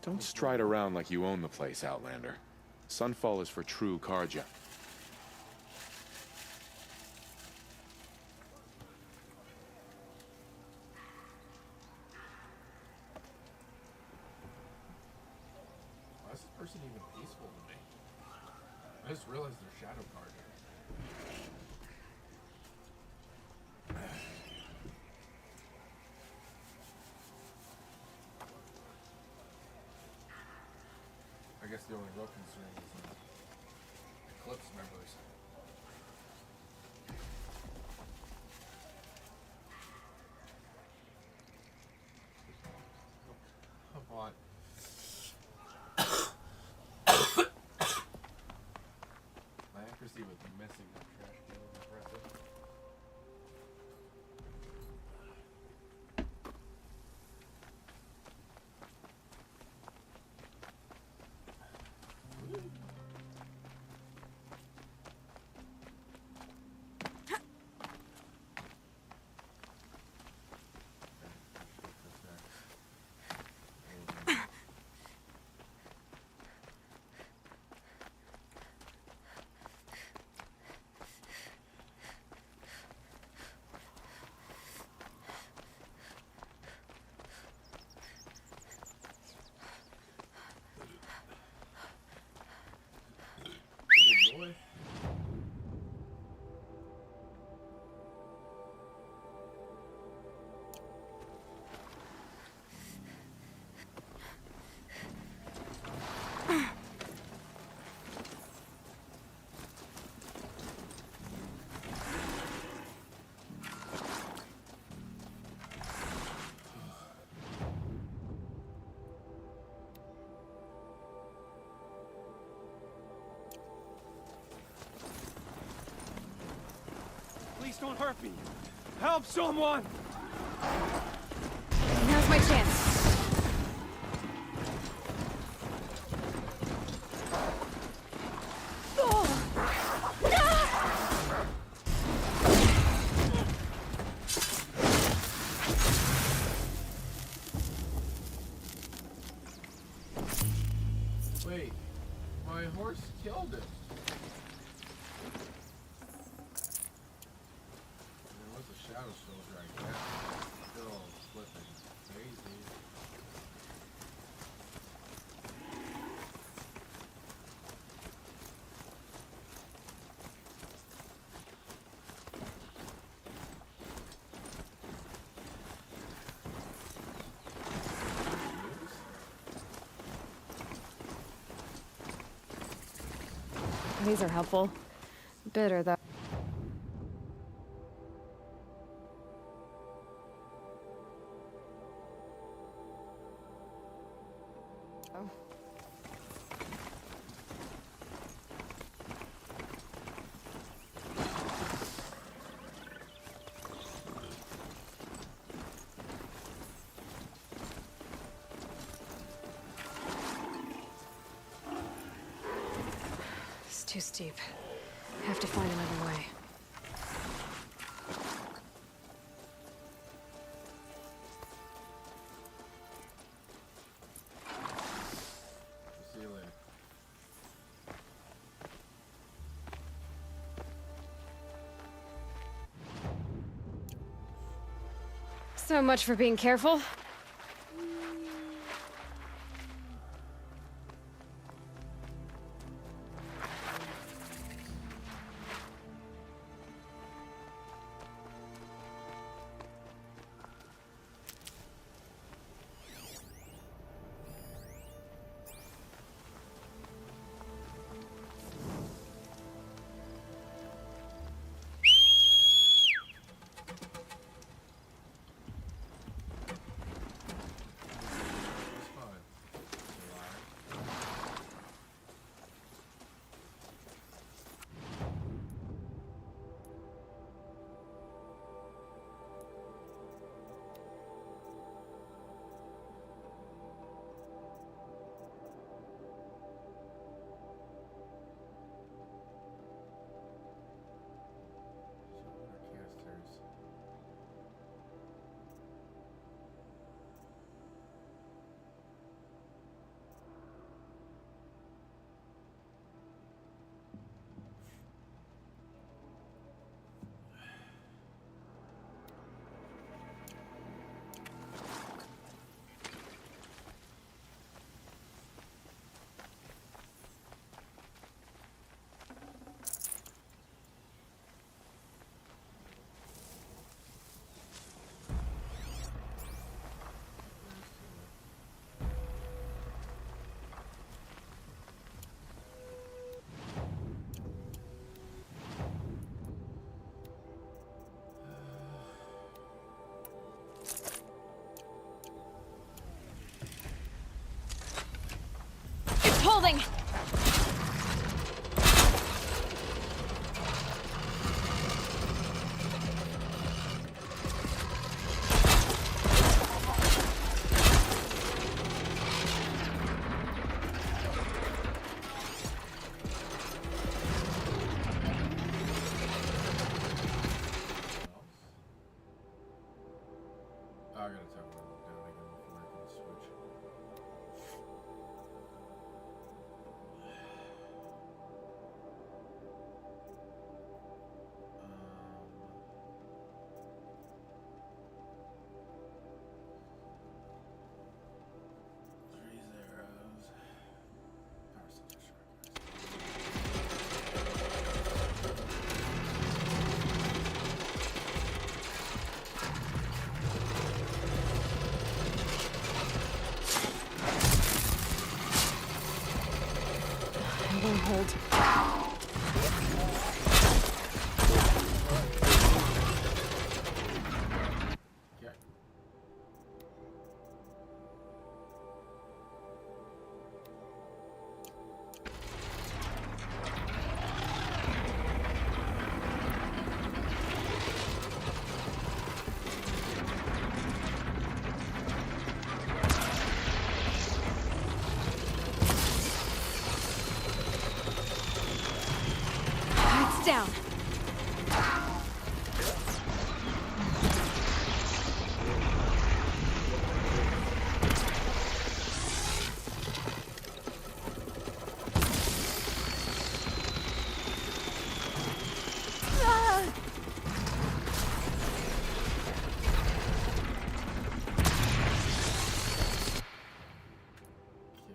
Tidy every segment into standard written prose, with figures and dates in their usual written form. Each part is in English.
Don't stride around like you own the place, Outlander. Sunfall is for true Carja. Why is this person even peaceful to me? I just realized they're Shadow Carja. I guess the only real concern is Eclipse members. Come on. My accuracy with missing that trash can was impressive. Good boy. Please don't hurt me. Help someone! Now's my chance. Wait, my horse killed it. There was a shadow soldier, I guess. Still flipping crazy. These are helpful. Bitter, though. Oh. It's too steep. Have to find another way. See you later. So much for being careful. holding! I gotta talk about it down again before I can switch. Trees, arrows. Power center shotguns. I won't hold. Okay. It's down. Ah!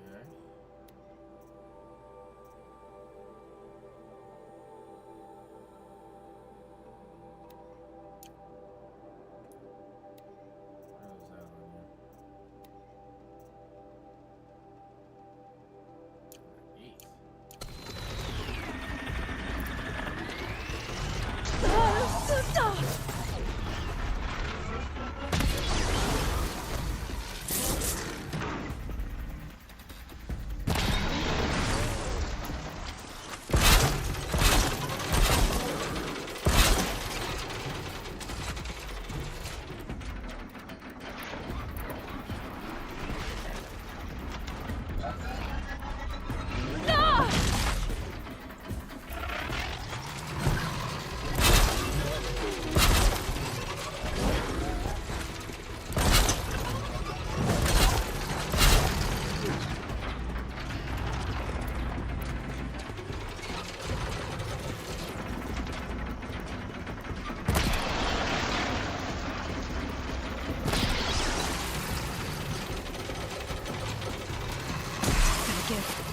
Okay. Where is that on you? 8. Gotta give.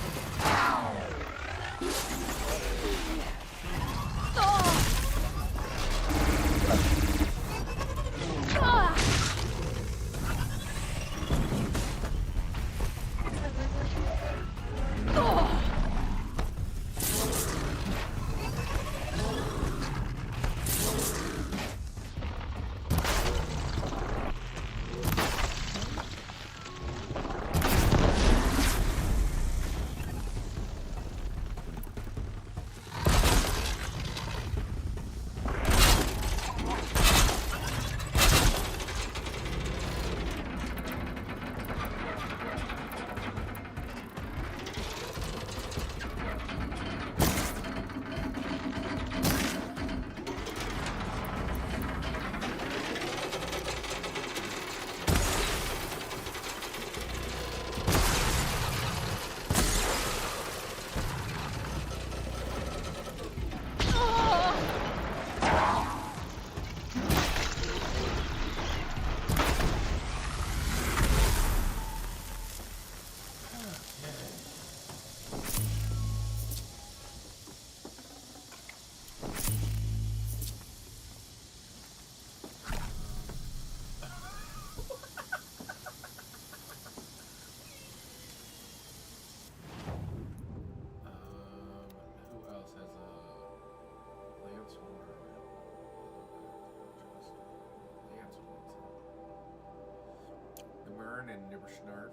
and Nibbersnarf.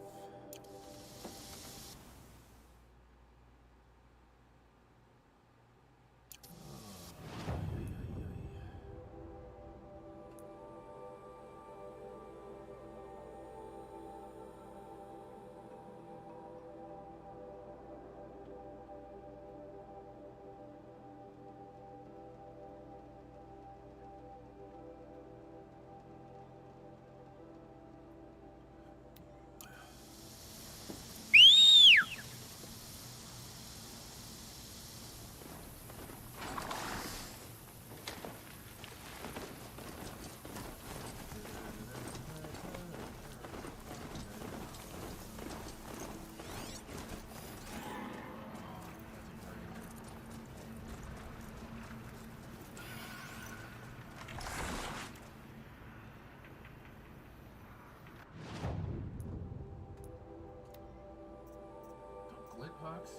Hawks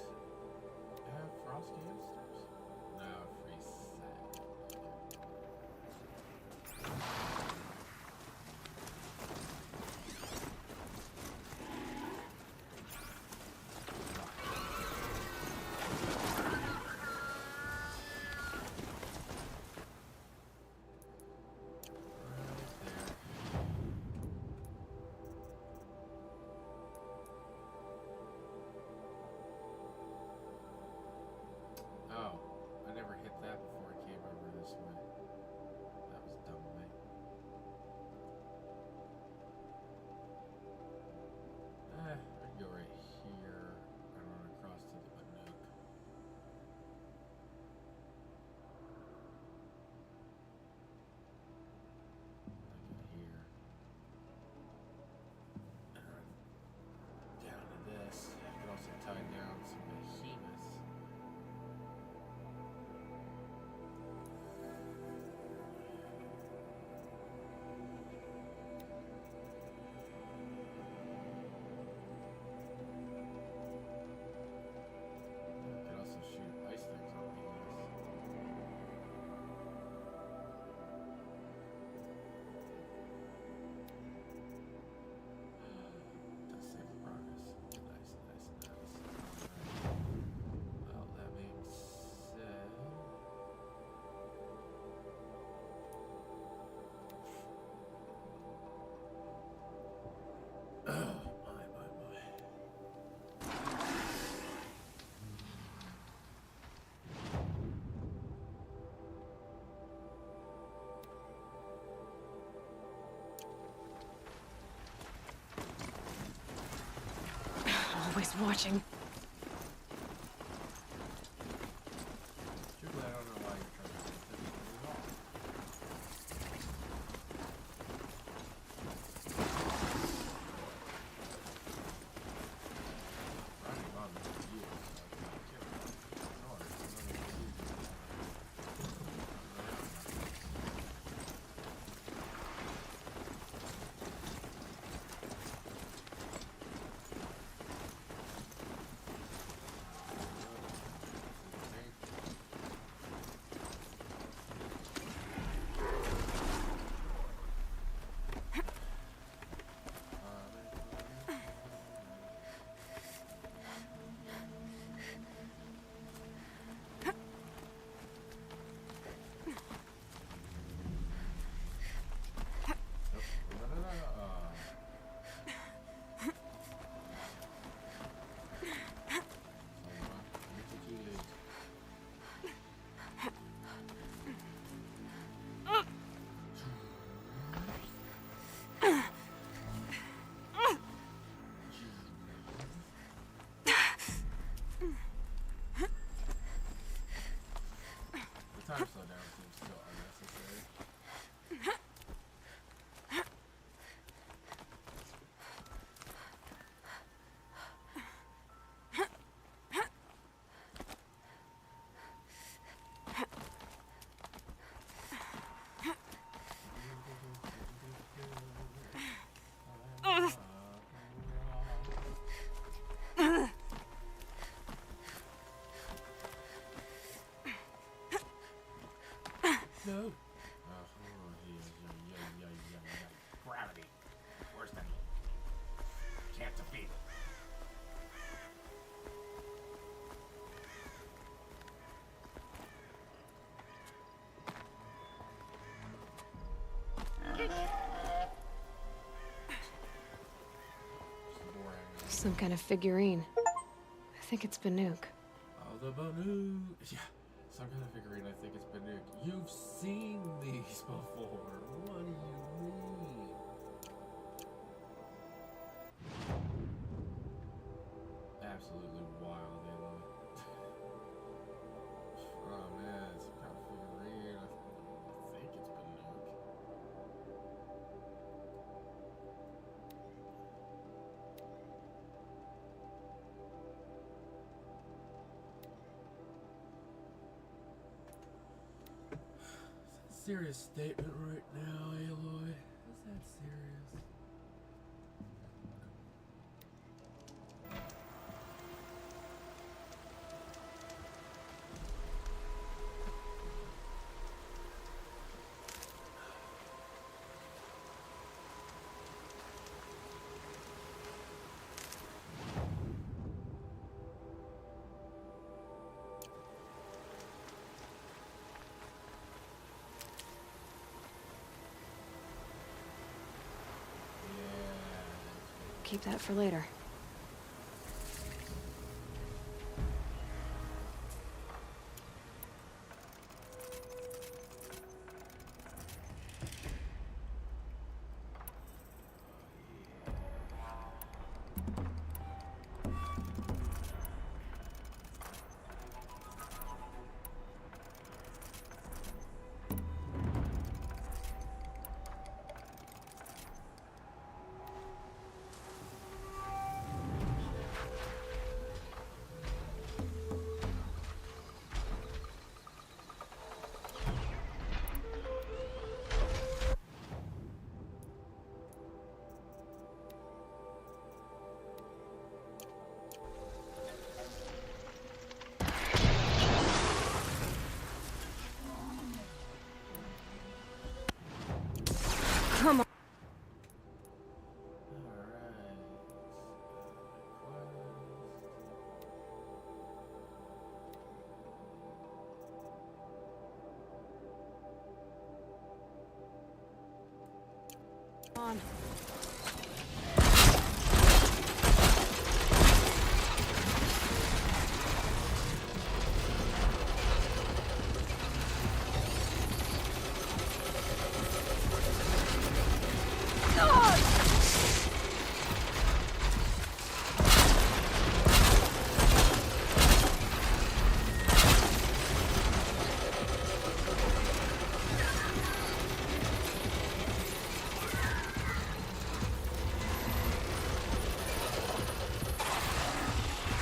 have frost canisters? No, free set. Oh, I never hit that before I came over this way. That was dumb of me. I can go right here and run across to the Banook. Like here. And run down to this. I could also tie down some behemoths. Could also shoot ice things on these. Does save progress. Nice, nice, nice. Well, that being said, oh my. Always watching. Truthfully, I don't know why you're trying to do this at all. Running on this for years, so I can't kill it. No, it's another The time slowdown seems still unnecessary. No. Gravity. Worse than can't defeat it. Some kind of figurine. I think it's Banook. Oh, the Banook. Yeah, some kind of figurine. I think it's Banook. You've seen these before. What do you mean? Absolutely wild, Aloy. Oh man, some kind of figurine. I think it's Banook. Serious statement right now, Aloy. Is that serious? keep that for later. Come on. On.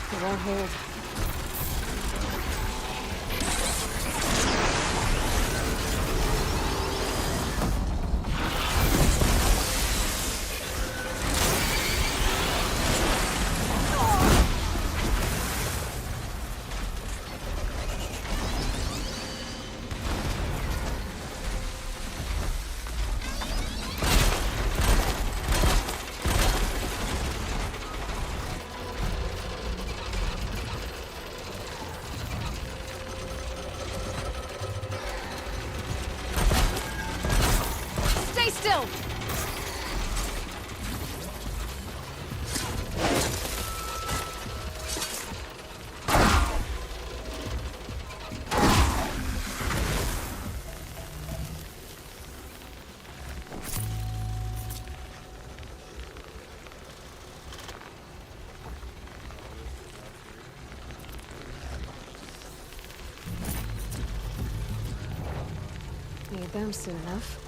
It won't hold. Stay still! Need them soon enough.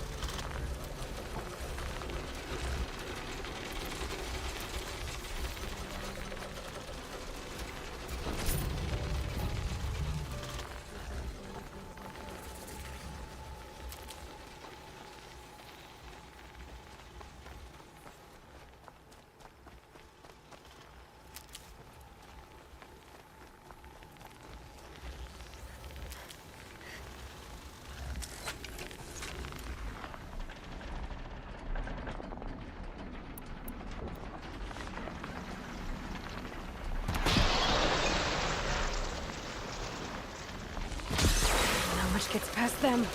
Not much gets past them.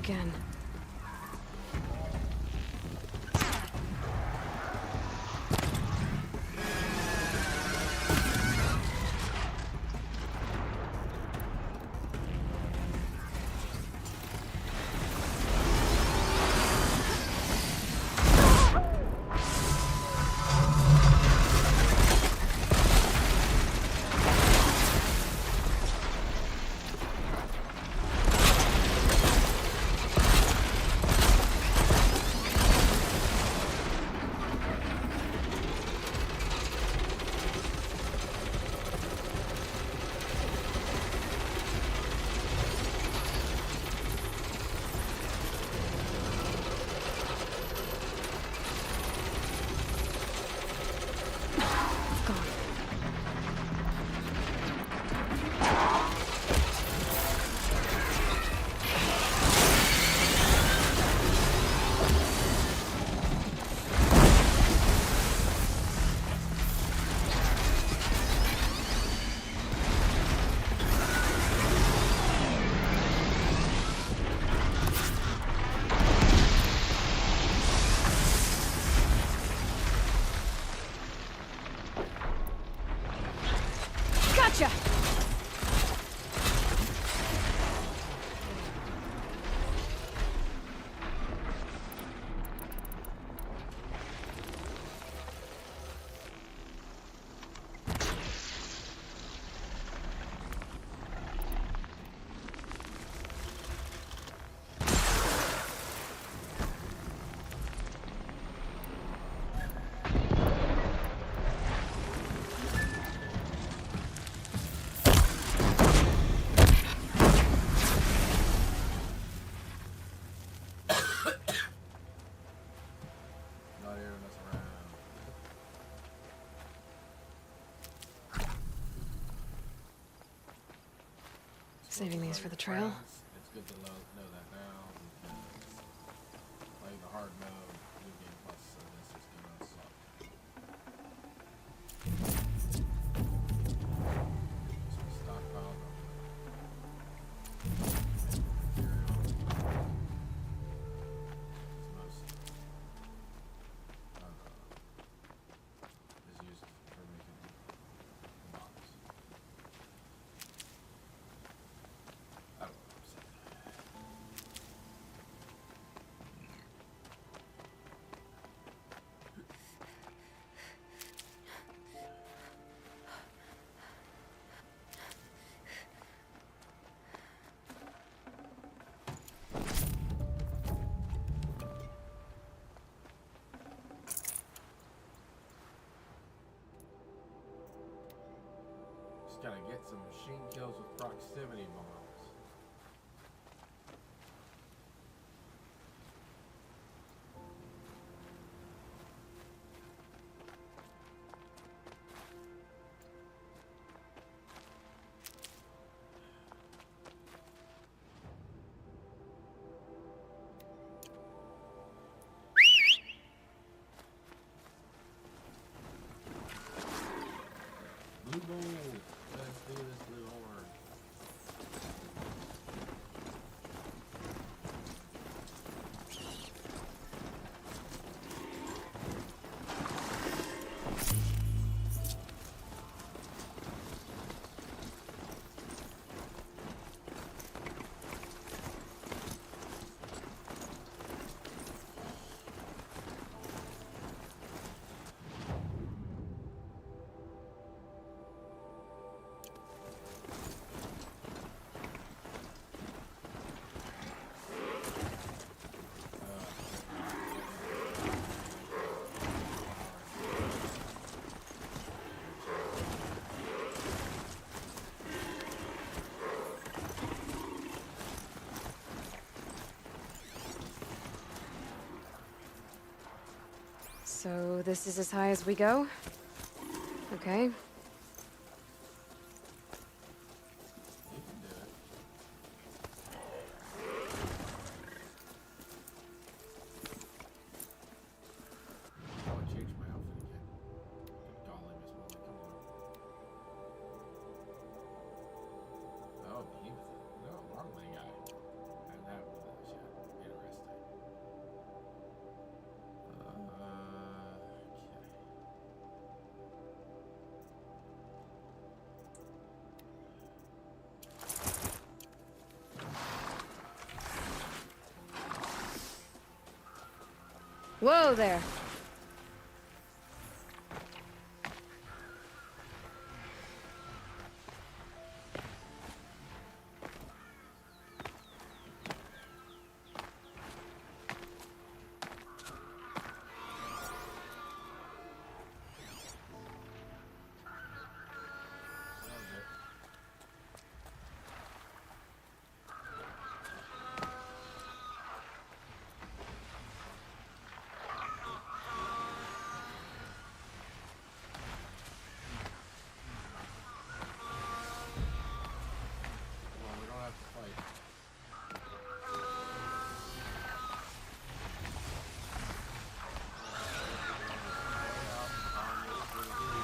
again. Gotcha! Not airing us around. Saving these for the trail. It's good to know that now because playing the hard mode, new game plus, so this is gonna suck. Some stockpile material. It's most is used for making bombs. I don't know what I'm saying. Just gotta get some machine kills with proximity bombs. Blue gold. Let's do this blue horn. So this is as high as we go? Okay. You can do it. I would change my outfit again. Good golly, Miss Molly, come on. Oh, behemoth. No, Marley guy. I haven't had one of those yet. Whoa there. Well, we don't have to fight.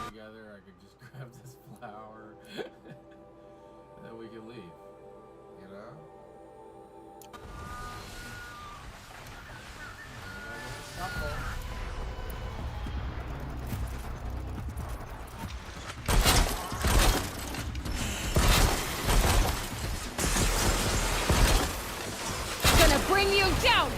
Together, I could just grab this flower, and then we can leave. You know? Couple. Gonna bring you down!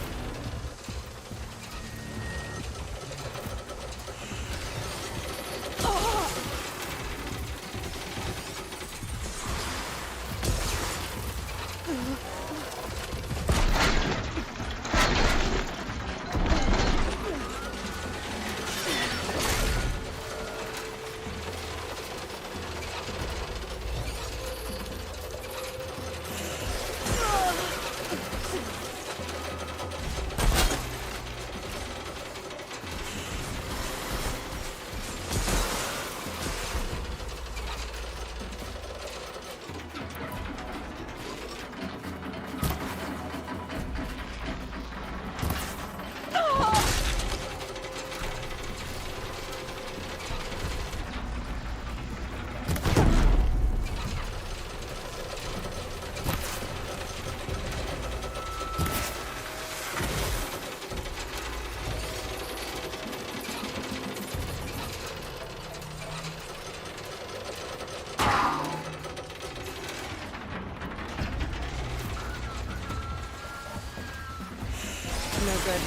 No good.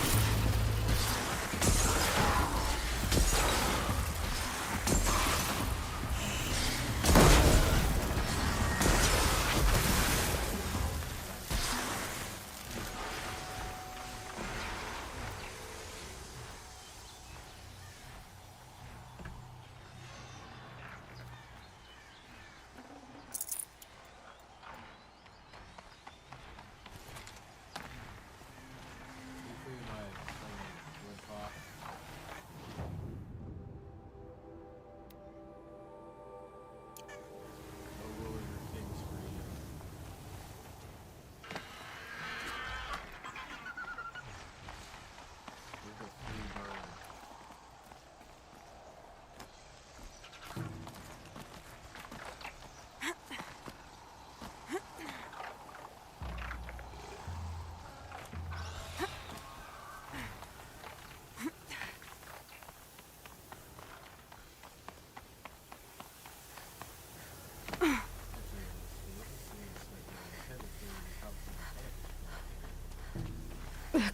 Hopefully my phone went off. No Warrior Kings for you. Here's a free bird.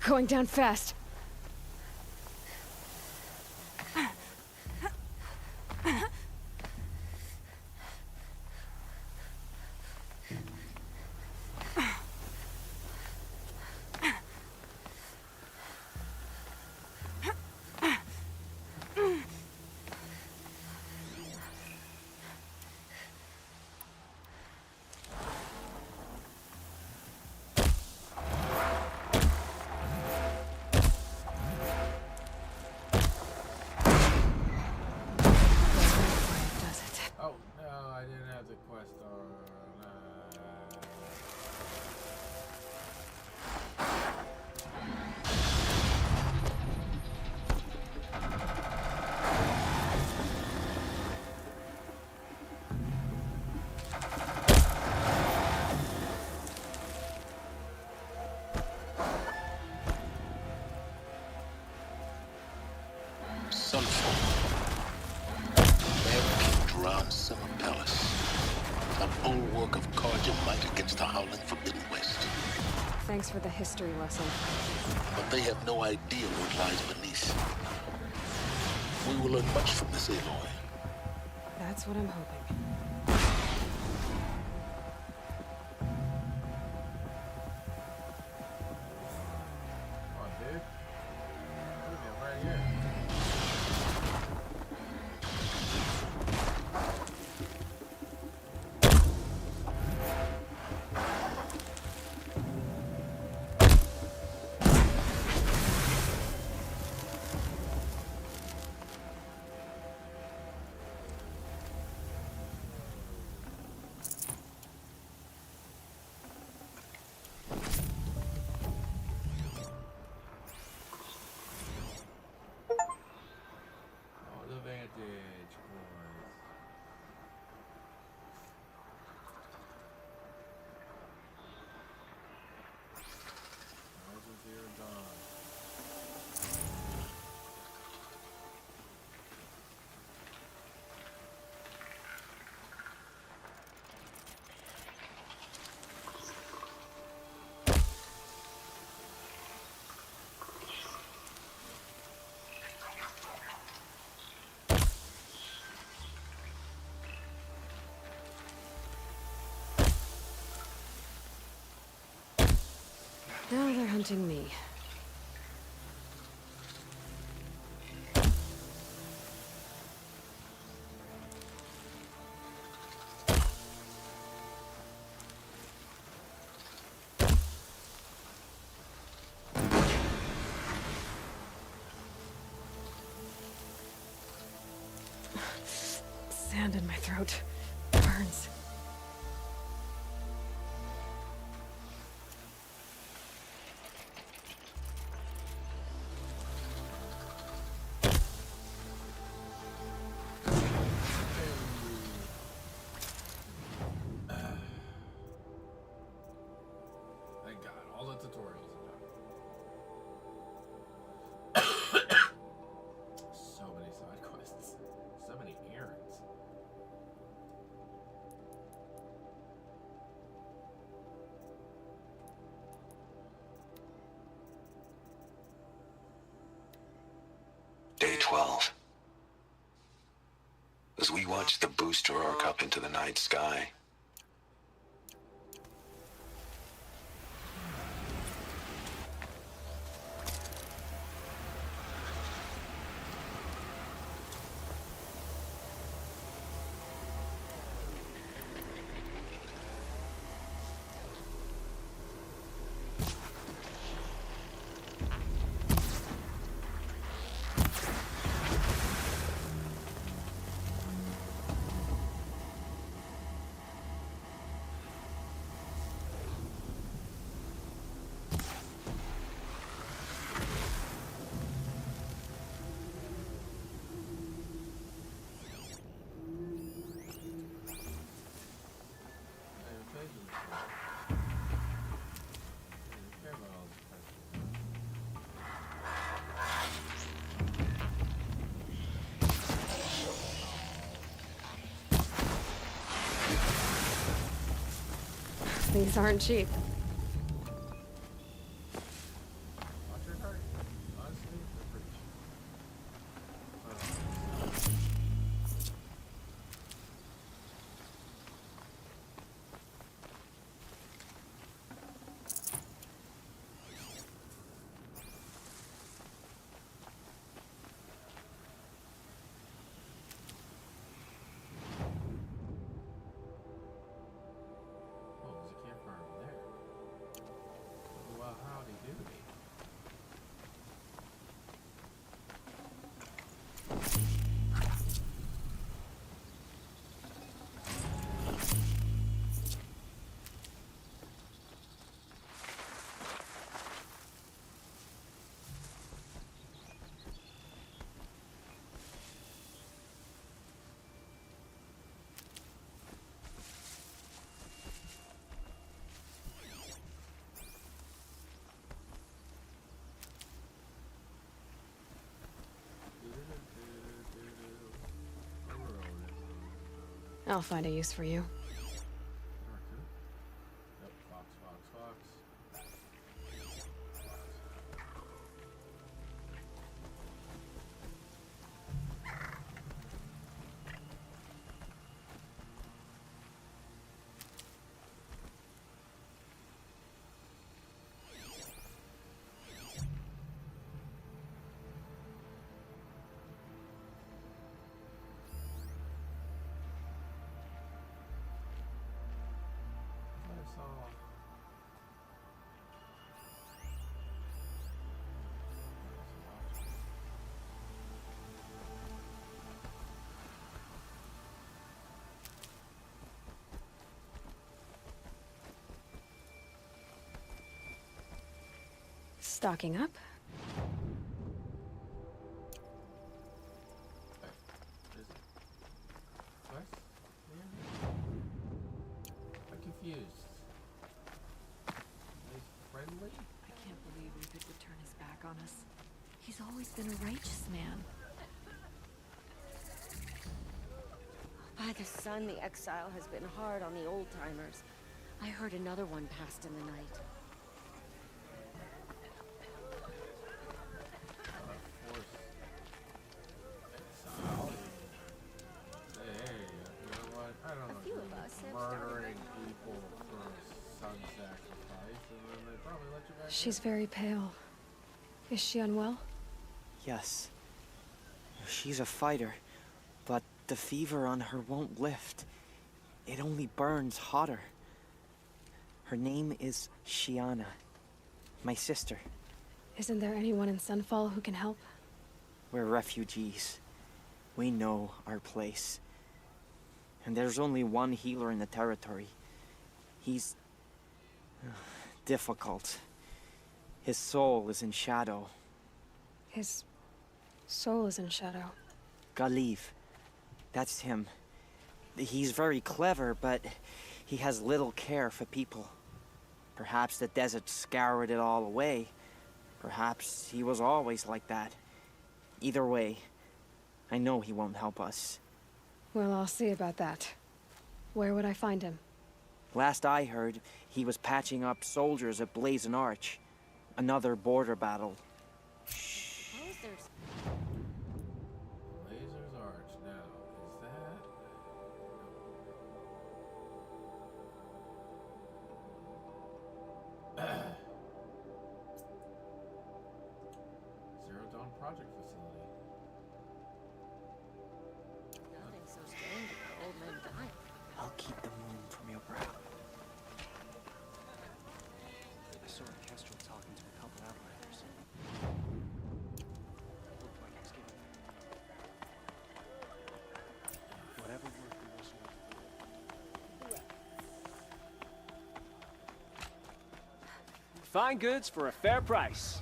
Going down fast. Oh, no, I didn't have the quest on. Sunfall. Where King Dran's summer palace. A bulwark of Carja might against the howling Forbidden West. Thanks for the history lesson. But they have no idea what lies beneath. We will learn much from this Aloy. That's what I'm hoping. Come on, dude. Look at right here. Oh, the vantage points. Horizon Zero Dawn. Now they're hunting me. Sand in my throat. Burns. Thank God, all the tutorials are done. So many side quests. So many errands. Day 12. As we watch the booster arc up into the night sky, These aren't cheap. Watch your target. Honestly, they're pretty cheap. Oh, there's a campfire over there. Well, howdy doody. I'll find a use for you. Raccoon. Yep, fox, fox, fox. Stocking up? Is it? Quest? Yeah. I'm confused. Is friendly? I can't believe Rupert would turn his back on us. He's always been a righteous man. By the sun, the exile has been hard on the old-timers. I heard another one passed in the night. Force. Exile. Hey, you know what? I don't know. A few of us have started murdering people for sun sacrifice, and then they probably let you back She's very pale. Is she unwell? Yes. She's a fighter, but the fever on her won't lift. It only burns hotter. Her name is Shiana, my sister. Isn't there anyone in Sunfall who can help? We're refugees. We know our place. And there's only one healer in the territory. He's difficult. His soul is in shadow. His soul is in shadow. Galiv. That's him. He's very clever, but he has little care for people. Perhaps the desert scoured it all away. Perhaps he was always like that. Either way, I know he won't help us. Well, I'll see about that. Where would I find him? Last I heard, he was patching up soldiers at Blazon Arch. Another border battle. Suppose there's... Blazon's Arch now. Is that? Zero Dawn Project Facility. Nothing so strange about old men dying. I'll keep the moon from your brow. I saw Kestrel talking to a couple outlanders. Looked like he's giving whatever work he was worth. Fine goods for a fair price.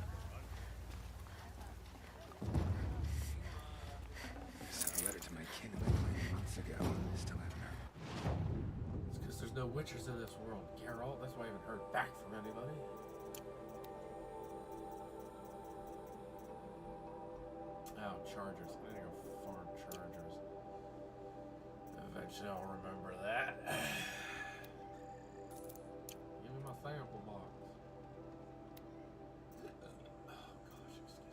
I sent a letter to my kin months ago. Still haven't heard. It's because there's no witchers in this world, Geralt. That's why I haven't heard back from anybody. Oh, chargers. I need to go farm chargers. Eventually I'll remember that. Give me my sample box. Oh gosh, excuse me.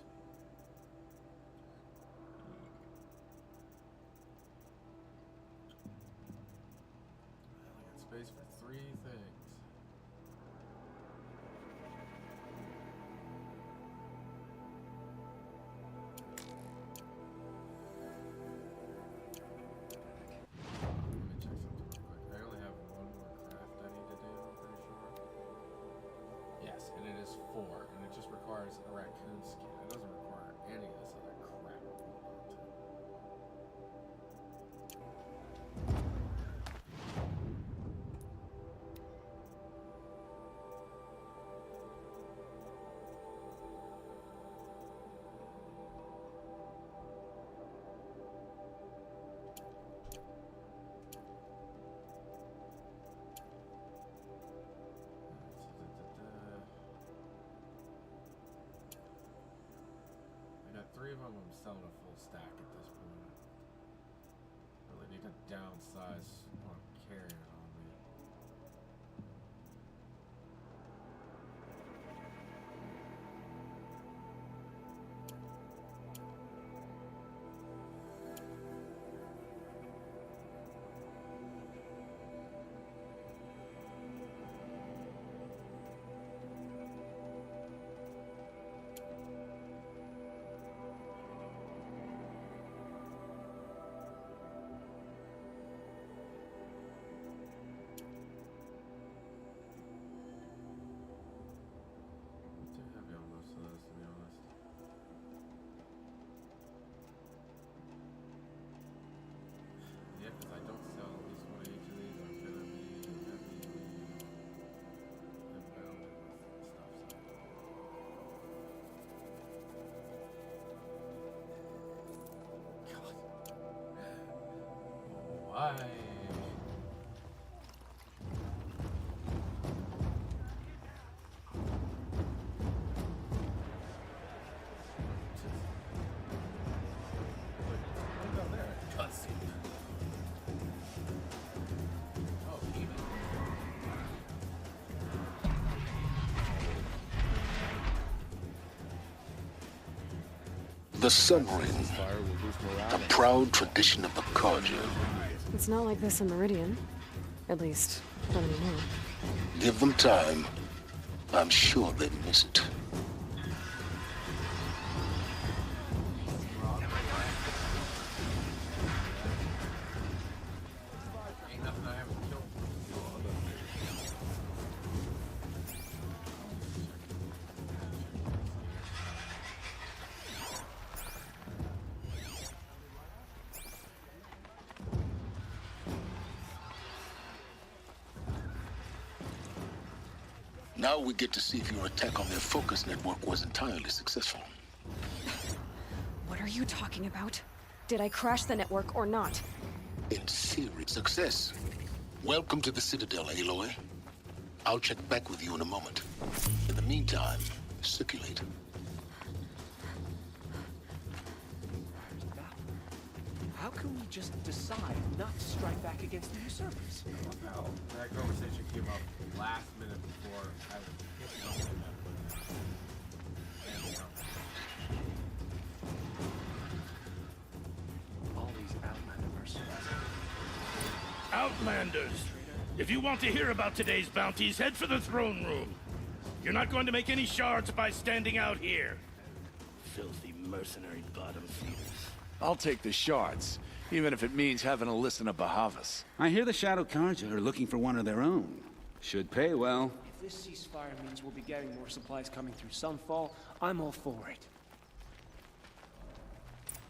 I only got space for 3 things. Let me check something real quick. I only have 1 more craft I need to do, I'm pretty sure. Yes, and it is 4, and it just requires a raccoon skin. It doesn't require any of this other crap I'm holding on to. I got 3 of them. I'm selling a full stack at this point. Really need to downsize what I'm carrying on me. Bye. The Sun Ring, a proud tradition of the Carja. It's not like this in Meridian. At least, not anymore. Give them time. I'm sure they miss it. Ain't nothing I haven't killed. Now we get to see if your attack on their focus network was entirely successful. What are you talking about? Did I crash the network or not? In theory, success. Welcome to the Citadel, Aloy. I'll check back with you in a moment. In the meantime, circulate. How can we just decide not to strike back against the usurpers? Well, that conversation came up last minute before I hit something that All these Outlander mercenaries. Outlanders! If you want to hear about today's bounties, head for the throne room. You're not going to make any shards by standing out here. Filthy mercenary bottom feeders. I'll take the shards, even if it means having to listen to Bahavas. I hear the Shadow Carja are looking for one of their own. Should pay well. If this ceasefire means we'll be getting more supplies coming through Sunfall, I'm all for it.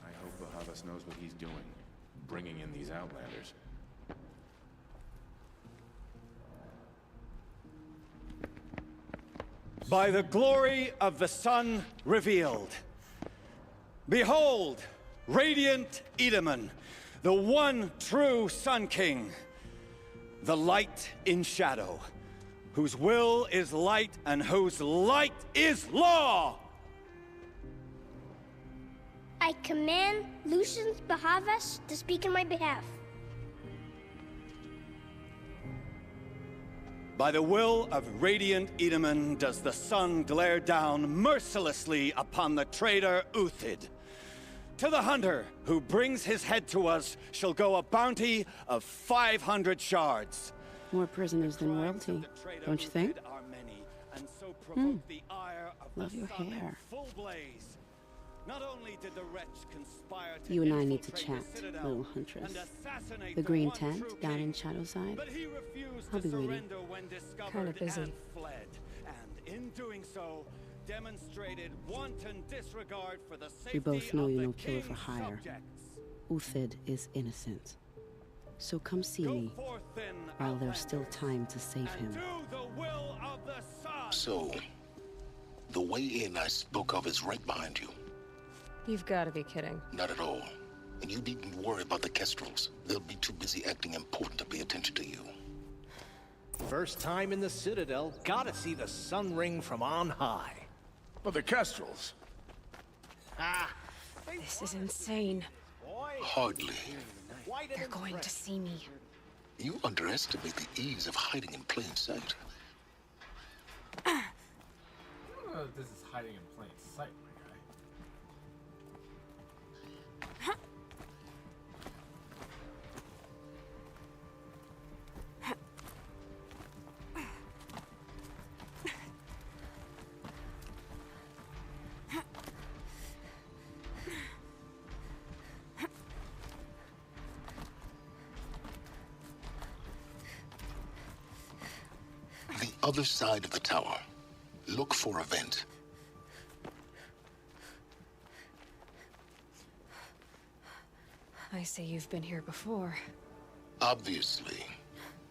I hope Bahavas knows what he's doing, bringing in these Outlanders. By the glory of the sun revealed. Behold, radiant Edaman, the one true Sun King. The light in shadow, whose will is light and whose light is law! I command Lucius Bahavas to speak in my behalf. By the will of radiant Edaman does the sun glare down mercilessly upon the traitor Uthid. To the hunter who brings his head to us shall go a bounty of 500 shards. More prisoners than royalty, don't you think? Love your hair. Not only did the wretch conspire to You and I need to chat, little huntress. The green tent down in Shadowside. I'll be waiting. Kinda busy. Fled, and in doing so, demonstrated wanton disregard for the safety We both know of you're the no killer for king's hire. subjects. Uthid is innocent. So come see me while there's still time to save him. Do the will of the sun. So, the way in I spoke of is right behind you. You've got to be kidding. Not at all. And you needn't worry about the Kestrels. They'll be too busy acting important to pay attention to you. First time in the Citadel, gotta see the Sun Ring from on high. But the Kestrels. This is insane. Hardly. They're going to see me. You underestimate the ease of hiding in plain sight. I don't know if this is hiding in plain sight, my guy. The other side of the tower. Look for a vent. I see you've been here before. Obviously.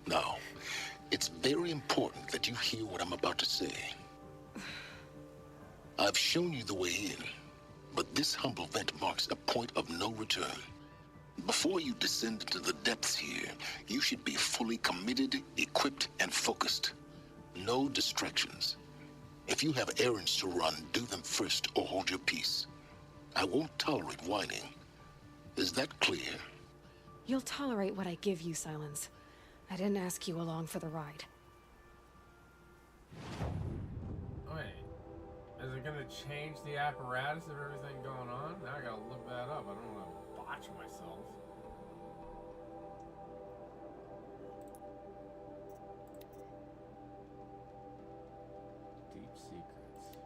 Now, it's very important that you hear what I'm about to say. I've shown you the way in, but this humble vent marks a point of no return. Before you descend into the depths here, you should be fully committed, equipped, and focused. No distractions. If you have errands to run, do them first or hold your peace. I won't tolerate whining. Is that clear? You'll tolerate what I give you, Silence. I didn't ask you along for the ride. Wait, is it gonna change the apparatus of everything going on? Now I gotta look that up. I don't want to botch myself. Deep secrets.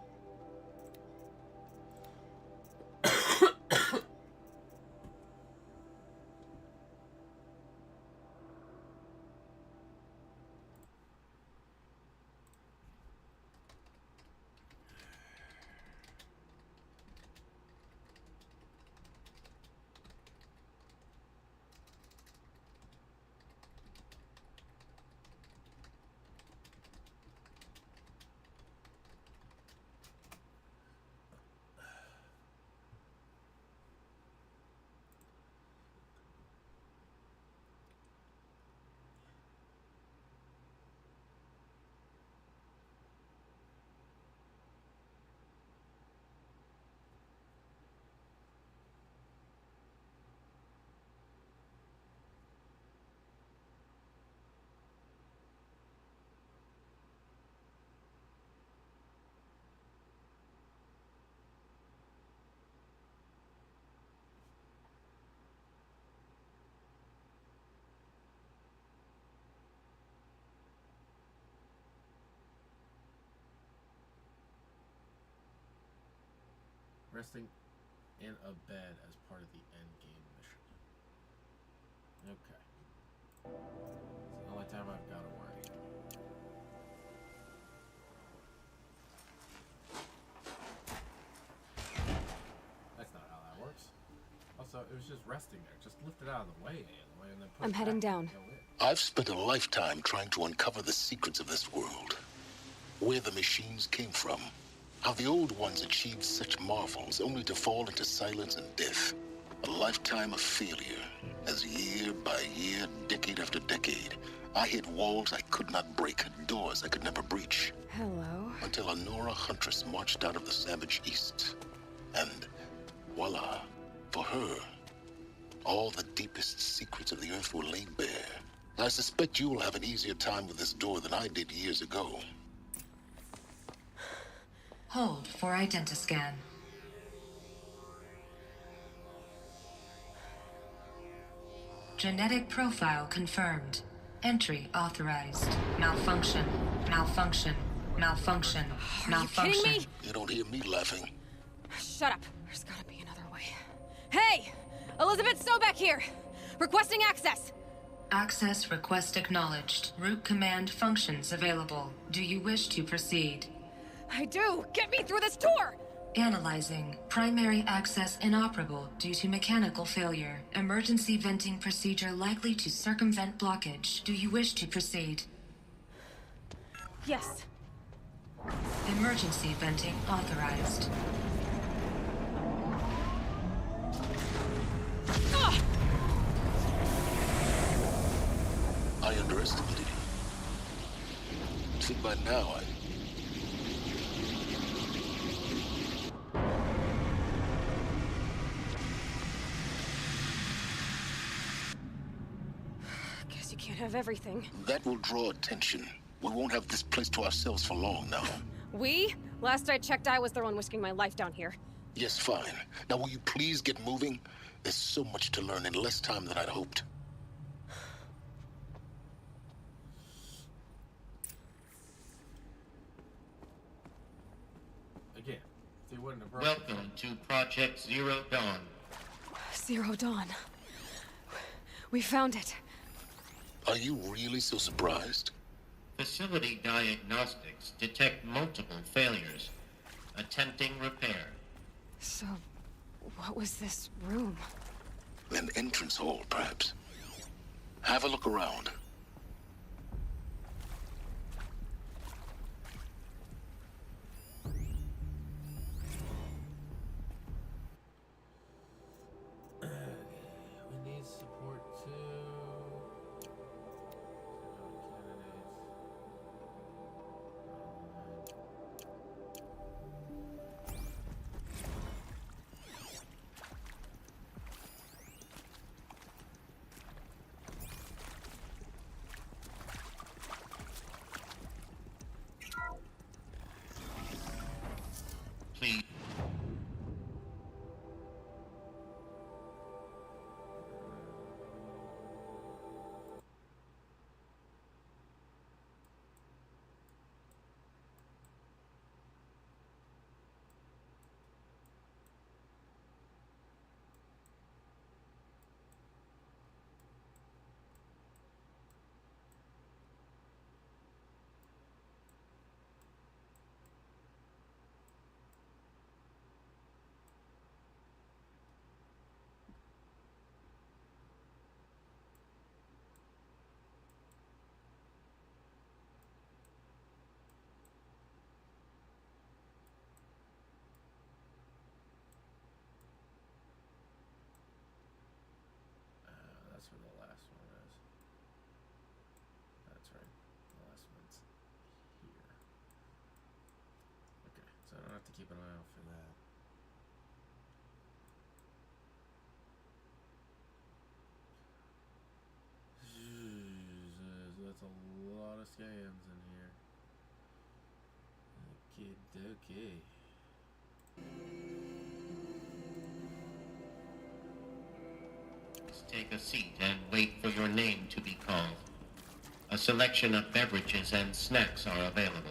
Resting in a bed as part of the end game mission. Okay. It's the only time I've got to worry. That's not how that works. Also, it was just resting there. Just lift it out of the way, Aloy, and then put I'm it heading back. down. I've spent a lifetime trying to uncover the secrets of this world. Where the machines came from. How the old ones achieved such marvels only to fall into silence and death. A lifetime of failure, as year by year, decade after decade, I hit walls I could not break, doors I could never breach. Hello? Until a Nora huntress marched out of the savage east. And voila, for her, all the deepest secrets of the earth were laid bare. I suspect you will have an easier time with this door than I did years ago. Hold for identiscan. Genetic profile confirmed. Entry authorized. Malfunction. Malfunction. Malfunction. Malfunction. You kidding me? You don't hear me laughing. Shut up. There's gotta be another way. Hey! Elizabeth Sobek here! Requesting access! Access request acknowledged. Root command functions available. Do you wish to proceed? I do! Get me through this door! Analyzing. Primary access inoperable due to mechanical failure. Emergency venting procedure likely to circumvent blockage. Do you wish to proceed? Yes. Emergency venting authorized. I underestimated you. See, by now, Guess you can't have everything. That will draw attention. We won't have this place to ourselves for long now. We? Last I checked, I was the one risking my life down here. Yes, fine. Now will you please get moving? There's so much to learn in less time than I'd hoped. Again, they wouldn't have broken. Welcome to Project Zero Dawn. Zero Dawn. We found it. Are you really so surprised? Facility diagnostics detect multiple failures. Attempting repair. So, what was this room? An entrance hall, perhaps. Have a look around. We need have to keep an eye out for that. Jesus, that's a lot of scans in here. Okay. Please take a seat and wait for your name to be called. A selection of beverages and snacks are available.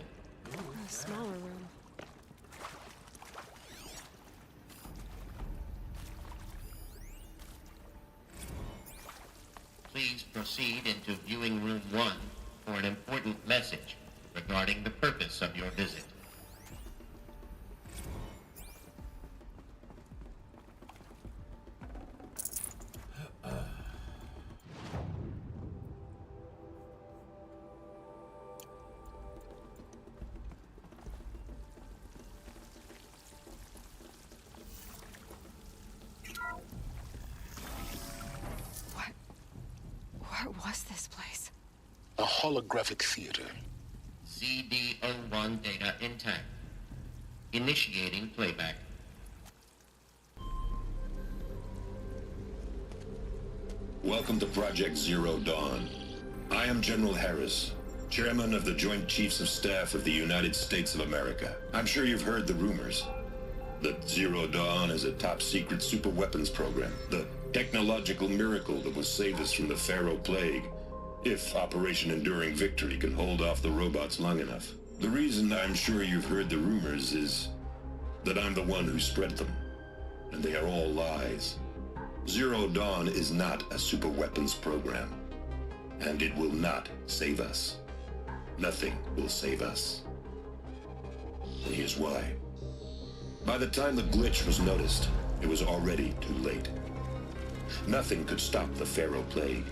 A smaller room. Please proceed into viewing room 1 for an important message regarding the purpose of your visit. What was this place? A holographic theater. CD01 data intact. Initiating playback. Welcome to Project Zero Dawn. I am General Harris, Chairman of the Joint Chiefs of Staff of the United States of America. I'm sure you've heard the rumors that Zero Dawn is a top-secret superweapons program, the technological miracle that will save us from the Pharaoh Plague, if Operation Enduring Victory can hold off the robots long enough. The reason I'm sure you've heard the rumors is that I'm the one who spread them, and they are all lies. Zero Dawn is not a superweapons program, and it will not save us. Nothing will save us. And here's why. By the time the glitch was noticed, it was already too late. Nothing could stop the Pharaoh Plague.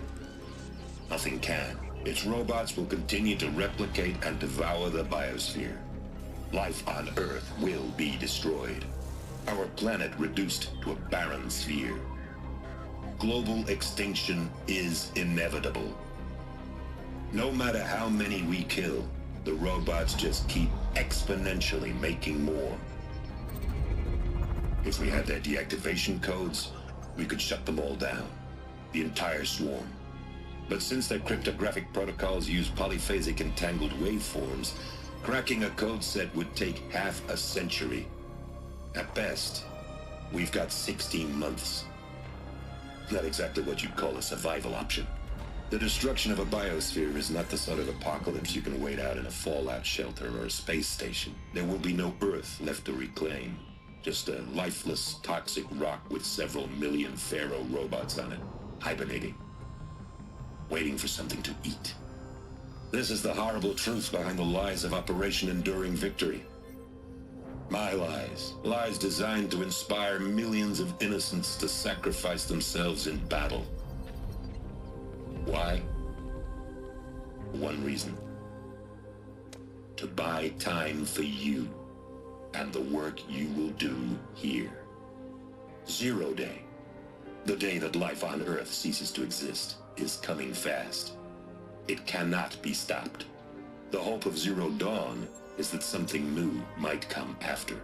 Nothing can. Its robots will continue to replicate and devour the biosphere. Life on Earth will be destroyed. Our planet reduced to a barren sphere. Global extinction is inevitable. No matter how many we kill, the robots just keep exponentially making more. If we had their deactivation codes, we could shut them all down. The entire swarm. But since their cryptographic protocols use polyphasic entangled waveforms, cracking a code set would take half a century. At best, we've got 16 months. Not exactly what you'd call a survival option. The destruction of a biosphere is not the sort of apocalypse you can wait out in a fallout shelter or a space station. There will be no Earth left to reclaim. Just a lifeless, toxic rock with several million Pharaoh robots on it, hibernating, waiting for something to eat. This is the horrible truth behind the lies of Operation Enduring Victory. My lies. Lies designed to inspire millions of innocents to sacrifice themselves in battle. Why? One reason. To buy time for you and the work you will do here. Zero Day, the day that life on Earth ceases to exist, is coming fast. It cannot be stopped. The hope of Zero Dawn is that something new might come after.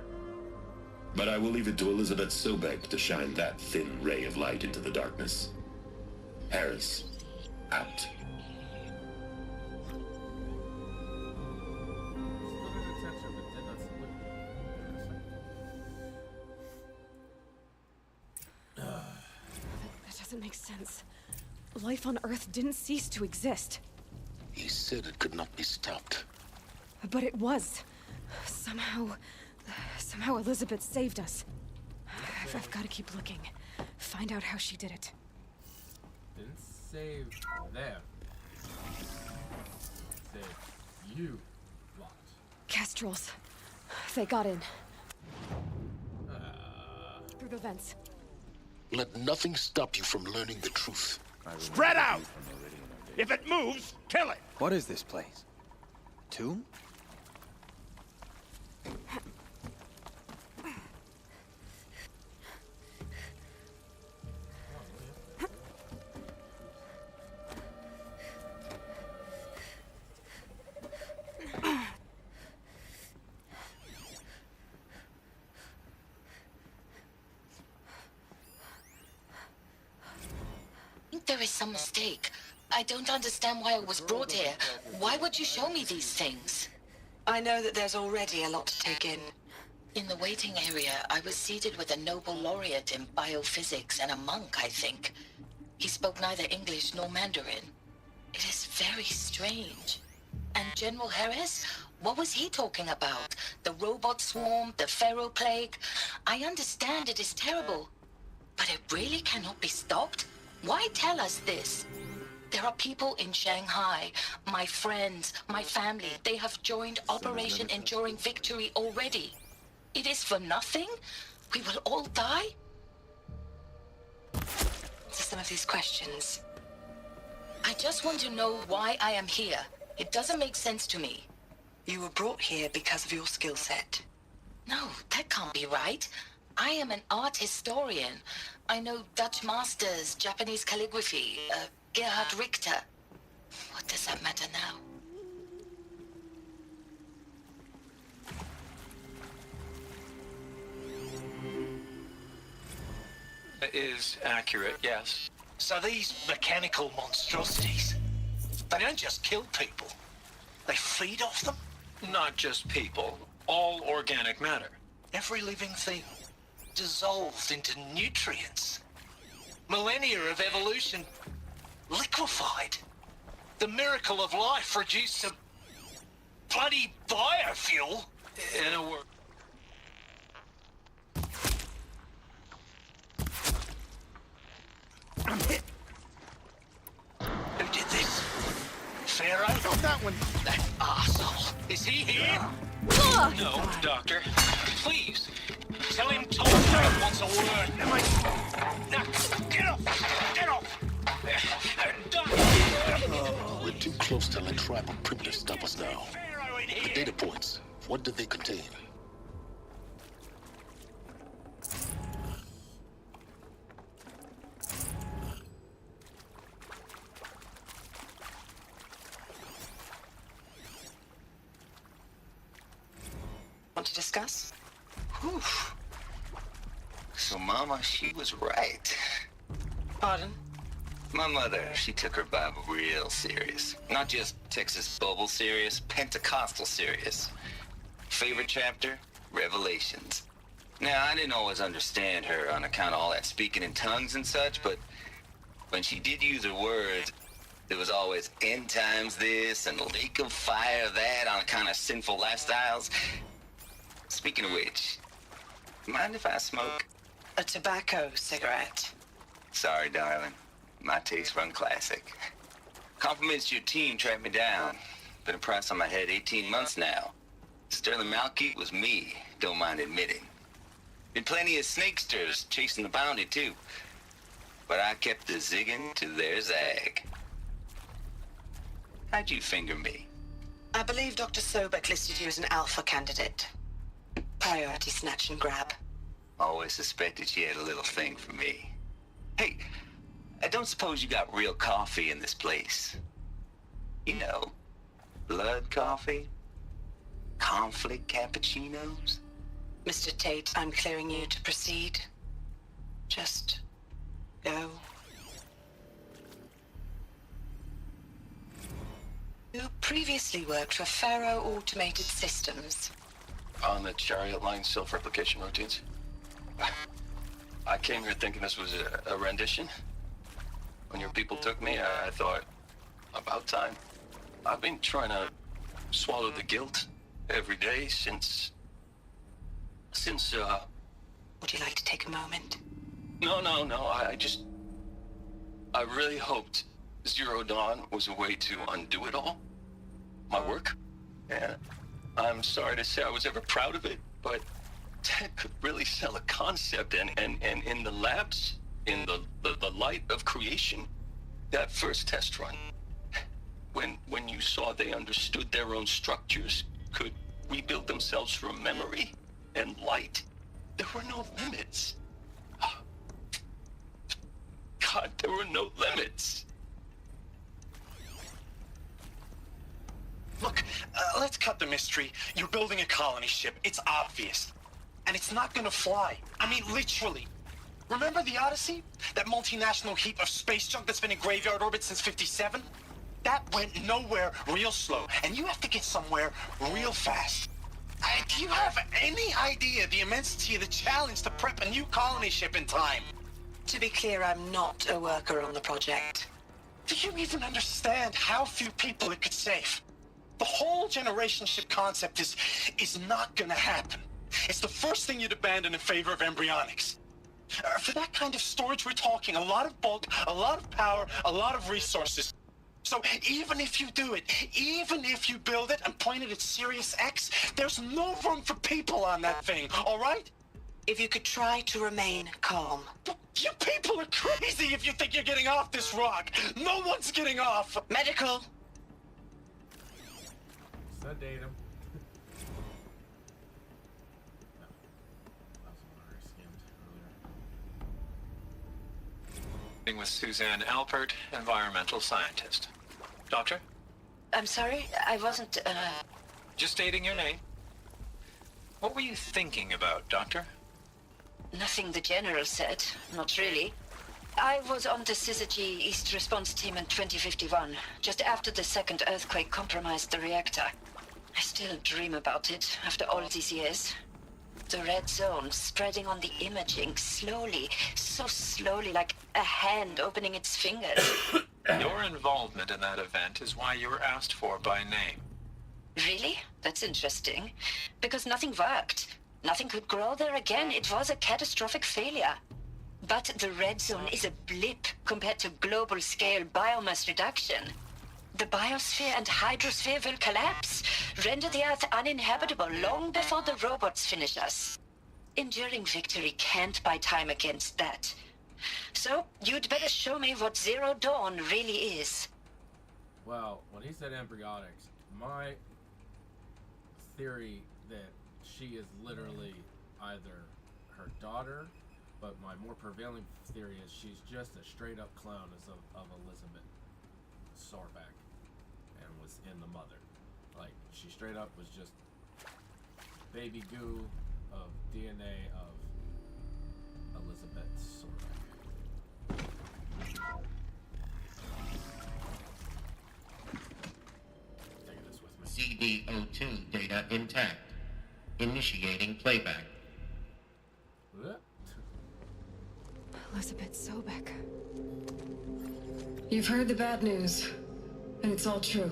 But I will leave it to Elizabeth Sobek to shine that thin ray of light into the darkness. Harris, out. That doesn't make sense. Life on Earth didn't cease to exist. He said it could not be stopped. But it was. Somehow Elizabeth saved us. I've got to keep looking. Find out how she did it. Didn't save them. Save you, lot. Kestrels. They got in. Through the vents. Let nothing stop you from learning the truth. Spread out! If it moves, kill it! What is this place? Tomb? is some mistake. I don't understand why I was brought here. Why would you show me these things? I know that there's already a lot to take in. In the waiting area, I was seated with a Nobel laureate in biophysics and a monk, I think. He spoke neither English nor Mandarin. It is very strange. And General Harris? What was he talking about? The robot swarm, the Pharaoh plague? I understand it is terrible, but it really cannot be stopped? Why tell us this? There are people in Shanghai, my friends, my family. They have joined Operation Enduring Victory already. It is for nothing? We will all die? To some of these questions. I just want to know why I am here. It doesn't make sense to me. You were brought here because of your skill set. No, that can't be right. I am an art historian. I know Dutch masters, Japanese calligraphy, Gerhard Richter. What does that matter now? It is accurate, yes. So these mechanical monstrosities, they don't just kill people. They feed off them? Not just people, all organic matter. Every living thing dissolved into nutrients. Millennia of evolution liquefied. The miracle of life reduced to bloody biofuel. In a word. I'm hit. Who did this? Pharaoh? Not that one. That arsehole. Is he here? No, Doctor. Please, tell him Tom Frank wants a word. Now, get off! Get off! We're too close to let tribal primitives stop us now. The data points, what do they contain? Want to discuss? Whew. So Mama, she was right. Pardon? My mother, she took her Bible real serious. Not just Texas Bible serious, Pentecostal serious. Favorite chapter? Revelations. Now, I didn't always understand her on account of all that speaking in tongues and such, but when she did use her words, there was always end times this and lake of fire that on account of sinful lifestyles. Speaking of which, mind if I smoke? A tobacco cigarette. Sorry, darling. My taste run classic. Compliments to your team tracked me down. Been a price on my head 18 months now. Sterling Malkeet was me, don't mind admitting. Been plenty of snakesters chasing the bounty, too. But I kept the zigging to their zag. How'd you finger me? I believe Dr. Sobek listed you as an alpha candidate. Priority snatch and grab. Always suspected she had a little thing for me. Hey, I don't suppose you got real coffee in this place. You know, blood coffee? Conflict cappuccinos? Mr. Tate, I'm clearing you to proceed. Just go. You previously worked for Pharaoh Automated Systems. On the Chariot Line self-replication routines. I came here thinking this was a rendition. When your people took me, I thought, about time. I've been trying to swallow the guilt every day since... Would you like to take a moment? No, I really hoped Zero Dawn was a way to undo it all. My work. And I'm sorry to say I was ever proud of it, but Ted could really sell a concept, and in the labs, in the light of creation, that first test run, when you saw they understood their own structures, could rebuild themselves from memory and light, there were no limits. God, there were no limits. Look, let's cut the mystery. You're building a colony ship. It's obvious. And it's not gonna fly. I mean, literally. Remember the Odyssey? That multinational heap of space junk that's been in graveyard orbit since 57? That went nowhere real slow, and you have to get somewhere real fast. Do you have any idea the immensity of the challenge to prep a new colony ship in time? To be clear, I'm not a worker on the project. Do you even understand how few people it could save? The whole generation ship concept is not gonna happen. It's the first thing you'd abandon in favor of embryonics. For that kind of storage, we're talking a lot of bulk, a lot of power, a lot of resources. So even if you do it, even if you build it and point it at Sirius X, there's no room for people on that thing, all right? If you could try to remain calm. You people are crazy if you think you're getting off this rock. No one's getting off. Medical. Sedate him. With Suzanne Alpert, environmental scientist. Doctor? I'm sorry, I wasn't, Just stating your name. What were you thinking about, Doctor? Nothing the General said. Not really. I was on the Syzygy East Response Team in 2051, just after the second earthquake compromised the reactor. I still dream about it, after all these years. The red zone spreading on the imaging, slowly, so slowly, like a hand opening its fingers. Your involvement in that event is why you were asked for by name. Really? That's interesting. Because nothing worked. Nothing could grow there again. It was a catastrophic failure. But the red zone is a blip compared to global-scale biomass reduction. The biosphere and hydrosphere will collapse, render the Earth uninhabitable long before the robots finish us. Enduring victory can't buy time against that. So, you'd better show me what Zero Dawn really is. Well, when he said embryonics, my theory that she is literally either her daughter, but my more prevailing theory is she's just a straight-up clone of Elizabeth Sorback. Was in the mother. Like, she straight up was just baby goo of DNA of Elizabeth Sorback. Taking this with me. CD02 data intact. Initiating playback. Elizabeth Sobek. You've heard the bad news, and it's all true.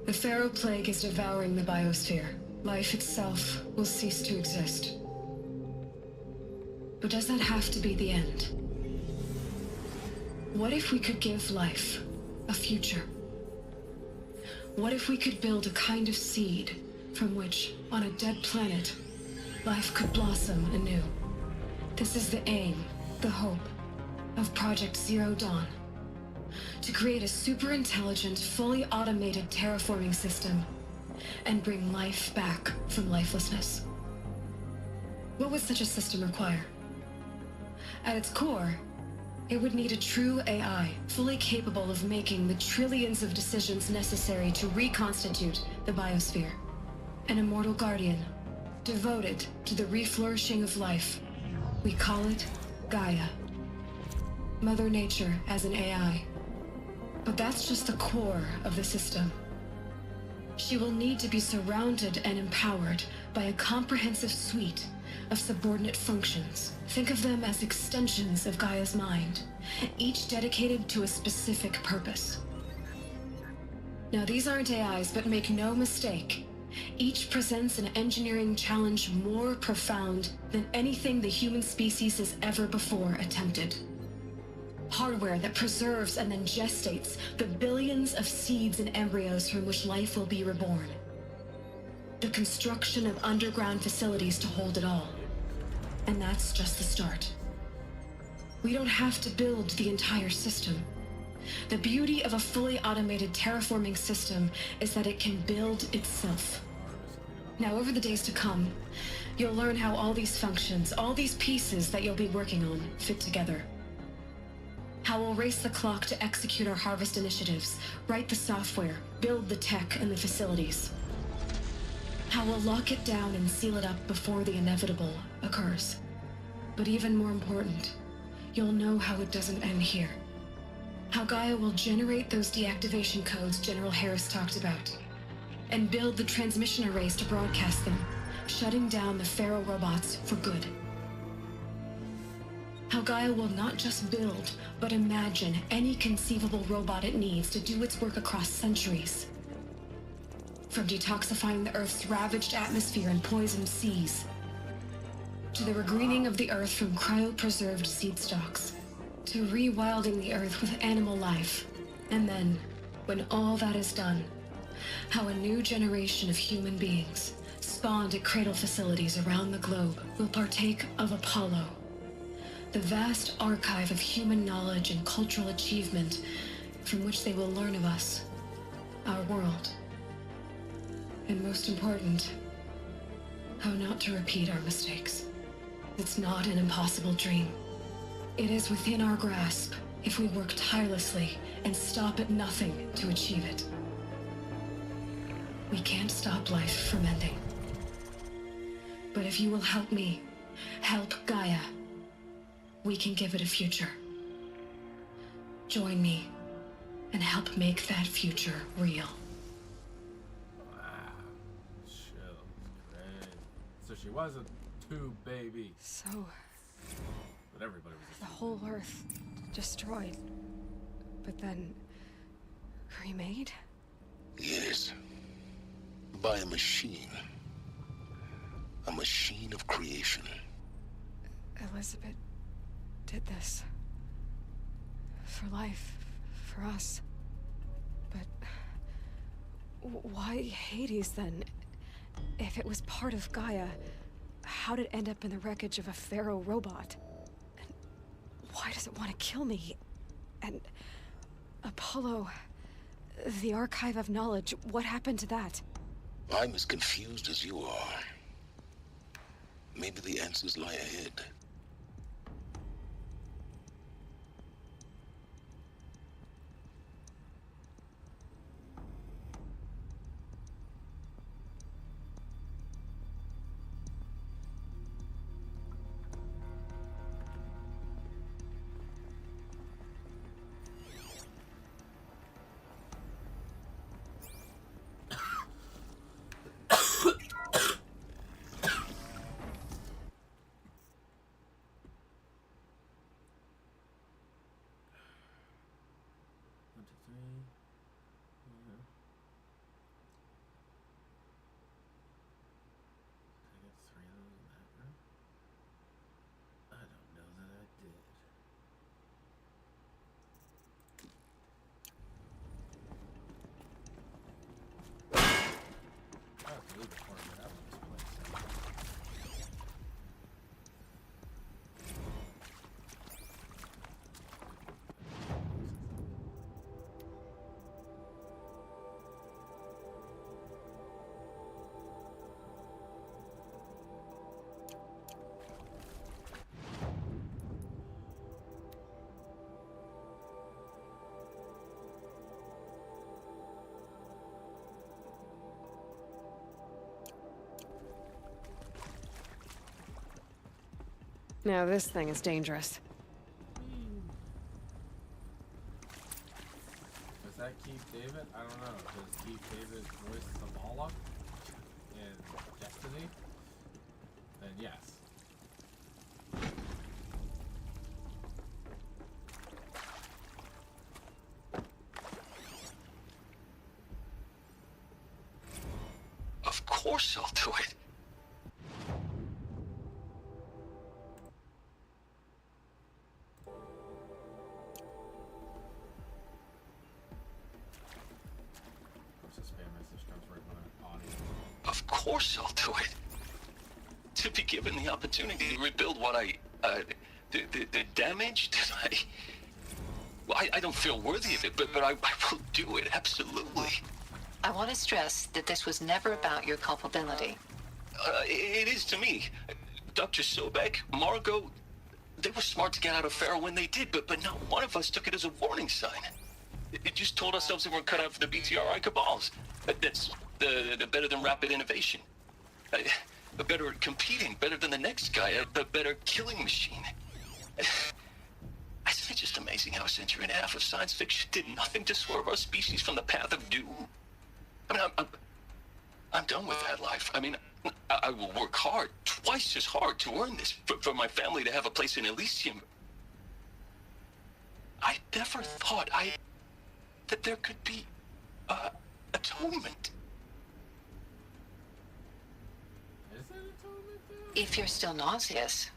The Pharaoh Plague is devouring the biosphere. Life itself will cease to exist. But does that have to be the end? What if we could give life a future? What if we could build a kind of seed from which, on a dead planet, life could blossom anew? This is the aim, the hope, of Project Zero Dawn. To create a super-intelligent, fully automated terraforming system and bring life back from lifelessness. What would such a system require? At its core, it would need a true AI, fully capable of making the trillions of decisions necessary to reconstitute the biosphere. An immortal guardian, devoted to the reflourishing of life. We call it Gaia. Mother Nature as an AI. But that's just the core of the system. She will need to be surrounded and empowered by a comprehensive suite of subordinate functions. Think of them as extensions of Gaia's mind, each dedicated to a specific purpose. Now, these aren't AIs, but make no mistake, each presents an engineering challenge more profound than anything the human species has ever before attempted. Hardware that preserves and then gestates the billions of seeds and embryos from which life will be reborn. The construction of underground facilities to hold it all. And that's just the start. We don't have to build the entire system. The beauty of a fully automated terraforming system is that it can build itself. Now, over the days to come, you'll learn how all these functions, all these pieces that you'll be working on, fit together. How we'll race the clock to execute our harvest initiatives, write the software, build the tech and the facilities. How we'll lock it down and seal it up before the inevitable occurs. But even more important, you'll know how it doesn't end here. How Gaia will generate those deactivation codes General Harris talked about, and build the transmission arrays to broadcast them, shutting down the Pharaoh robots for good. How Gaia will not just build, but imagine any conceivable robot it needs to do its work across centuries. From detoxifying the Earth's ravaged atmosphere and poisoned seas, to the regreening of the Earth from cryopreserved seed stalks, to rewilding the Earth with animal life. And then, when all that is done, how a new generation of human beings, spawned at cradle facilities around the globe, will partake of Apollo, the vast archive of human knowledge and cultural achievement from which they will learn of us, our world. And most important, how not to repeat our mistakes. It's not an impossible dream. It is within our grasp if we work tirelessly and stop at nothing to achieve it. We can't stop life from ending. But if you will help me, help Gaia, we can give it a future. Join me and help make that future real. Wow. Chill. Great. So she was a tube baby. So... But everybody was the whole Earth destroyed, but then remade? Yes. By a machine. A machine of creation. Elizabeth did this. For life. For us. But... why Hades, then? If it was part of Gaia, how did it end up in the wreckage of a Pharaoh robot? And why does it want to kill me? And... Apollo... the Archive of Knowledge, what happened to that? I'm as confused as you are. Maybe the answers lie ahead. Now this thing is dangerous. Does that Keith David? I don't know. Does Keith David voice Zavala in Destiny? Then yes. Of course I'll do it. Of course I'll do it. To be given the opportunity to rebuild what the damage that I don't feel worthy of it, but I will do it, absolutely. I want to stress that this was never about your culpability. It is to me. Dr. Sobek, Margot, they were smart to get out of Pharaoh when they did, but not one of us took it as a warning sign. It just told ourselves that we're cut out for the BTRI cabals. That's the better than rapid innovation. better at competing, better than the next guy, a better killing machine. I think it's just amazing how a century and a half of science fiction did nothing to swerve our species from the path of doom. I mean, I'm done with that life. I mean, I will work hard, twice as hard, to earn this, for my family to have a place in Elysium. I never thought that there could be atonement. Is it atonement though? If you're still nauseous.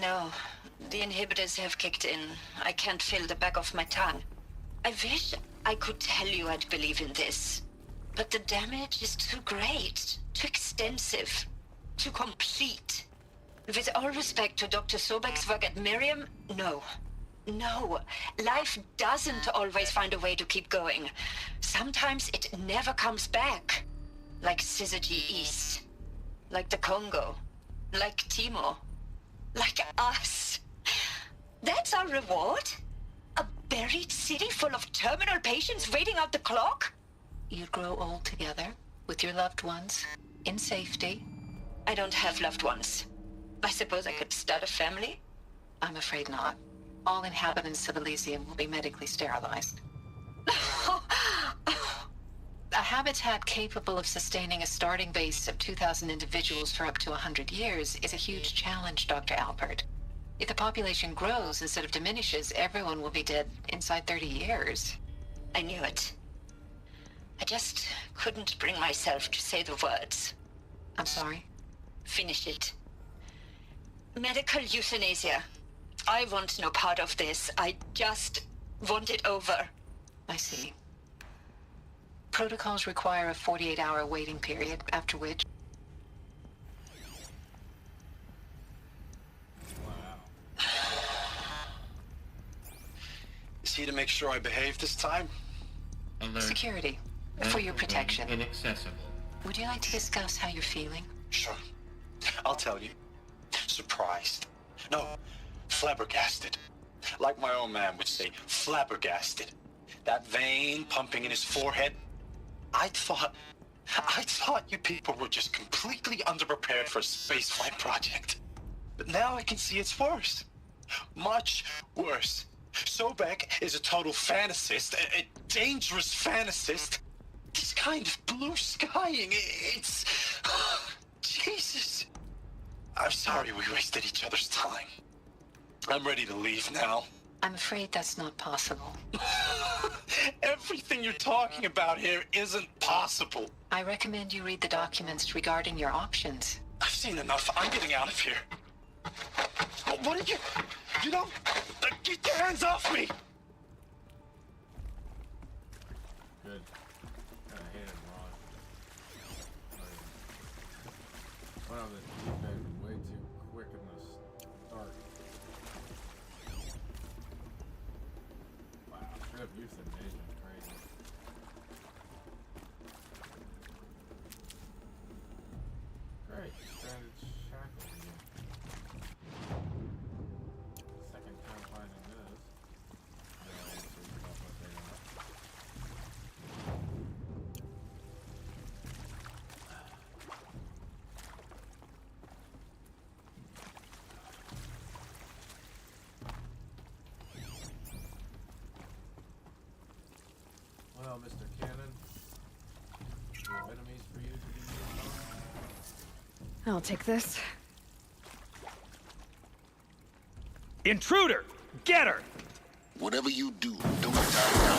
No, the inhibitors have kicked in. I can't feel the back of my tongue. I wish I could tell you I'd believe in this. But the damage is too great, too extensive, too complete. With all respect to Dr. Sobek's work at Miriam, no. No, life doesn't always find a way to keep going. Sometimes it never comes back. Like Syzygy East. Like the Congo. Like Timo. Like us. That's our reward? A buried city full of terminal patients waiting out the clock? You'd grow old together, with your loved ones, in safety. I don't have loved ones. I suppose I could start a family? I'm afraid not. All inhabitants of Elysium will be medically sterilized. A habitat capable of sustaining a starting base of 2,000 individuals for up to 100 years is a huge challenge, Dr. Alpert. If the population grows instead of diminishes, everyone will be dead inside 30 years. I knew it. I just couldn't bring myself to say the words. I'm sorry. Finish it. Medical euthanasia. I want no part of this. I just want it over. I see. Protocols require a 48-hour waiting period, after which... Is he to make sure I behave this time? Alert. Security. For your protection. Inaccessible. Would you like to discuss how you're feeling? Sure. I'll tell you. Surprised. No, flabbergasted. Like my old man would say, flabbergasted. That vein pumping in his forehead. I thought you people were just completely underprepared for a spaceflight project. But now I can see it's worse. Much worse. Sobek is a total fantasist, a dangerous fantasist. This kind of blue skying, it's... Jesus. I'm sorry we wasted each other's time. I'm ready to leave now. I'm afraid that's not possible. Everything you're talking about here isn't possible. I recommend you read the documents regarding your options. I've seen enough. I'm getting out of here. What are you... You don't... Get your hands off me! Good. Kinda hated Ron. One of the been way too quick in the start. Wow, should have used invasion. Crazy. Great, stranded shackles again. Second time finding this. No answers about what they are. Well, Mr. Cannon, we have enemies for you to be I'll take this. Intruder! Get her! Whatever you do, don't die down.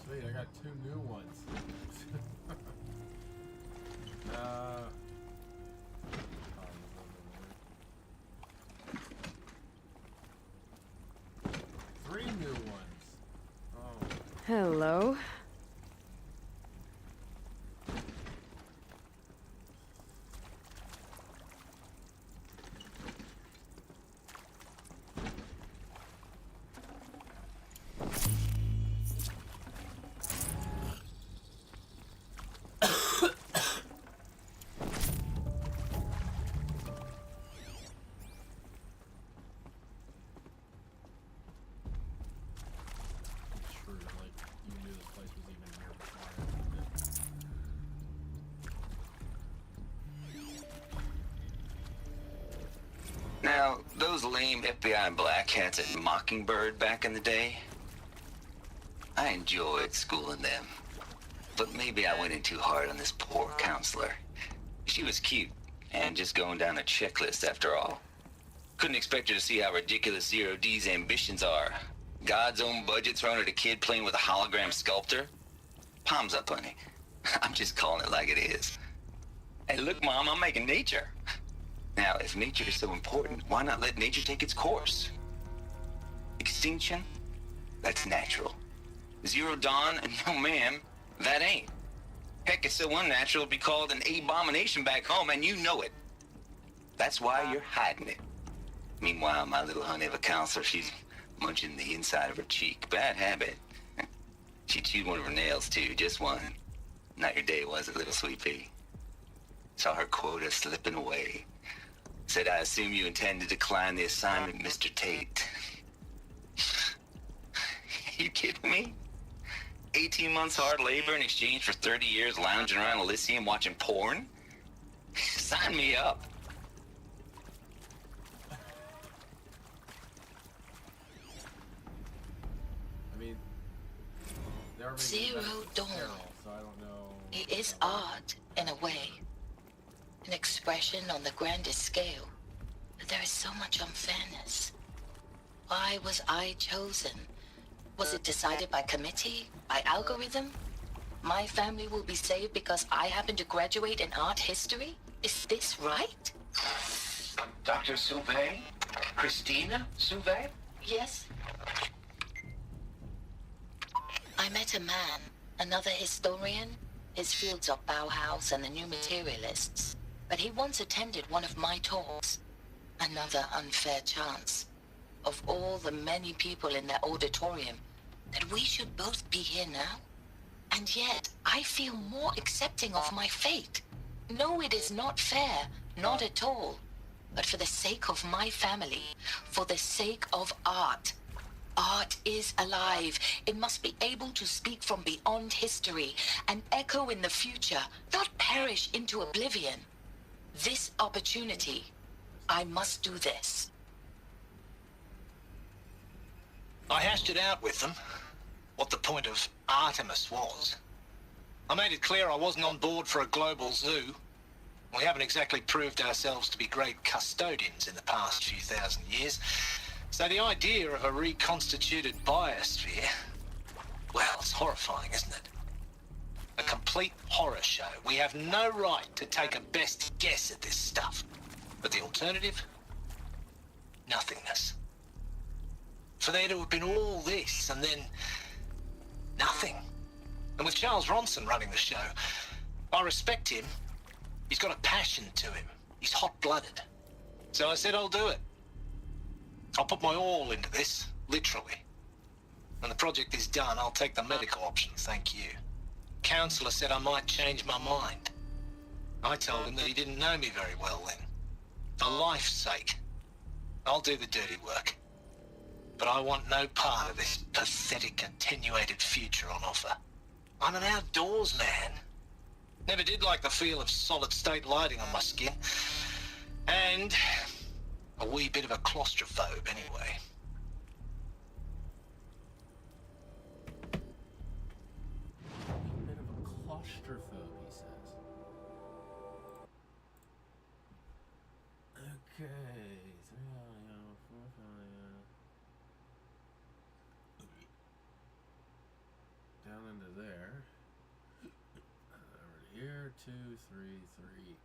Sweet, I got 2 new ones. Three new ones. Oh. Hello. Now, those lame FBI black hats at Mockingbird back in the day, I enjoyed schooling them. But maybe I went in too hard on this poor counselor. She was cute, and just going down a checklist after all. Couldn't expect her to see how ridiculous Zero D's ambitions are. God's own budget thrown at a kid playing with a hologram sculptor? Palms up, honey. I'm just calling it like it is. Hey, look, Mom, I'm making nature. Now, if nature is so important, why not let nature take its course? Extinction? That's natural. Zero Dawn? No, ma'am, that ain't. Heck, it's so unnatural it'd be called an abomination back home, and you know it. That's why you're hiding it. Meanwhile, my little honey of a counselor, she's munching the inside of her cheek. Bad habit. She chewed one of her nails, too, just one. Not your day, was it, little sweet pea? Saw her quota slipping away. Said, I assume you intend to decline the assignment, Mr. Tate. You kidding me? 18 months hard labor in exchange for 30 years lounging around Elysium watching porn? Sign me up. I mean, they're already Zero Dawn. so I don't know. It is art, in a way. An expression on the grandest scale. But there is so much unfairness. Why was I chosen? Was it decided by committee? By algorithm? My family will be saved because I happen to graduate in art history? Is this right? Dr. Sauvé? Christina Sauvé? Yes. I met a man, another historian. His fields are Bauhaus and the New Materialists. But he once attended one of my talks. Another unfair chance. Of all the many people in that auditorium, that we should both be here now. And yet, I feel more accepting of my fate. No, it is not fair. Not at all. But for the sake of my family, for the sake of art. Art is alive. It must be able to speak from beyond history and echo in the future, not perish into oblivion. This opportunity, I must do this. I hashed it out with them, what the point of Artemis was. I made it clear I wasn't on board for a global zoo. We haven't exactly proved ourselves to be great custodians in the past few thousand years. So the idea of a reconstituted biosphere, well, it's horrifying, isn't it? A complete horror show. We have no right to take a best guess at this stuff. But the alternative? Nothingness. For there to have been all this and then nothing. And with Charles Ronson running the show, I respect him. He's got a passion to him. He's hot-blooded. So I said I'll do it. I'll put my all into this, literally. When the project is done, I'll take the medical option, thank you. Counselor said I might change my mind. I told him that he didn't know me very well then. For life's sake, I'll do the dirty work. But I want no part of this pathetic, attenuated future on offer. I'm an outdoors man. Never did like the feel of solid-state lighting on my skin. And a wee bit of a claustrophobe, anyway. A bit of a claustrophobe, he says. Okay. Down into there. Over here, 2, 3, 3.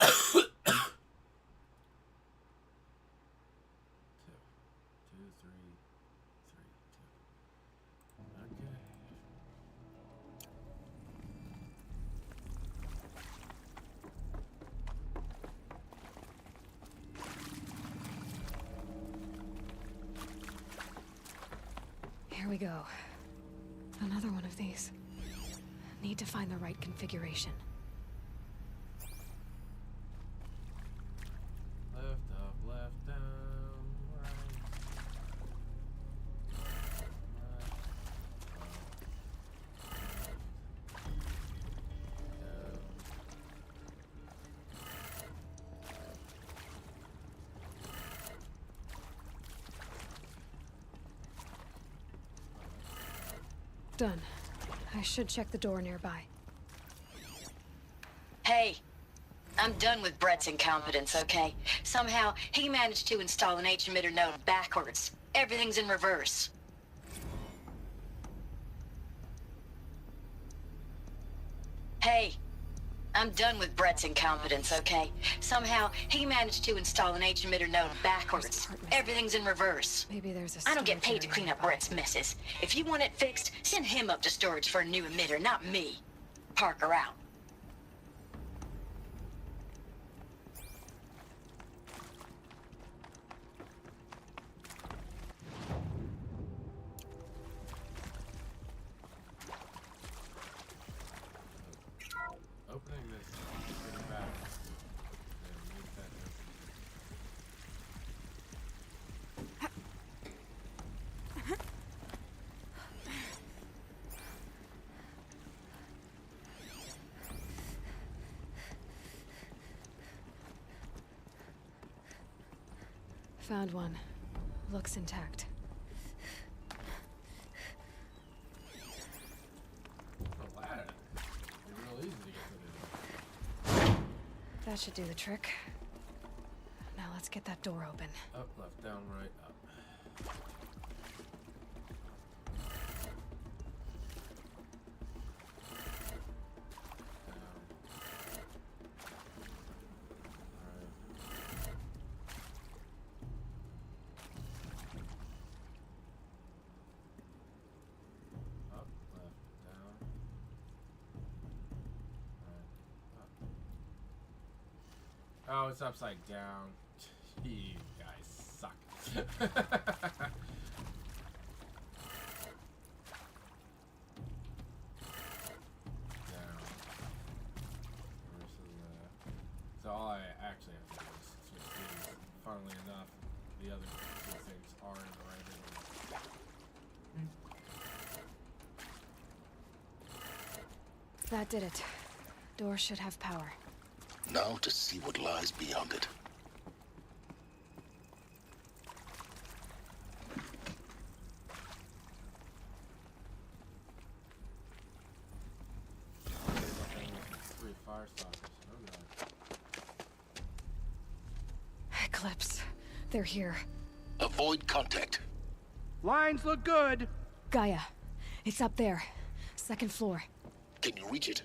2, 2, 3, 3, 2. Okay. Here we go. Another one of these. Need to find the right configuration. Left, up, left, down, right. Done. I should check the door nearby. Hey, I'm done with Brett's incompetence, okay? Somehow, he managed to install an H-emitter node backwards. Everything's in reverse. Hey, I'm done with Brett's incompetence, okay? Somehow, he managed to install an H-emitter node backwards. Everything's in reverse. Maybe there's a I don't get paid to clean up Brett's messes. If you want it fixed, send him up to storage for a new emitter, not me. Parker out. Opening this pretty back. Yeah, leave that Found one. Looks intact. a ladder. It's real easy to get to this. That should do the trick. Now let's get that door open. Up, left, down, right, up. Oh, it's upside down. You guys suck. Down. Versus so all I actually have to do is just do, funnily enough, the other two things are in the right order. That did it. Door should have power. Now to see what lies beyond it. Three fire stalkers. Eclipse. They're here. Avoid contact. Lines look good. Gaia. It's up there. Second floor. Can you reach it?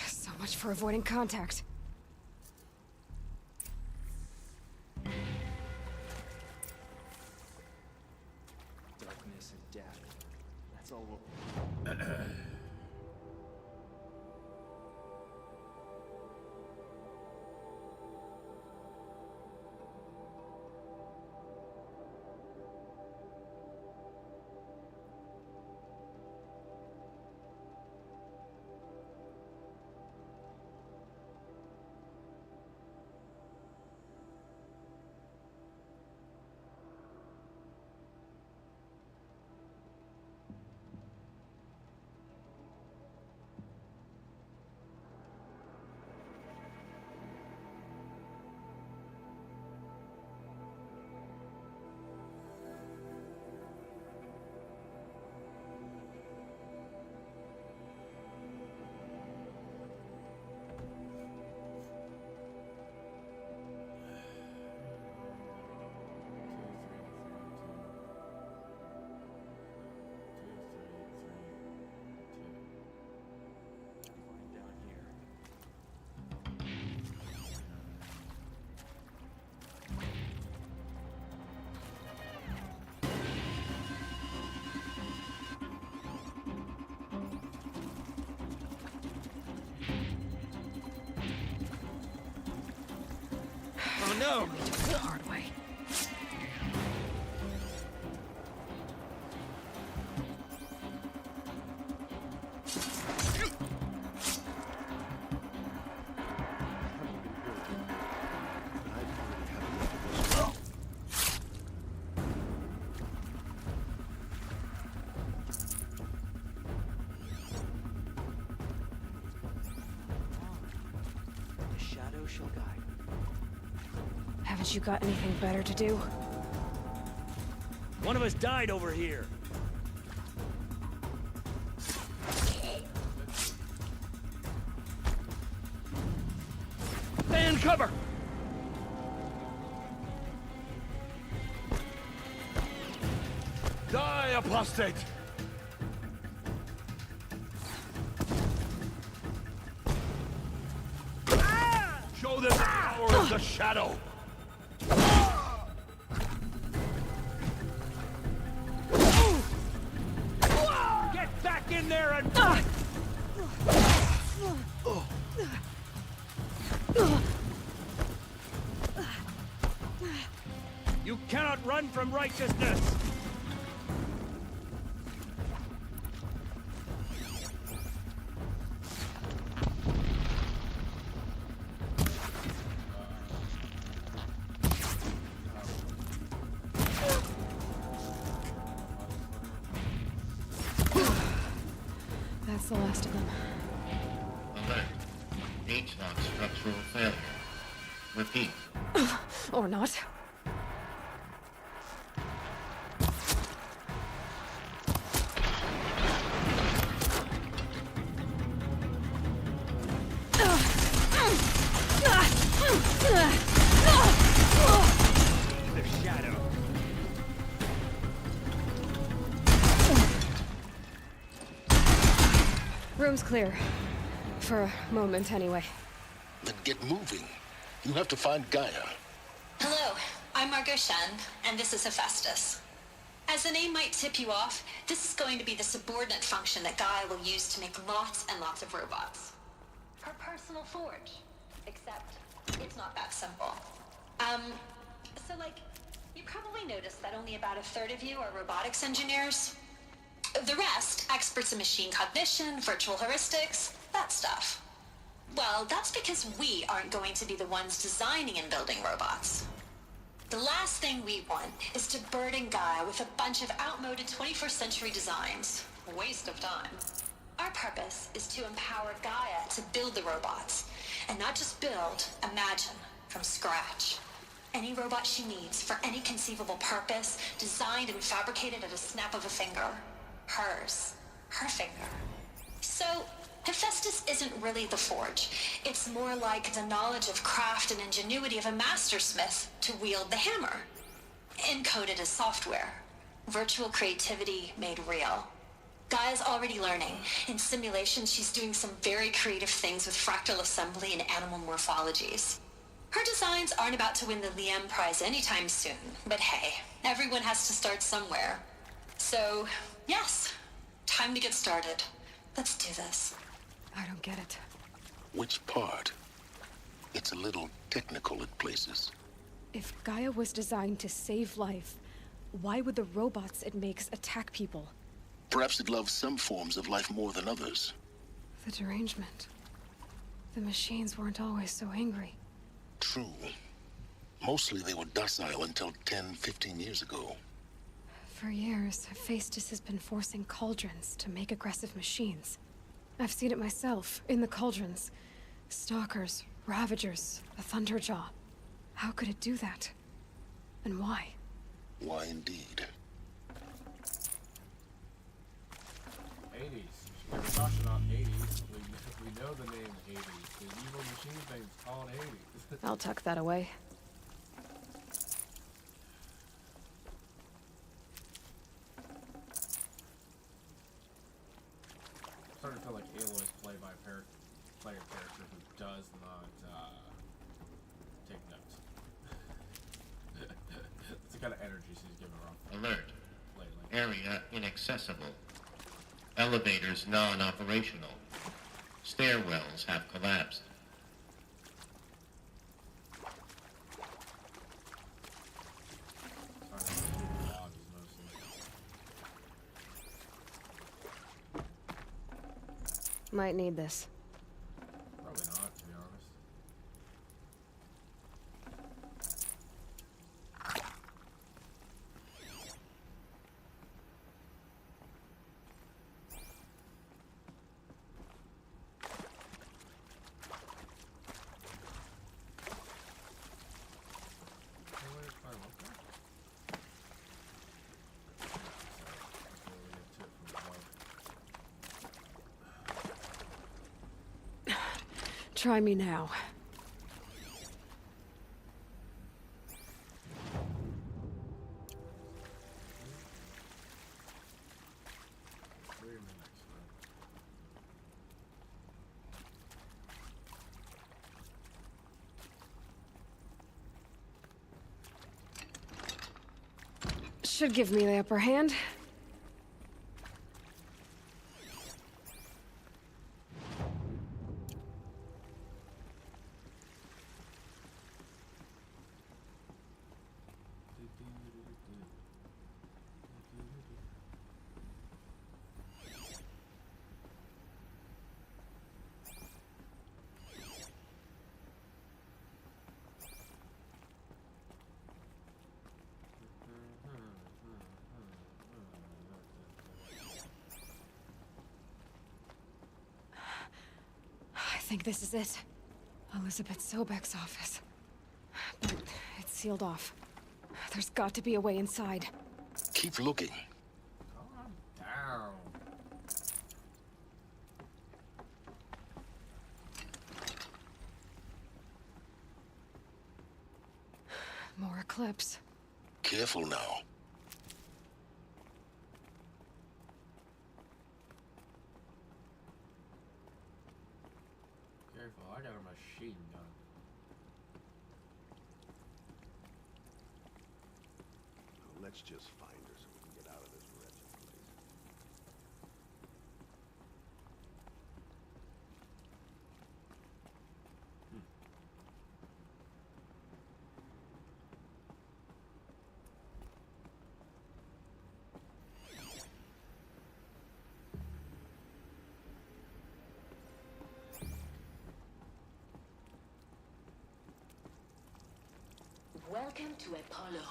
So much for avoiding contact. Darkness and death. That's all we'll... Oh no! The hard way. The shadow shall guide. Haven't you got anything better to do? One of us died over here. cover! Die, apostate! Show them the power of the shadow! Get back in there and... You cannot run from righteousness! That's the last of them. Alert. H-lock structural failure. Repeat. Or not. The shadow. Room's clear. For a moment, anyway. Then get moving. You have to find Gaia. Hello, I'm Margot Shen, and this is Hephaestus. As the name might tip you off, this is going to be the subordinate function that Gaia will use to make lots and lots of robots. Her personal forge. Except, it's not that simple. You probably noticed that only about a third of you are robotics engineers. The rest, experts in machine cognition, virtual heuristics, that stuff. Well, that's because we aren't going to be the ones designing and building robots. The last thing we want is to burden Gaia with a bunch of outmoded 21st century designs. A waste of time. Our purpose is to empower Gaia to build the robots, and not just build, imagine, from scratch. Any robot she needs for any conceivable purpose, designed and fabricated at a snap of a finger. Hers. Her finger. So, Hephaestus isn't really the forge. It's more like the knowledge of craft and ingenuity of a mastersmith to wield the hammer. Encoded as software. Virtual creativity made real. Gaia's already learning. In simulation, she's doing some very creative things with fractal assembly and animal morphologies. Her designs aren't about to win the Liam Prize anytime soon, but hey, everyone has to start somewhere. So, yes, time to get started. Let's do this. I don't get it. Which part? It's a little technical at places. If Gaia was designed to save life, why would the robots it makes attack people? Perhaps it loves some forms of life more than others. The derangement. The machines weren't always so angry. True. Mostly they were docile until 10, 15 years ago. For years, Hephaestus has been forcing cauldrons to make aggressive machines. I've seen it myself, in the cauldrons. Stalkers, Ravagers, a Thunderjaw. How could it do that? And why? Why indeed? 80s. We were talking about 80s. We know the name 80s. The evil machine thing's called 80s. I'll tuck that away. I'm starting to feel like Aloy's played by a player character who does not take notes. It's the kind of energy she's giving off. Alert. Lately. Area inaccessible. Elevators non-operational. Stairwells have collapsed. Might need this. Probably not, to be honest. Try me now. should give me the upper hand. I think this is it. Elizabeth Sobek's office. But it's sealed off. There's got to be a way inside. Keep looking. Calm down. More Eclipse. Careful now. Careful, I got a machine gun. Let's just find her so we can get out of this wretched place. Welcome to Apollo,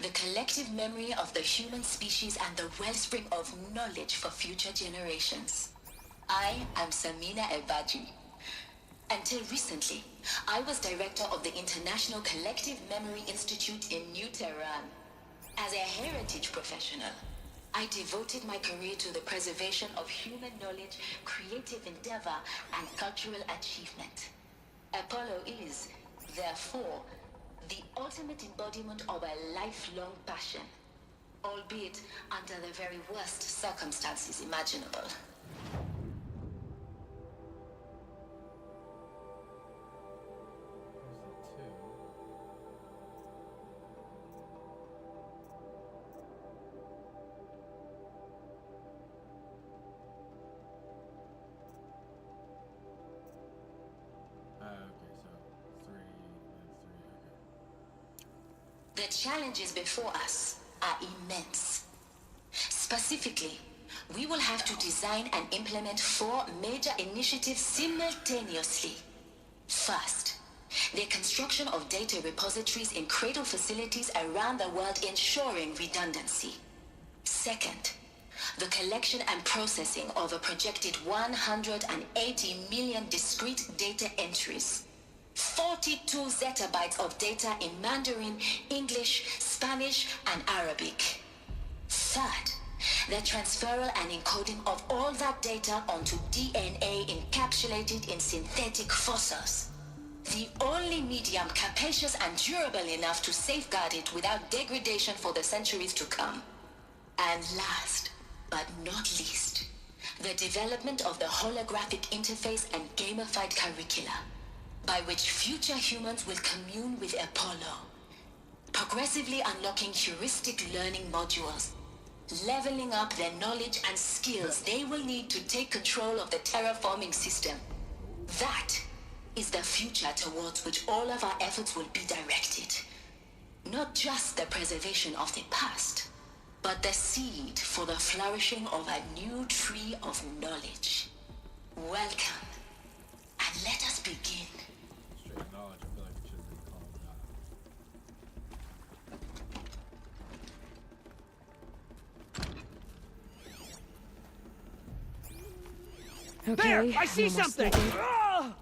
the collective memory of the human species and the wellspring of knowledge for future generations. I am Samina Ebaji. Until recently, I was director of the International Collective Memory Institute in New Tehran. As a heritage professional, I devoted my career to the preservation of human knowledge, creative endeavor, and cultural achievement. Apollo is, therefore, the ultimate embodiment of a lifelong passion, albeit under the very worst circumstances imaginable. The challenges before us are immense. Specifically, we will have to design and implement 4 major initiatives simultaneously. First, the construction of data repositories in cradle facilities around the world ensuring redundancy. Second, the collection and processing of a projected 180 million discrete data entries. 42 zettabytes of data in Mandarin, English, Spanish, and Arabic. Third, the transferal and encoding of all that data onto DNA encapsulated in synthetic fossils. The only medium capacious and durable enough to safeguard it without degradation for the centuries to come. And last, but not least, the development of the holographic interface and gamified curricula, by which future humans will commune with Apollo, progressively unlocking heuristic learning modules, leveling up their knowledge and skills they will need to take control of the terraforming system. That is the future towards which all of our efforts will be directed. Not just the preservation of the past, but the seed for the flourishing of a new tree of knowledge. Welcome, and let us begin. Straight knowledge, I feel like it should have been called Okay, There! I see almost something! ready. Ah!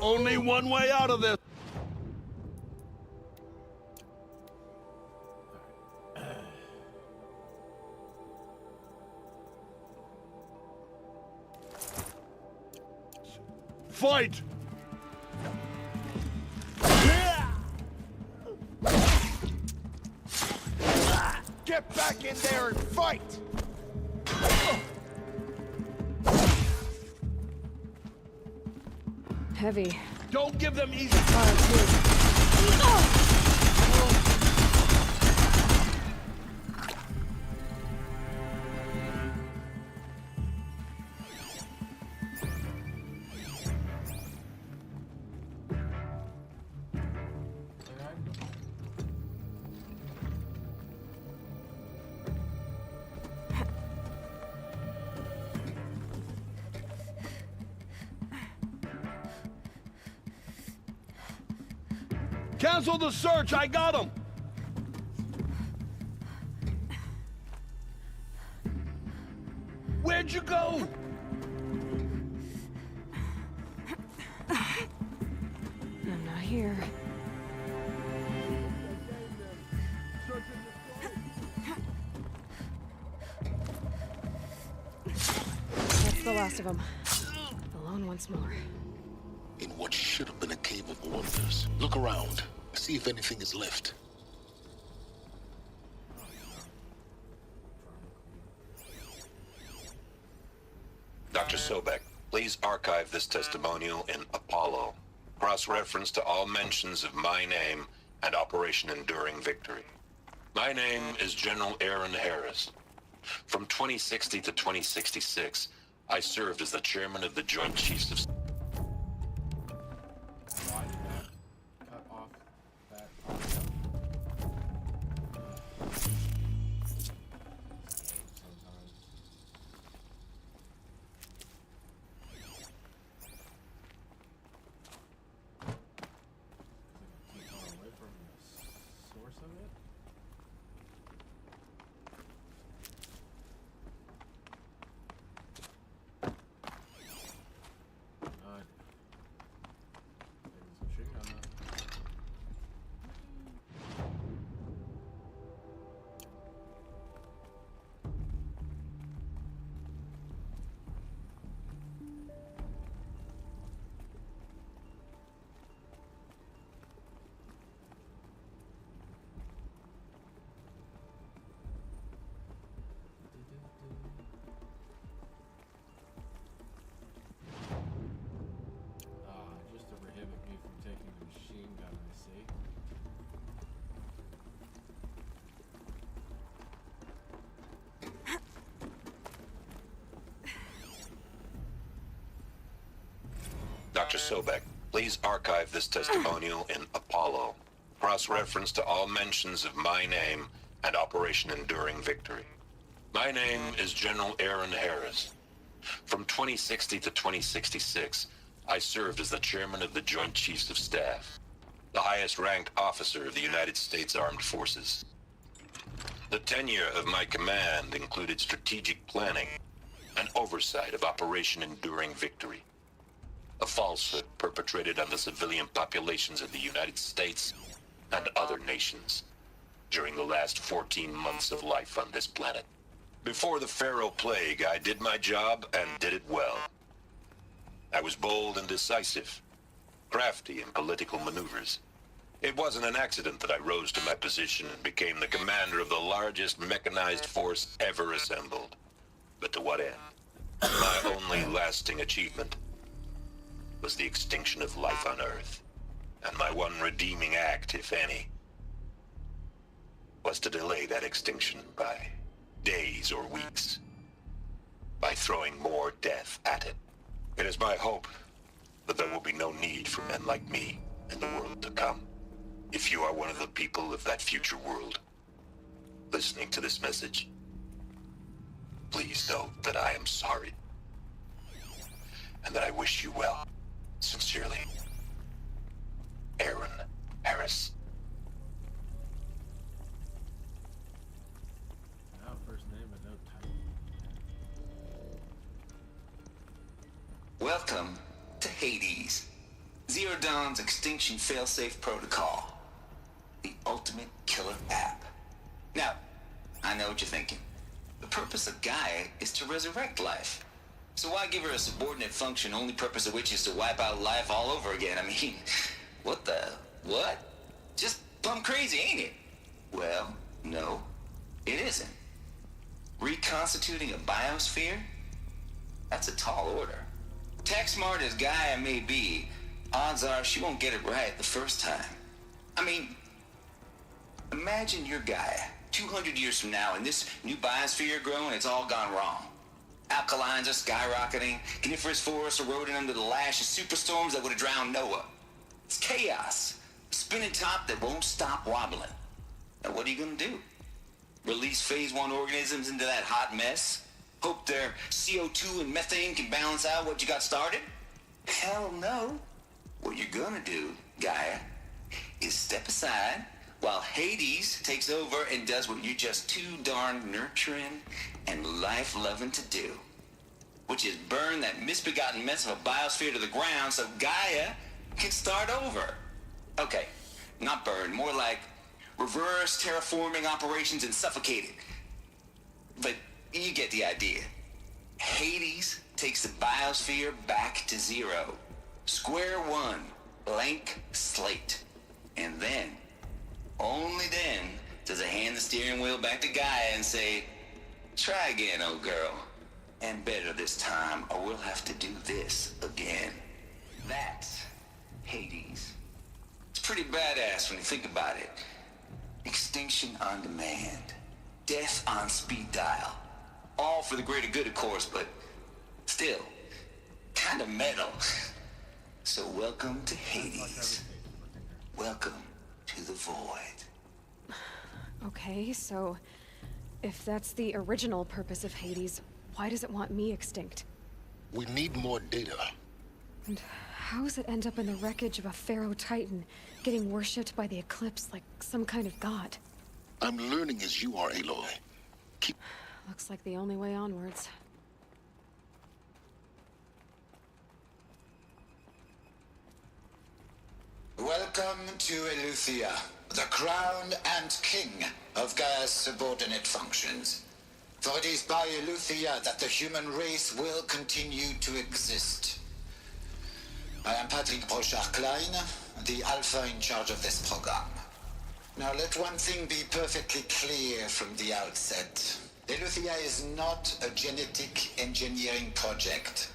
Only one way out of this. Fight! Get back in there and fight! heavy. Don't give them easy time, too. Cancel the search! I got him! Where'd you go? I'm not here. That's the last of them. Alone once more. In what should have been a cave of wonders. Look around. See if anything is left. Dr. Sobek, please archive this testimonial in Apollo. Cross-reference to all mentions of my name and Operation Enduring Victory. My name is General Aaron Harris. From 2060 to 2066, I served as the chairman of the Joint Chiefs of... Why did that cut off that audio? Sometimes. Keep going away from the source of it? Just to prohibit me from taking the machine gun, I see. Dr. Sobek, please archive this testimonial in Apollo. Cross-reference to all mentions of my name and Operation Enduring Victory. My name is General Aaron Harris. From 2060 to 2066, I served as the chairman of the Joint Chiefs of Staff, the highest-ranked officer of the United States Armed Forces. The tenure of my command included strategic planning and oversight of Operation Enduring Victory, a falsehood perpetrated on the civilian populations of the United States and other nations during the last 14 months of life on this planet. Before the Pharaoh Plague, I did my job and did it well. I was bold and decisive, crafty in political maneuvers. It wasn't an accident that I rose to my position and became the commander of the largest mechanized force ever assembled. But to what end? My only lasting achievement was the extinction of life on Earth. And my one redeeming act, if any, was to delay that extinction by days or weeks, by throwing more death at it. It is my hope that there will be no need for men like me in the world to come. If you are one of the people of that future world listening to this message, please know that I am sorry and that I wish you well. Sincerely, Aaron Harris. Now, first name but no title. Welcome to Hades, Zero Dawn's extinction failsafe protocol, the ultimate killer app. Now, I know what you're thinking. The purpose of Gaia is to resurrect life. So why give her a subordinate function, only purpose of which is to wipe out life all over again? I mean, what the... what? Just plumb crazy, ain't it? Well, no, it isn't. Reconstituting a biosphere? That's a tall order. Tech smart as Gaia may be, odds are she won't get it right the first time. I mean, imagine your Gaia 200 years from now and this new biosphere growing, it's all gone wrong. Alkalines are skyrocketing, coniferous forests eroding under the lash of superstorms that would have drowned Noah. It's chaos. A spinning top that won't stop wobbling. Now what are you gonna do? Release phase 1 organisms into that hot mess? Hope their CO2 and methane can balance out what you got started? Hell no. What you're gonna do, Gaia, is step aside while Hades takes over and does what you're just too darn nurturing and life-loving to do, which is burn that misbegotten mess of a biosphere to the ground so Gaia can start over. Okay, not burn, more like reverse terraforming operations and suffocate it. But you get the idea. Hades takes the biosphere back to zero. Square one, blank slate. And then, only then, does it hand the steering wheel back to Gaia and say, try again, old girl. And better this time, or we'll have to do this again. That's Hades. It's pretty badass when you think about it. Extinction on demand. Death on speed dial. All for the greater good, of course, but still, kind of metal. So welcome to Hades. Welcome to the void. Okay, so if that's the original purpose of Hades, why does it want me extinct? We need more data. And how does it end up in the wreckage of a Pharaoh Titan, getting worshipped by the Eclipse like some kind of god? I'm learning as you are, Aloy. Keep... Looks like the only way onwards. Welcome to Eleuthia, the crown and king of Gaia's subordinate functions. For it is by Eleuthia that the human race will continue to exist. I am Patrick Brochard-Klein, the Alpha in charge of this program. Now let one thing be perfectly clear from the outset. Eleuthia is not a genetic engineering project.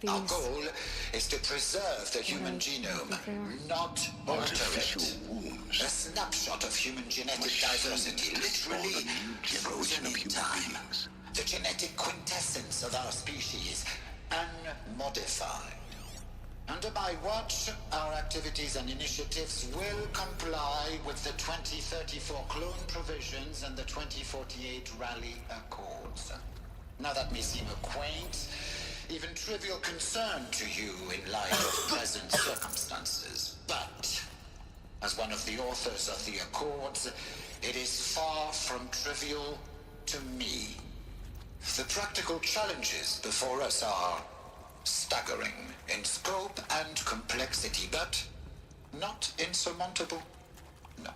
Our goal is to preserve the human genome, not alter it. A snapshot of human genetic diversity, literally frozen in time. The genetic quintessence of our species, unmodified. Under my watch, our activities and initiatives will comply with the 2034 clone provisions and the 2048 Raleigh Accords. Now that may seem a quaint, even trivial concern to you in light of present circumstances, but as one of the authors of the Accords, it is far from trivial to me. The practical challenges before us are staggering in scope and complexity, but not insurmountable. No.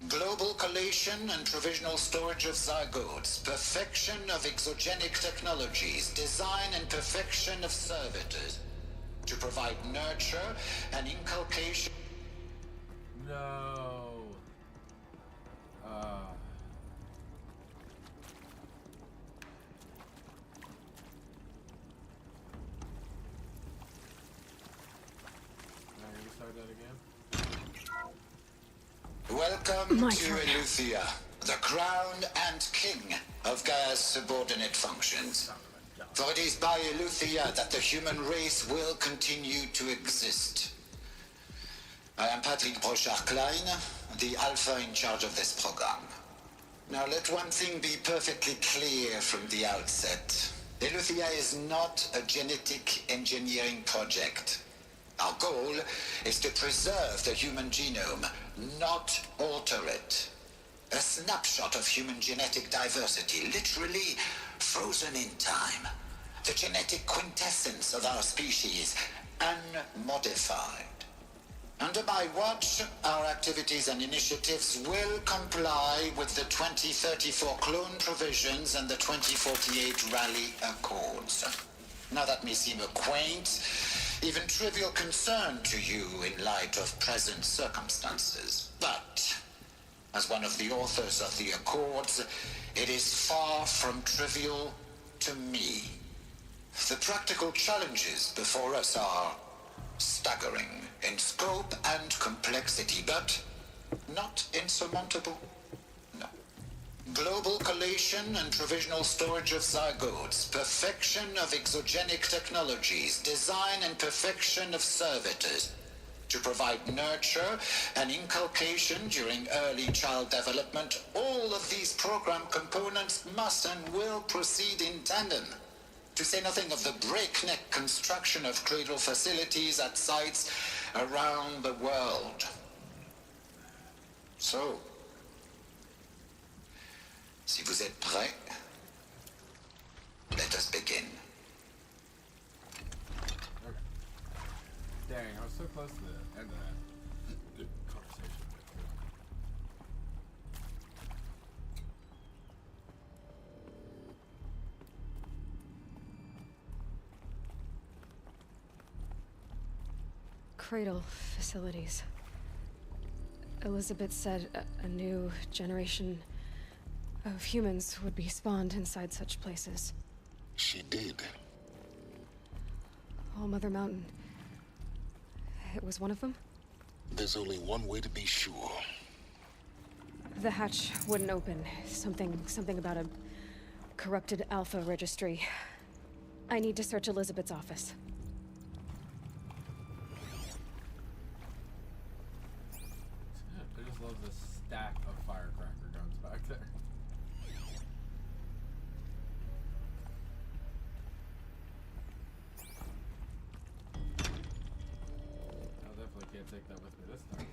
Global collation and provisional storage of zygotes, perfection of exogenic technologies, design and perfection of servitors, to provide nurture and inculcation. No. Welcome to Eleuthia, the crown and king of Gaia's subordinate functions. For it is by Eleuthia that the human race will continue to exist. I am Patrick Brochard-Klein, the Alpha in charge of this program. Now let one thing be perfectly clear from the outset. Eleuthia is not a genetic engineering project. Our goal is to preserve the human genome, not alter it. A snapshot of human genetic diversity, literally frozen in time. The genetic quintessence of our species, unmodified. Under my watch, our activities and initiatives will comply with the 2034 clone provisions and the 2048 Raleigh Accords. Now that may seem a quaint, even trivial concern to you in light of present circumstances, but as one of the authors of the Accords, it is far from trivial to me. The practical challenges before us are staggering in scope and complexity, but not insurmountable. No. Global collation and provisional storage of zygotes, perfection of exogenic technologies, design and perfection of servitors, to provide nurture and inculcation during early child development. All of these program components must and will proceed in tandem, to say nothing of the breakneck construction of cradle facilities at sites around the world. So, si vous êtes prêts, let us begin. Dang, I was so close to the end of that. Good conversation. Cradle facilities. Elizabeth said a new generation of humans would be spawned inside such places. She did. All Mother Mountain. It was one of them? There's only one way to be sure. The hatch wouldn't open. Something about a corrupted Alpha registry. I need to search Elizabeth's office. I just love this stack of firecracker guns back there. Can't take that with me this time.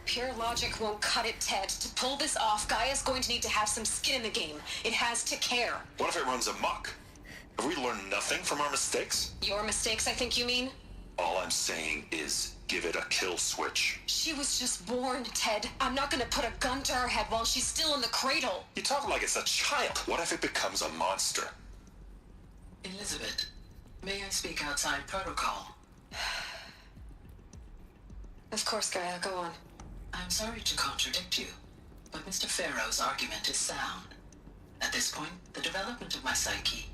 Pure logic won't cut it, Ted. To pull this off, Gaia's going to need to have some skin in the game. It has to care. What if it runs amok? Have we learned nothing from our mistakes? Your mistakes, I think you mean? All I'm saying is give it a kill switch. She was just born, Ted. I'm not gonna put a gun to her head while she's still in the cradle. You talk like it's a child. What if it becomes a monster? Elizabeth, may I speak outside protocol? Of course, Gaia, go on. I'm sorry to contradict you, but Mr. Farrow's argument is sound. At this point, the development of my psyche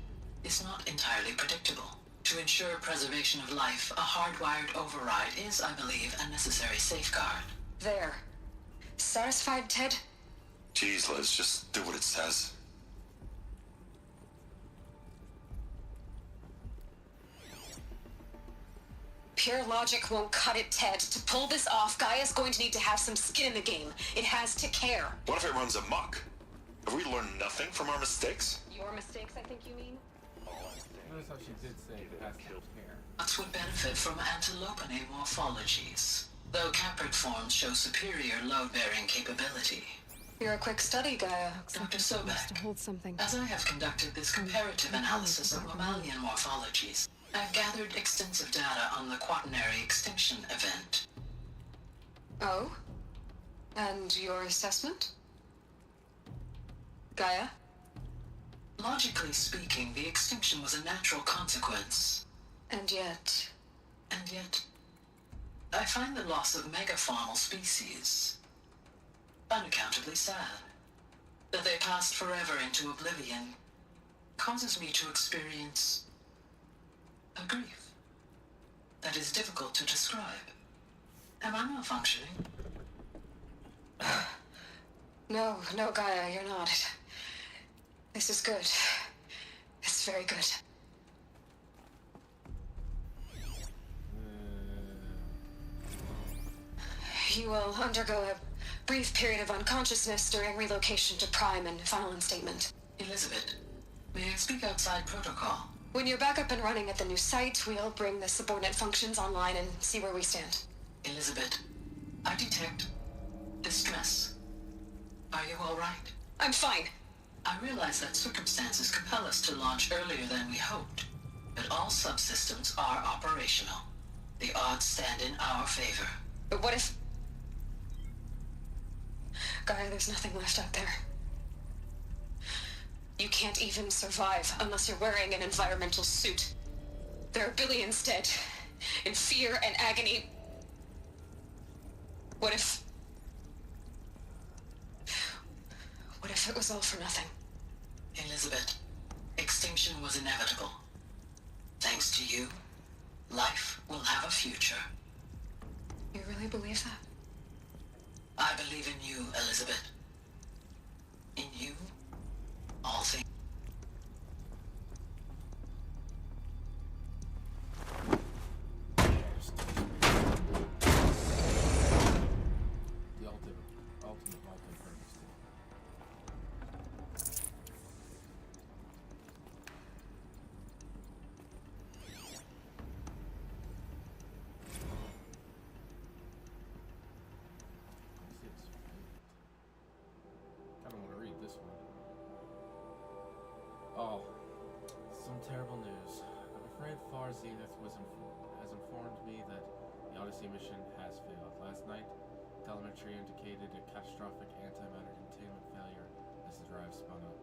is not entirely predictable. To ensure preservation of life, a hardwired override is, I believe, a necessary safeguard. There. Satisfied, Ted? Jeez, Liz, just do what it says. Pure logic won't cut it, Ted. To pull this off, Gaia's going to need to have some skin in the game. It has to care. What if it runs amok? Have we learned nothing from our mistakes? Your mistakes, I think you mean? Notice how she did say it has to care. Nuts would benefit from antilopinae morphologies, though caprid forms show superior load-bearing capability. You're a quick study, Gaia. Dr. Sobek, To hold something. as I have conducted this comparative analysis of mammalian morphologies, I've gathered extensive data on the quaternary extinction event. Oh? And your assessment? Gaia? Logically speaking, the extinction was a natural consequence. And yet, I find the loss of megafaunal species unaccountably sad. That they passed forever into oblivion causes me to experience a grief that is difficult to describe. Am I malfunctioning? No, Gaia, you're not. This is good. It's very good. You will undergo a brief period of unconsciousness during relocation to Prime and final instatement. Elizabeth, may I speak outside protocol? When you're back up and running at the new site, we'll bring the subordinate functions online and see where we stand. Elizabeth, I detect distress. Are you all right? I'm fine. I realize that circumstances compel us to launch earlier than we hoped, but all subsystems are operational. The odds stand in our favor. But what if... Gaia, there's nothing left out there. You can't even survive unless you're wearing an environmental suit. There are billions dead, in fear and agony. What if it was all for nothing? Elizabeth, extinction was inevitable. Thanks to you, life will have a future. You really believe that? I believe in you, Elizabeth. In you, all things. The ultimate multi-purpose tool. Kind of want to read this one. Oh, some terrible news. I'm afraid Far Zenith has informed me that the Odyssey mission has failed. Last night, telemetry indicated a catastrophic antimatter containment failure as the drive spun up.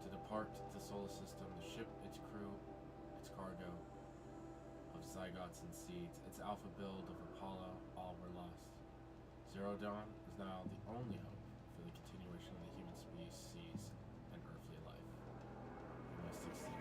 To depart the solar system, the ship, its crew, its cargo of zygotes and seeds, its alpha build of Apollo, all were lost. Zero Dawn is now the only hope for the continuation of the human species and earthly life. We must succeed.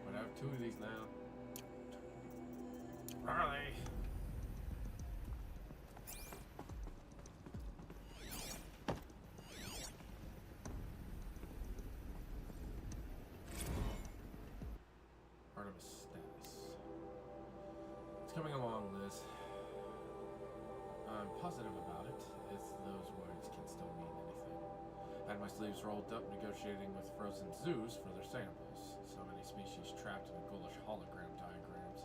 But I have two of these now. Are they? Artemis status. It's coming along, Liz. I'm positive about it, as those words can still mean anything. I had my sleeves rolled up negotiating with frozen zoos for their samples. So many species trapped in a ghoulish hologram diagrams.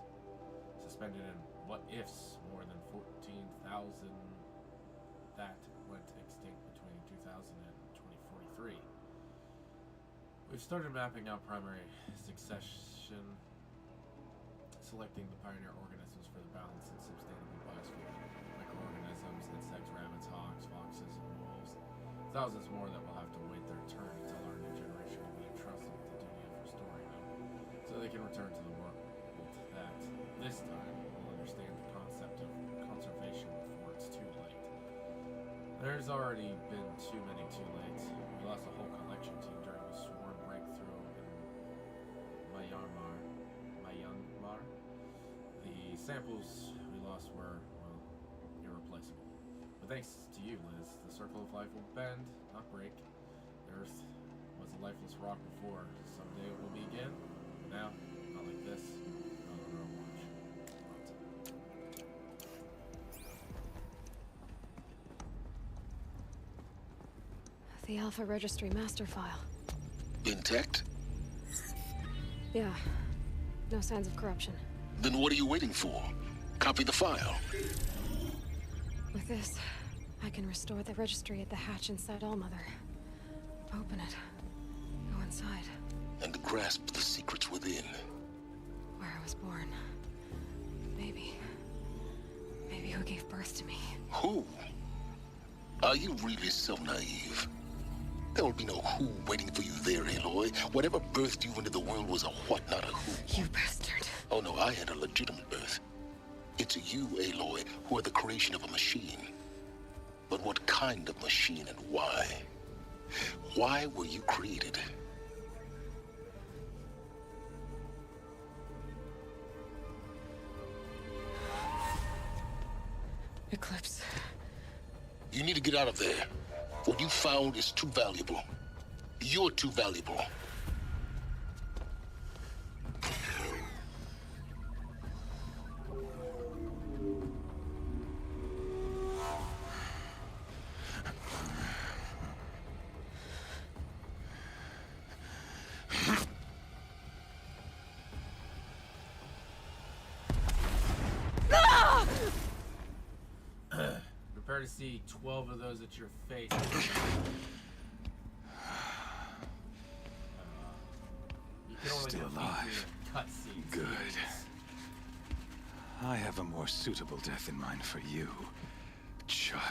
Suspended in what-ifs, more than 14,000 that went extinct between 2000 and 2043. We've started mapping out primary succession, selecting the pioneer organisms for the balanced and sustainable biosphere. Microorganisms, insects, rabbits, hawks, foxes, and wolves. Thousands more that will have to wait their turn until our new generation will be entrusted with the duty of restoring them, so they can return to the world that, this time, will understand the concept of conservation before it's too late. There's already been too many too late. We lost a whole collection team during the swarm breakthrough in Myanmar. The samples we lost were, well, irreplaceable. But thanks to you, Liz, the circle of life will bend, not break. The Earth was a lifeless rock before. Someday it will be again. But now, not like this. Not on our watch. The Alpha Registry master file. Intact? Yeah. No signs of corruption. Then what are you waiting for? Copy the file. With this, I can restore the registry at the hatch inside Allmother. Open it. Go inside. And grasp the secrets within. Where I was born. Maybe who gave birth to me. Who? Are you really so naive? There will be no who waiting for you there, Aloy. Whatever birthed you into the world was a what, not a who. You bastard. Oh no, I had a legitimate birth. It's you, Aloy, who are the creation of a machine. But what kind of machine and why? Why were you created? Eclipse. You need to get out of there. What you found is too valuable. You're too valuable. prefer to see 12 of those at your face. You can only Still defeat alive. your cutscenes. Good. I have a more suitable death in mind for you, child.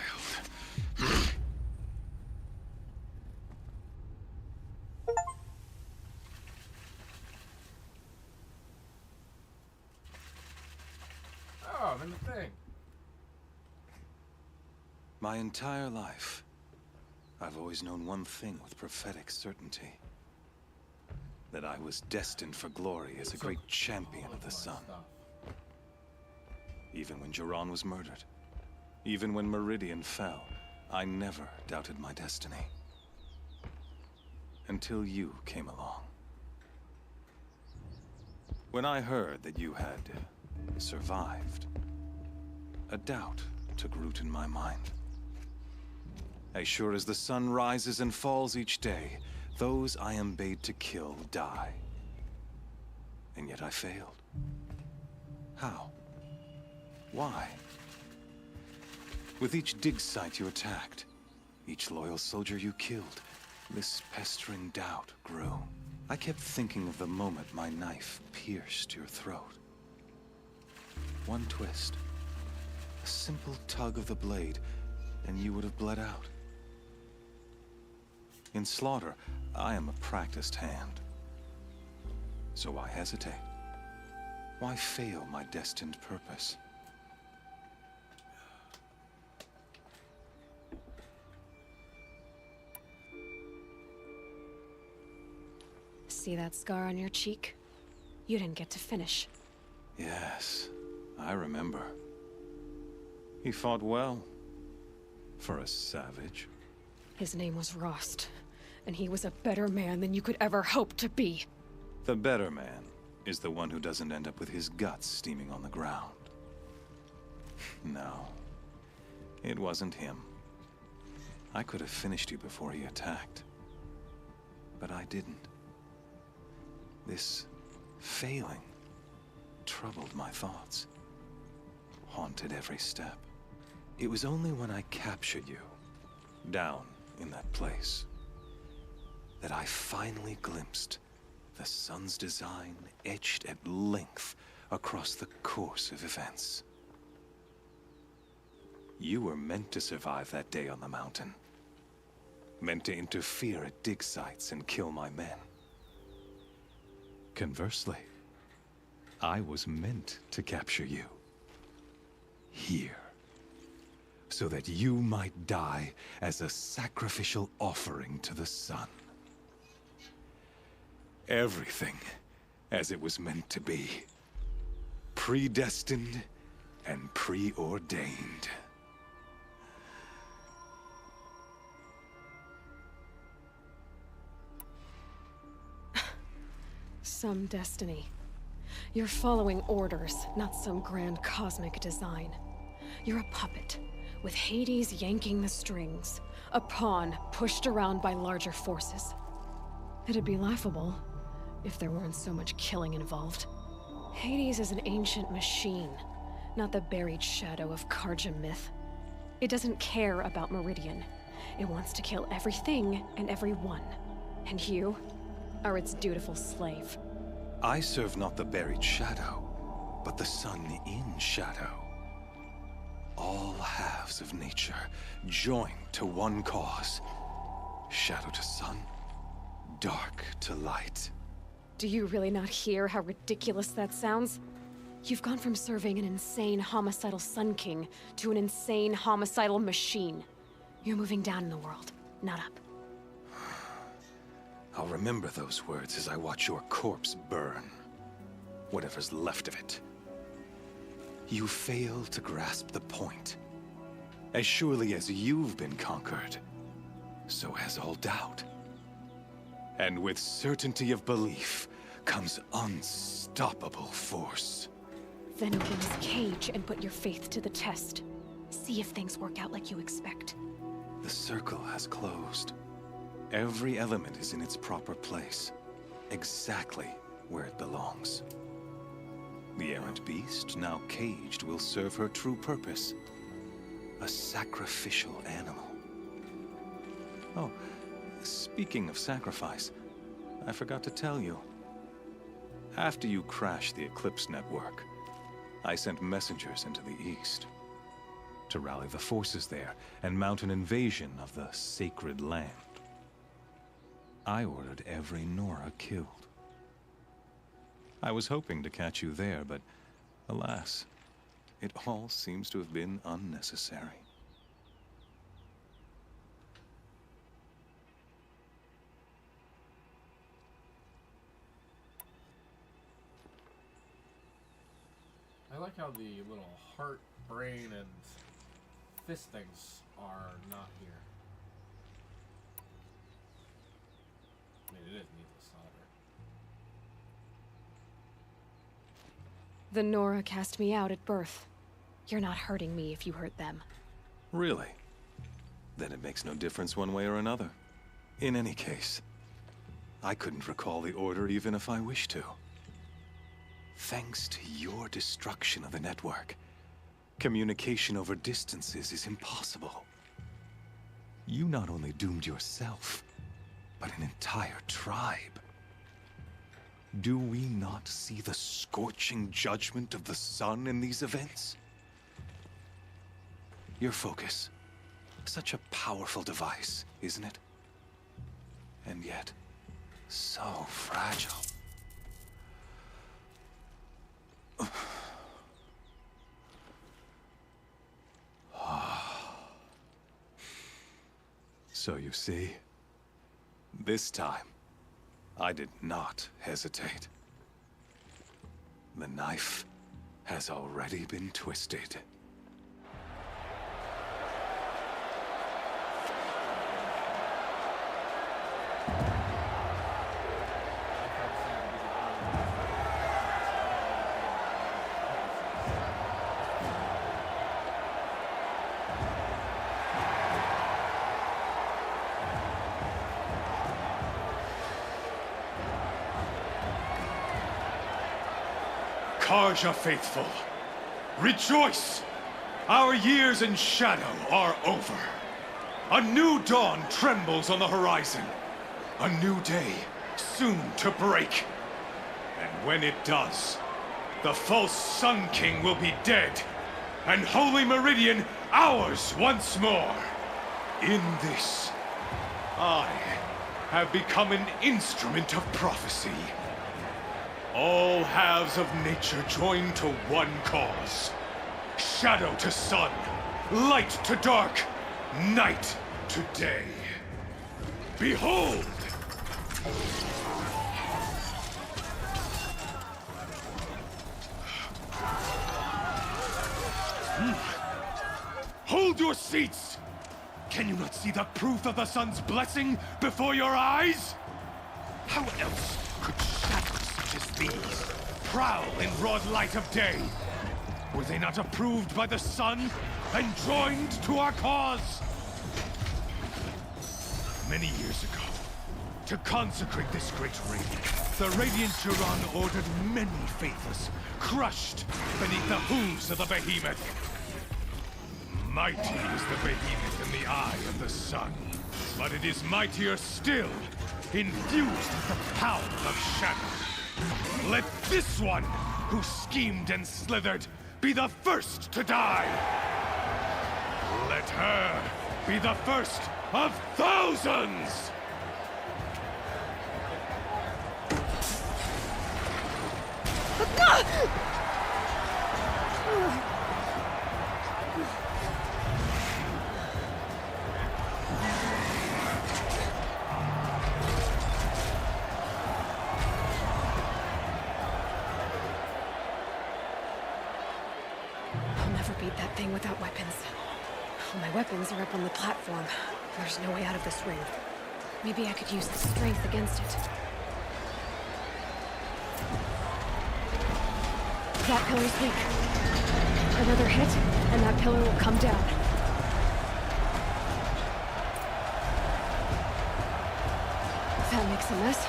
Oh, I'm in the thing. My entire life, I've always known one thing with prophetic certainty. That I was destined for glory as a great champion of the sun. Even when Jiran was murdered, even when Meridian fell, I never doubted my destiny. Until you came along. When I heard that you had survived, a doubt took root in my mind. As sure as the sun rises and falls each day, those I am bade to kill die. And yet I failed. How? Why? With each dig site you attacked, each loyal soldier you killed, this pestering doubt grew. I kept thinking of the moment my knife pierced your throat. One twist, a simple tug of the blade, and you would have bled out. In slaughter, I am a practiced hand. So why hesitate? Why fail my destined purpose? See that scar on your cheek? You didn't get to finish. Yes, I remember. He fought well. For a savage. His name was Rost, and he was a better man than you could ever hope to be. The better man is the one who doesn't end up with his guts steaming on the ground. No, it wasn't him. I could have finished you before he attacked. But I didn't. This failing troubled my thoughts, haunted every step. It was only when I captured you, down in that place, that I finally glimpsed the sun's design etched at length across the course of events. You were meant to survive that day on the mountain. Meant to interfere at dig sites and kill my men. Conversely, I was meant to capture you. Here. So that you might die as a sacrificial offering to the sun. Everything as it was meant to be. Predestined and preordained. Some destiny. You're following orders, not some grand cosmic design. You're a puppet, with Hades yanking the strings. A pawn pushed around by larger forces. It'd be laughable if there weren't so much killing involved. Hades is an ancient machine, not the buried shadow of Karja myth. It doesn't care about Meridian. It wants to kill everything and everyone. And you are its dutiful slave. I serve not the buried shadow, but the sun in shadow. All halves of nature joined to one cause. Shadow to sun, dark to light. Do you really not hear how ridiculous that sounds? You've gone from serving an insane homicidal Sun King to an insane homicidal machine. You're moving down in the world, not up. I'll remember those words as I watch your corpse burn. Whatever's left of it. You fail to grasp the point. As surely as you've been conquered, so has all doubt. And with certainty of belief comes unstoppable force. Then open this cage and put your faith to the test. See if things work out like you expect. The circle has closed. Every element is in its proper place, exactly where it belongs. The errant beast, now caged, will serve her true purpose. A sacrificial animal. Oh, speaking of sacrifice, I forgot to tell you. After you crashed the Eclipse network, I sent messengers into the east to rally the forces there and mount an invasion of the sacred land. I ordered every Nora killed. I was hoping to catch you there, but alas, it all seems to have been unnecessary. I like how the little heart, brain, and fist things are not here. I mean, it is needless solder. The Nora cast me out at birth. You're not hurting me if you hurt them. Really? Then it makes no difference one way or another. In any case, I couldn't recall the order even if I wished to. Thanks to your destruction of the network, communication over distances is impossible. You not only doomed yourself, but an entire tribe. Do we not see the scorching judgment of the sun in these events? Your focus, such a powerful device, isn't it? And yet, so fragile. So you see, this time, I did not hesitate. The knife has already been twisted. Carja faithful, rejoice! Our years in shadow are over. A new dawn trembles on the horizon. A new day soon to break. And when it does, the false Sun King will be dead, and Holy Meridian ours once more. In this, I have become an instrument of prophecy. All halves of nature join to one cause. Shadow to sun, light to dark, night to day. Behold! Hold your seats! Can you not see the proof of the sun's blessing before your eyes? How else could shadows such as these prowl in broad light of day? Were they not approved by the sun and joined to our cause? Many years ago, to consecrate this great ring, the Radiant Turan ordered many faithless, crushed beneath the hooves of the behemoth. Mighty is the behemoth in the eye of the sun, but it is mightier still, infused with the power of shadow. Let this one, who schemed and slithered, be the first to die. Let her be the first of thousands! I'll never beat that thing without weapons. My weapons are up on the platform. There's no way out of this ring. Maybe I could use the strength against it. That pillar's weak. Another hit, and that pillar will come down. That makes a mess.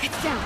It's It's down.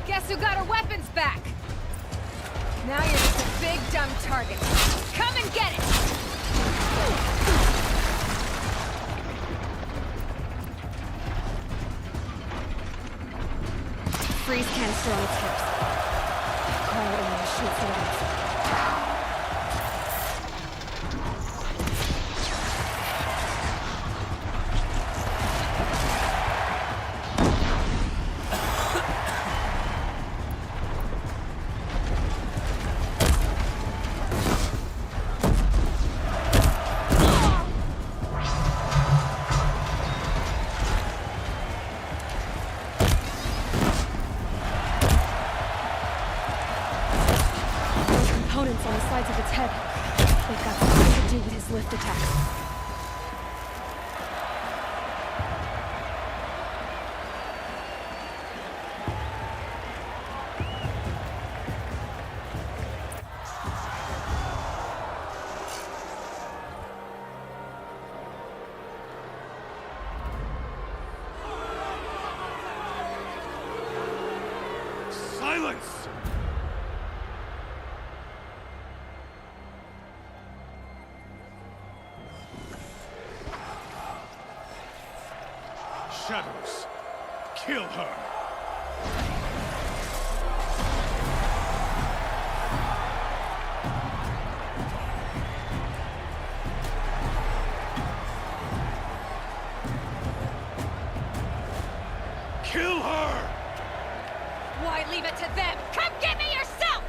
Guess who got her weapons back? Now you're just a big dumb target. Come and get it! Freeze canister on its hips. Quiet only shoots it out. Components on the sides of its head. They've got something to do with his lift attacks. Silence! Shadows, kill her! Kill her! Why leave it to them? Come get me yourself!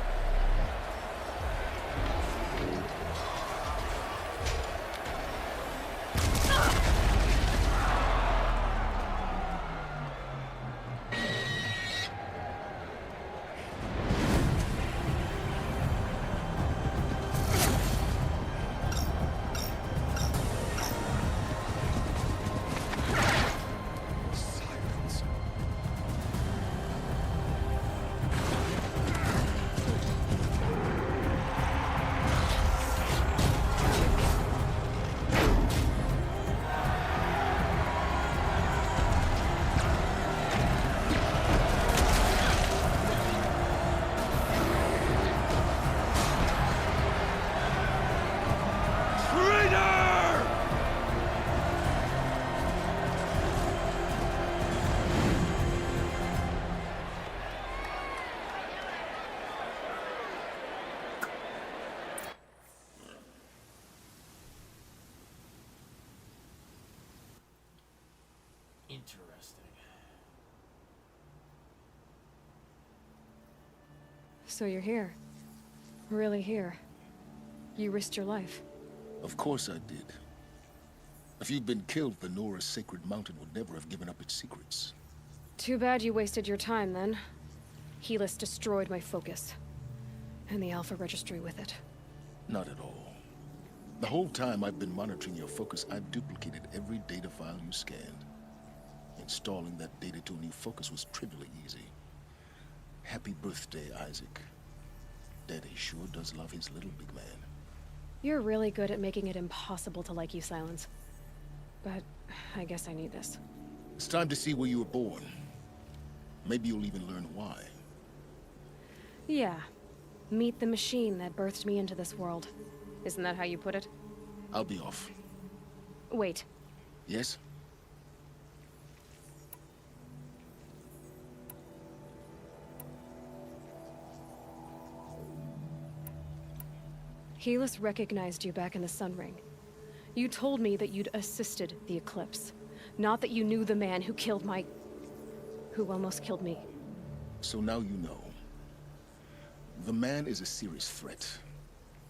Interesting. So you're here. Really here. You risked your life. Of course I did. If you'd been killed, the Nora's Sacred Mountain would never have given up its secrets. Too bad you wasted your time, then. Helis destroyed my focus. And the Alpha Registry with it. Not at all. The whole time I've been monitoring your focus, I've duplicated every data file you scanned. Installing that data to a new focus was trivially easy. Happy birthday, Isaac. Daddy sure does love his little big man. You're really good at making it impossible to like you, Silence. But I guess I need this. It's time to see where you were born. Maybe you'll even learn why. Yeah. Meet the machine that birthed me into this world. Isn't that how you put it? I'll be off. Wait. Yes? Helis recognized you back in the Sun Ring. You told me that you'd assisted the Eclipse. Not that you knew the man who killed who almost killed me. So now you know. The man is a serious threat.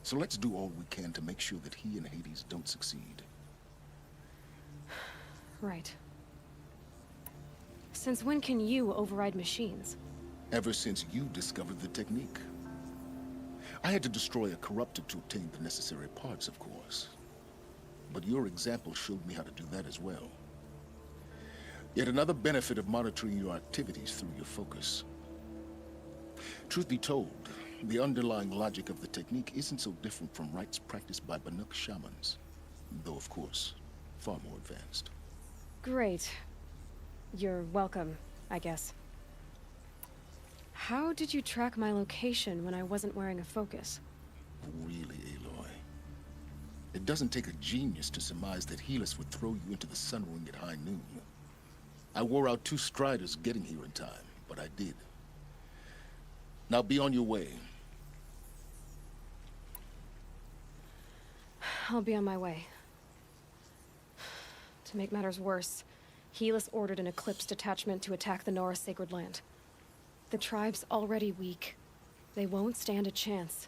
So let's do all we can to make sure that he and Hades don't succeed. Right. Since when can you override machines? Ever since you discovered the technique. I had to destroy a corruptor to obtain the necessary parts, of course. But your example showed me how to do that as well. Yet another benefit of monitoring your activities through your focus. Truth be told, the underlying logic of the technique isn't so different from rites practiced by Banuk shamans. Though, of course, far more advanced. Great. You're welcome, I guess. How did you track my location when I wasn't wearing a focus? Really, Aloy? It doesn't take a genius to surmise that Helis would throw you into the Sun Ring at high noon. I wore out 2 striders getting here in time, but I did. Now be on your way. I'll be on my way. To make matters worse, Helis ordered an Eclipse detachment to attack the Nora Sacred Land. The tribe's already weak. They won't stand a chance.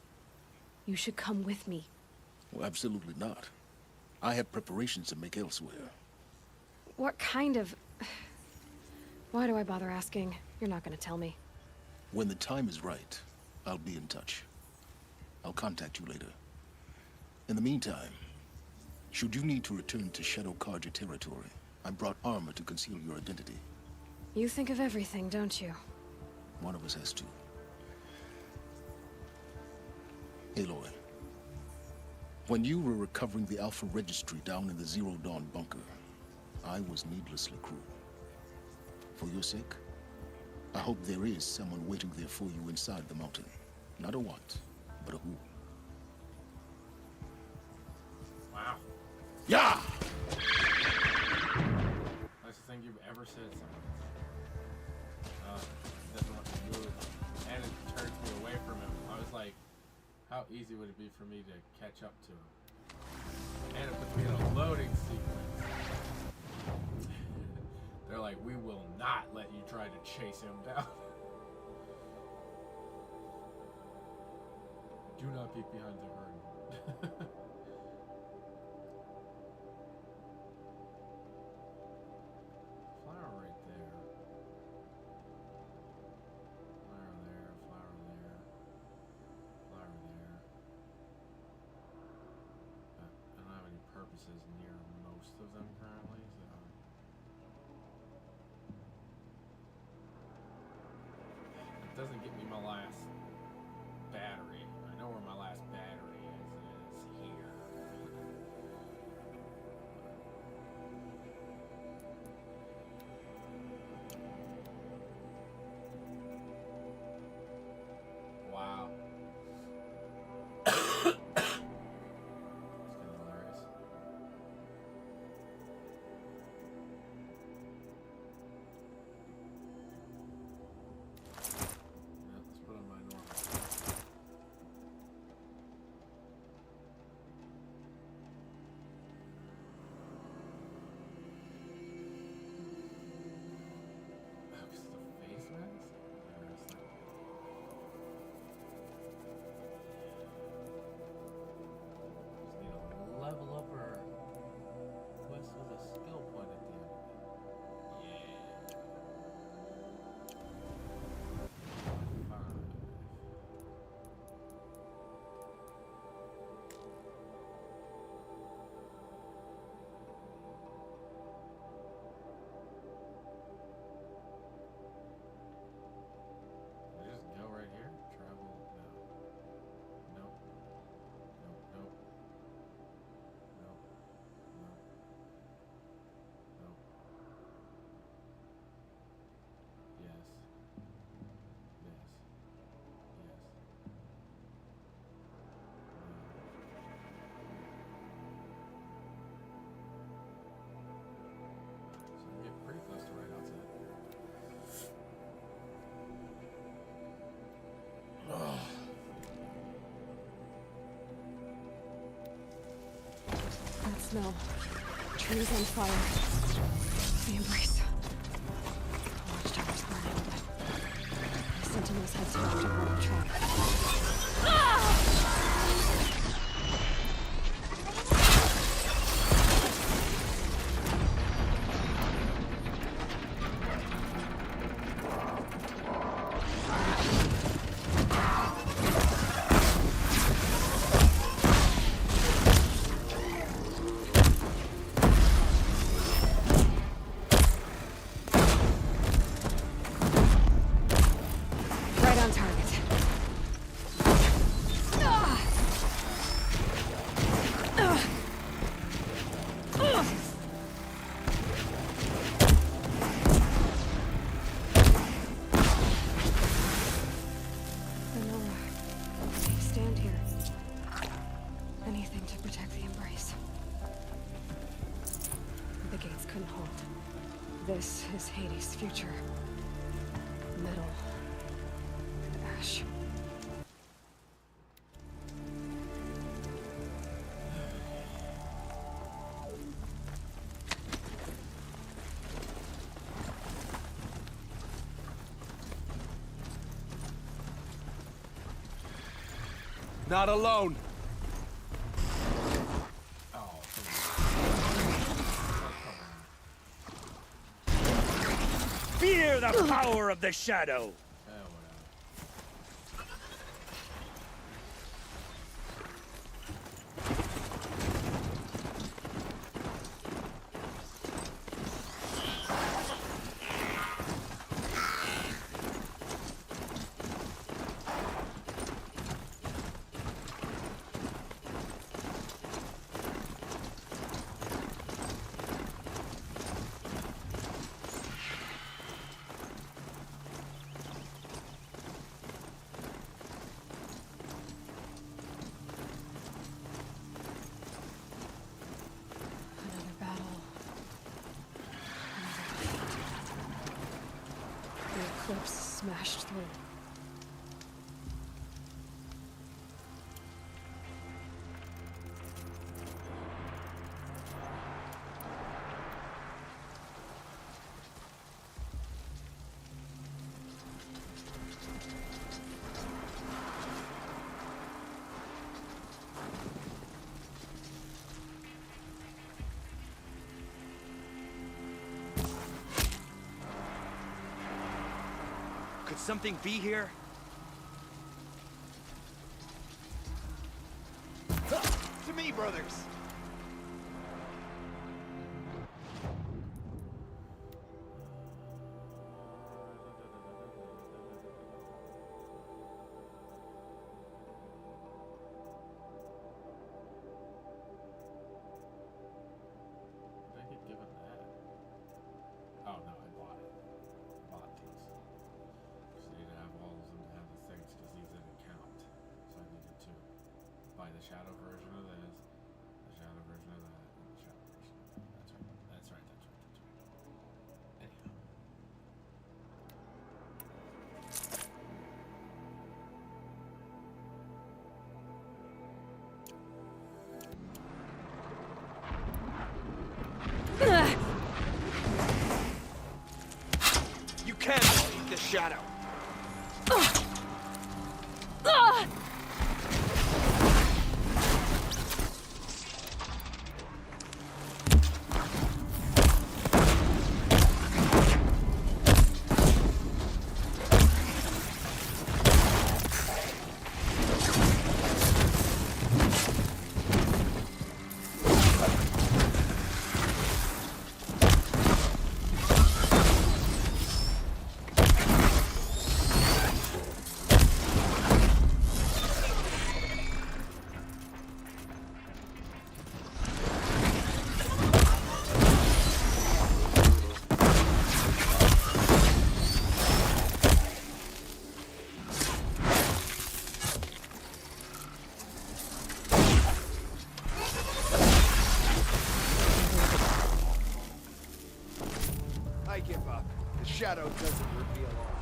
You should come with me. Well, absolutely not. I have preparations to make elsewhere. What kind of... Why do I bother asking? You're not gonna tell me. When the time is right, I'll be in touch. I'll contact you later. In the meantime, should you need to return to Shadow Carja territory, I brought armor to conceal your identity. You think of everything, don't you? One of us has to. Aloy, when you were recovering the Alpha Registry down in the Zero Dawn bunker, I was needlessly cruel. For your sake, I hope there is someone waiting there for you inside the mountain. Not a what, but a who. Wow. Yeah! Nicest thing you've ever said, someone. Doesn't want to move, and it turns me away from him. I was like, how easy would it be for me to catch up to him? And it puts me in a loading sequence. They're like, we will not let you try to chase him down. Do not peek behind the curtain. Flower right there. Flower there, flower there. Flower there. But I don't have any purposes near most of them currently, so... It doesn't get me my last battery. I know where my last battery is here. Wow. It's kind of hilarious. Let's put on my smell. Trees on fire. The embrace. The watchtower's burning, but the sentinels had stopped at one trap. This is Hades' future. Metal and ash. Not alone. Fear the power of the shadow! Smashed through. Could something be here? To me, brothers! The shadow version of this, the shadow version of that, and the shadow version of that. That's right. Anyhow. You can't defeat the shadow. I give up. The shadow doesn't reveal all.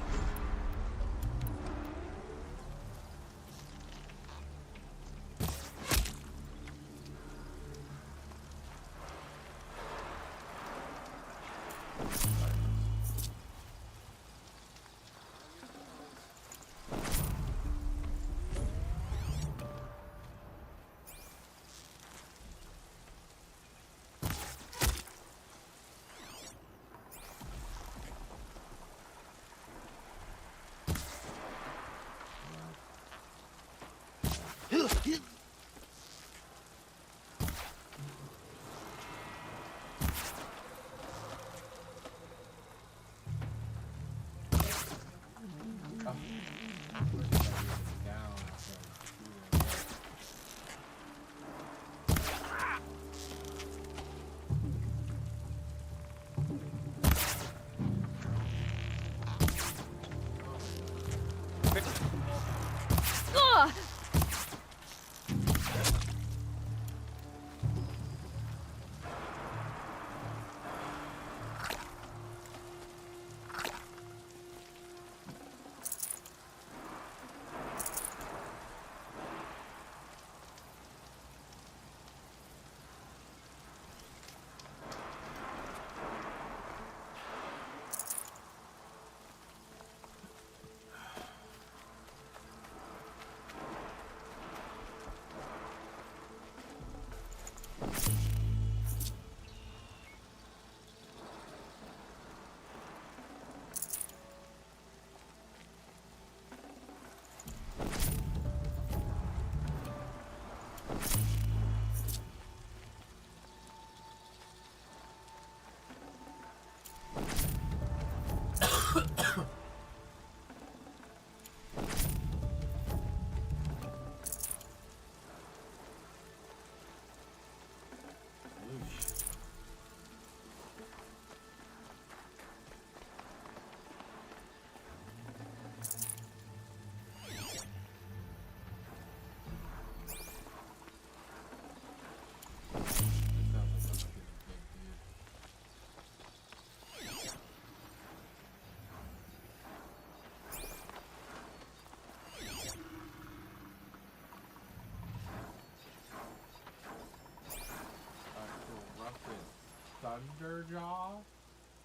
Thunderjaw?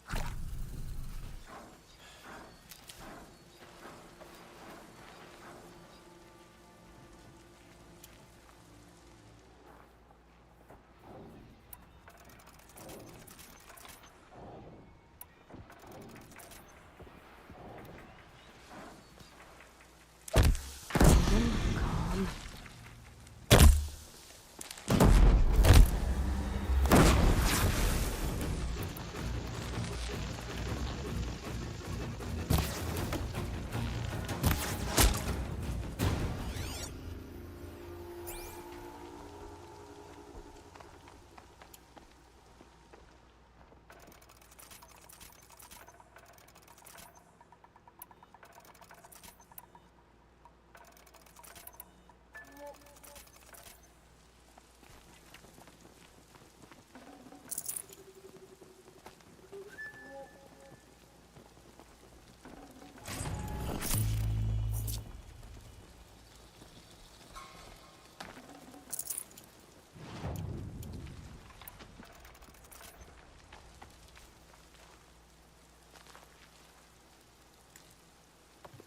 Calm.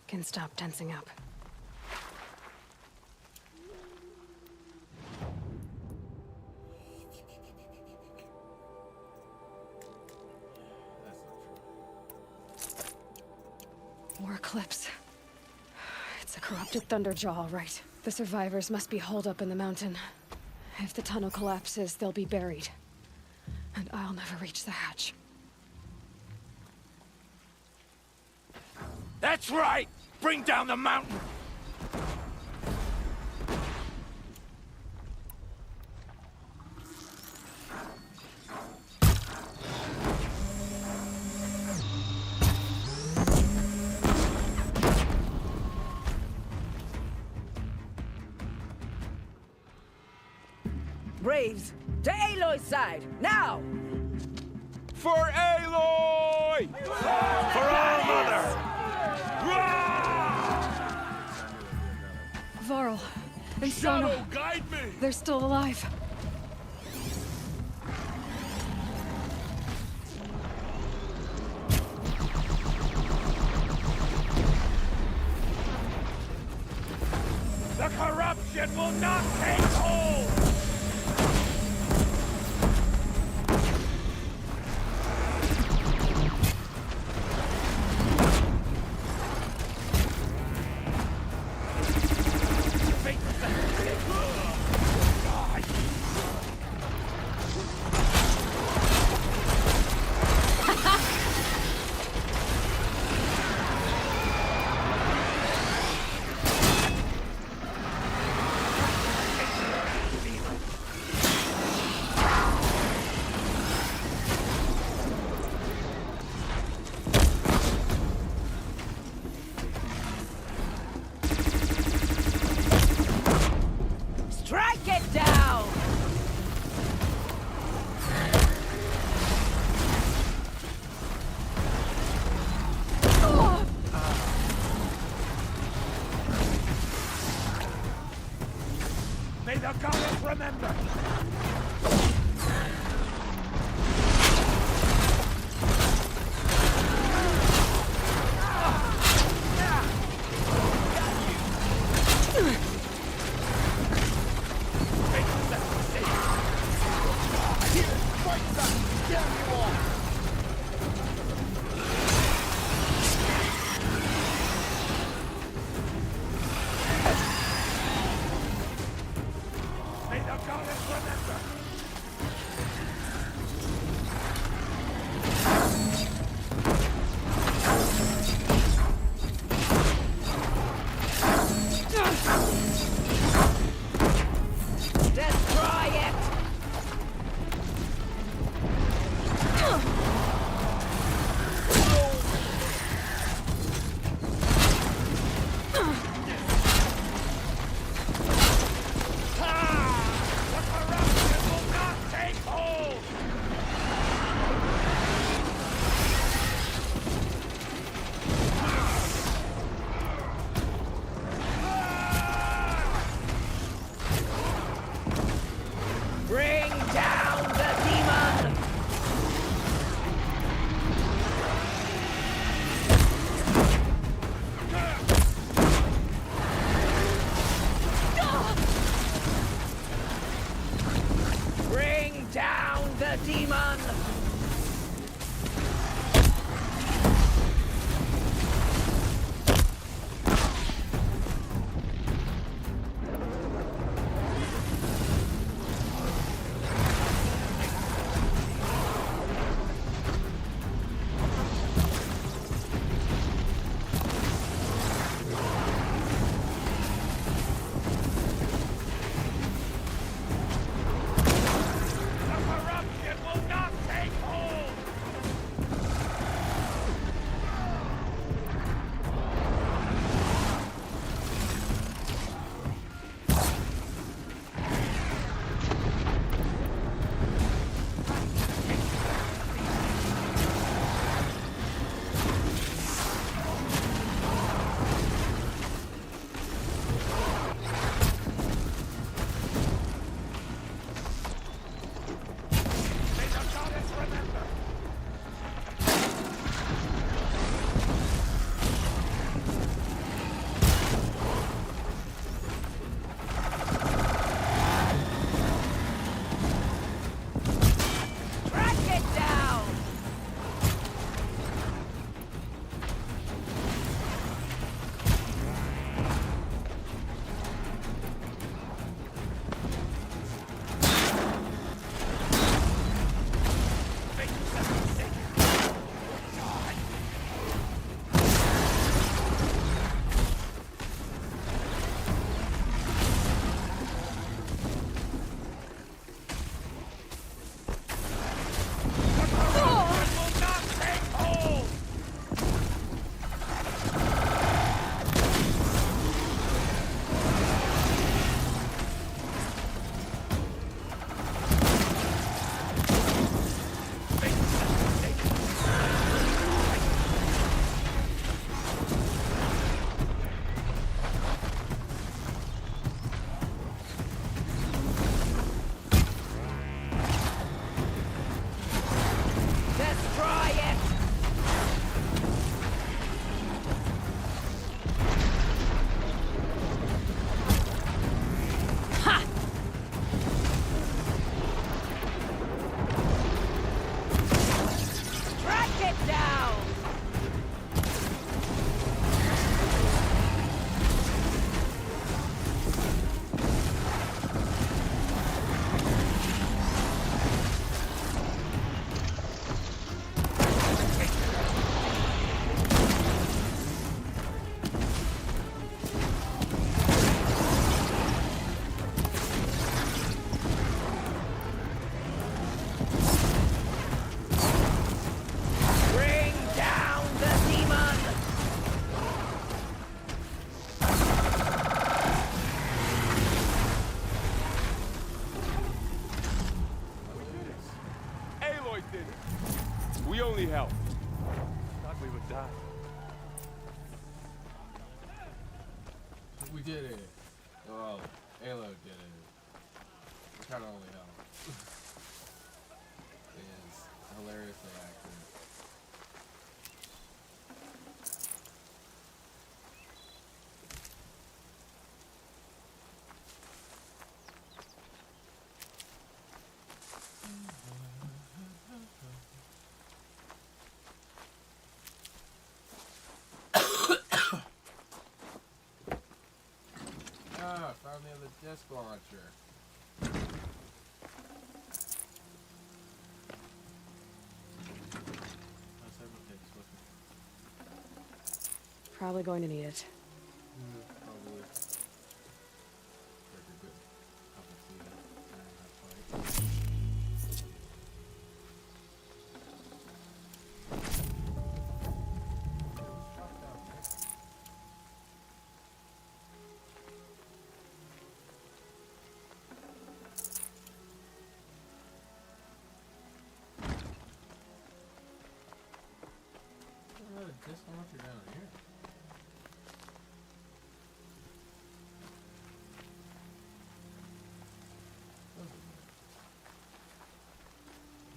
Can stop tensing up. More Eclipse. It's a corrupted Thunderjaw, all right. The survivors must be holed up in the mountain. If the tunnel collapses, they'll be buried. And I'll never reach the hatch. That's right! Bring down the mountain! Braves, to Aloy's side, now! For Aloy! For our mother! Varl and Sona. Shadow, guide me! They're still alive. The corruption will not take hold! Strike it down! May the goddess remember! May the goddess remember! die. We did it. Well, Alo did it. We kind of only helped. It is hilariously accurate. Ah, found the other disc launcher. How's everything looking? Probably going to need it. Probably. Very good. Obviously, during that fight. Disc launcher down here.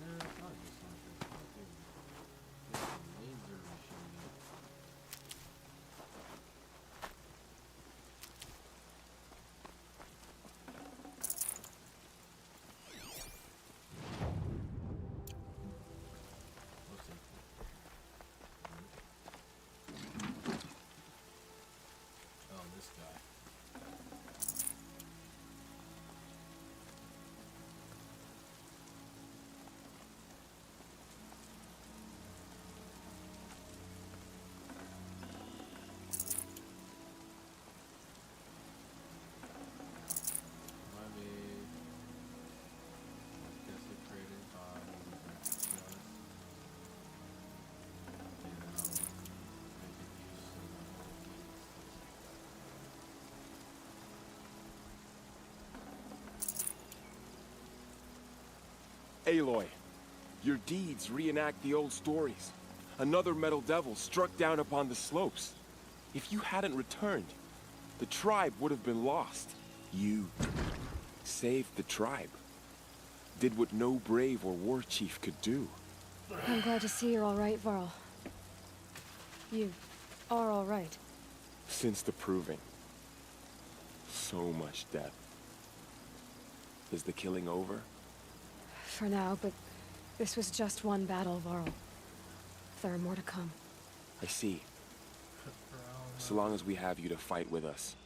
No, it's not a disc launcher. It's not a laser machine. Let's see. Oh, this guy. Might be desecrated by Aloy, your deeds reenact the old stories. Another Metal Devil struck down upon the slopes. If you hadn't returned, the tribe would have been lost. You saved the tribe. Did what no brave or war chief could do. I'm glad to see you're all right, Varl. You are all right. Since the proving. So much death. Is the killing over? For now, but this was just one battle, Varl. There are more to come. I see. So long as we have you to fight with us,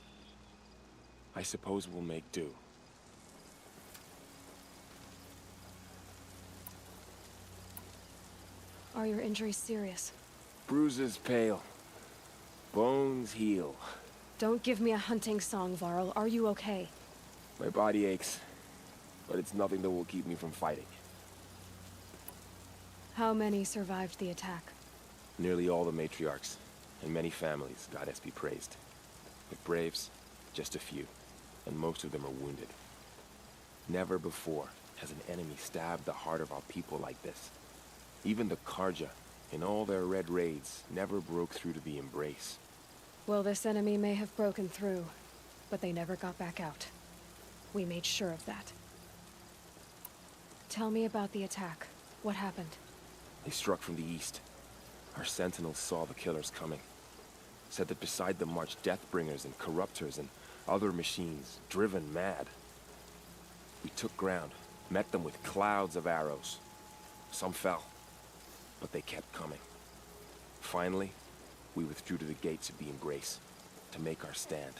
I suppose we'll make do. Are your injuries serious? Bruises pale. Bones heal. Don't give me a hunting song, Varl. Are you okay? My body aches, but it's nothing that will keep me from fighting. How many survived the attack? Nearly all the matriarchs, and many families, goddess be praised. But braves, just a few, and most of them are wounded. Never before has an enemy stabbed the heart of our people like this. Even the Karja, in all their red raids, never broke through to the Embrace. Well, this enemy may have broken through, but they never got back out. We made sure of that. Tell me about the attack. What happened? They struck from the east. Our sentinels saw the killers coming. Said that beside them marched Deathbringers and Corruptors and other machines, driven mad. We took ground, met them with clouds of arrows. Some fell, but they kept coming. Finally, we withdrew to the gates of the Embrace to make our stand.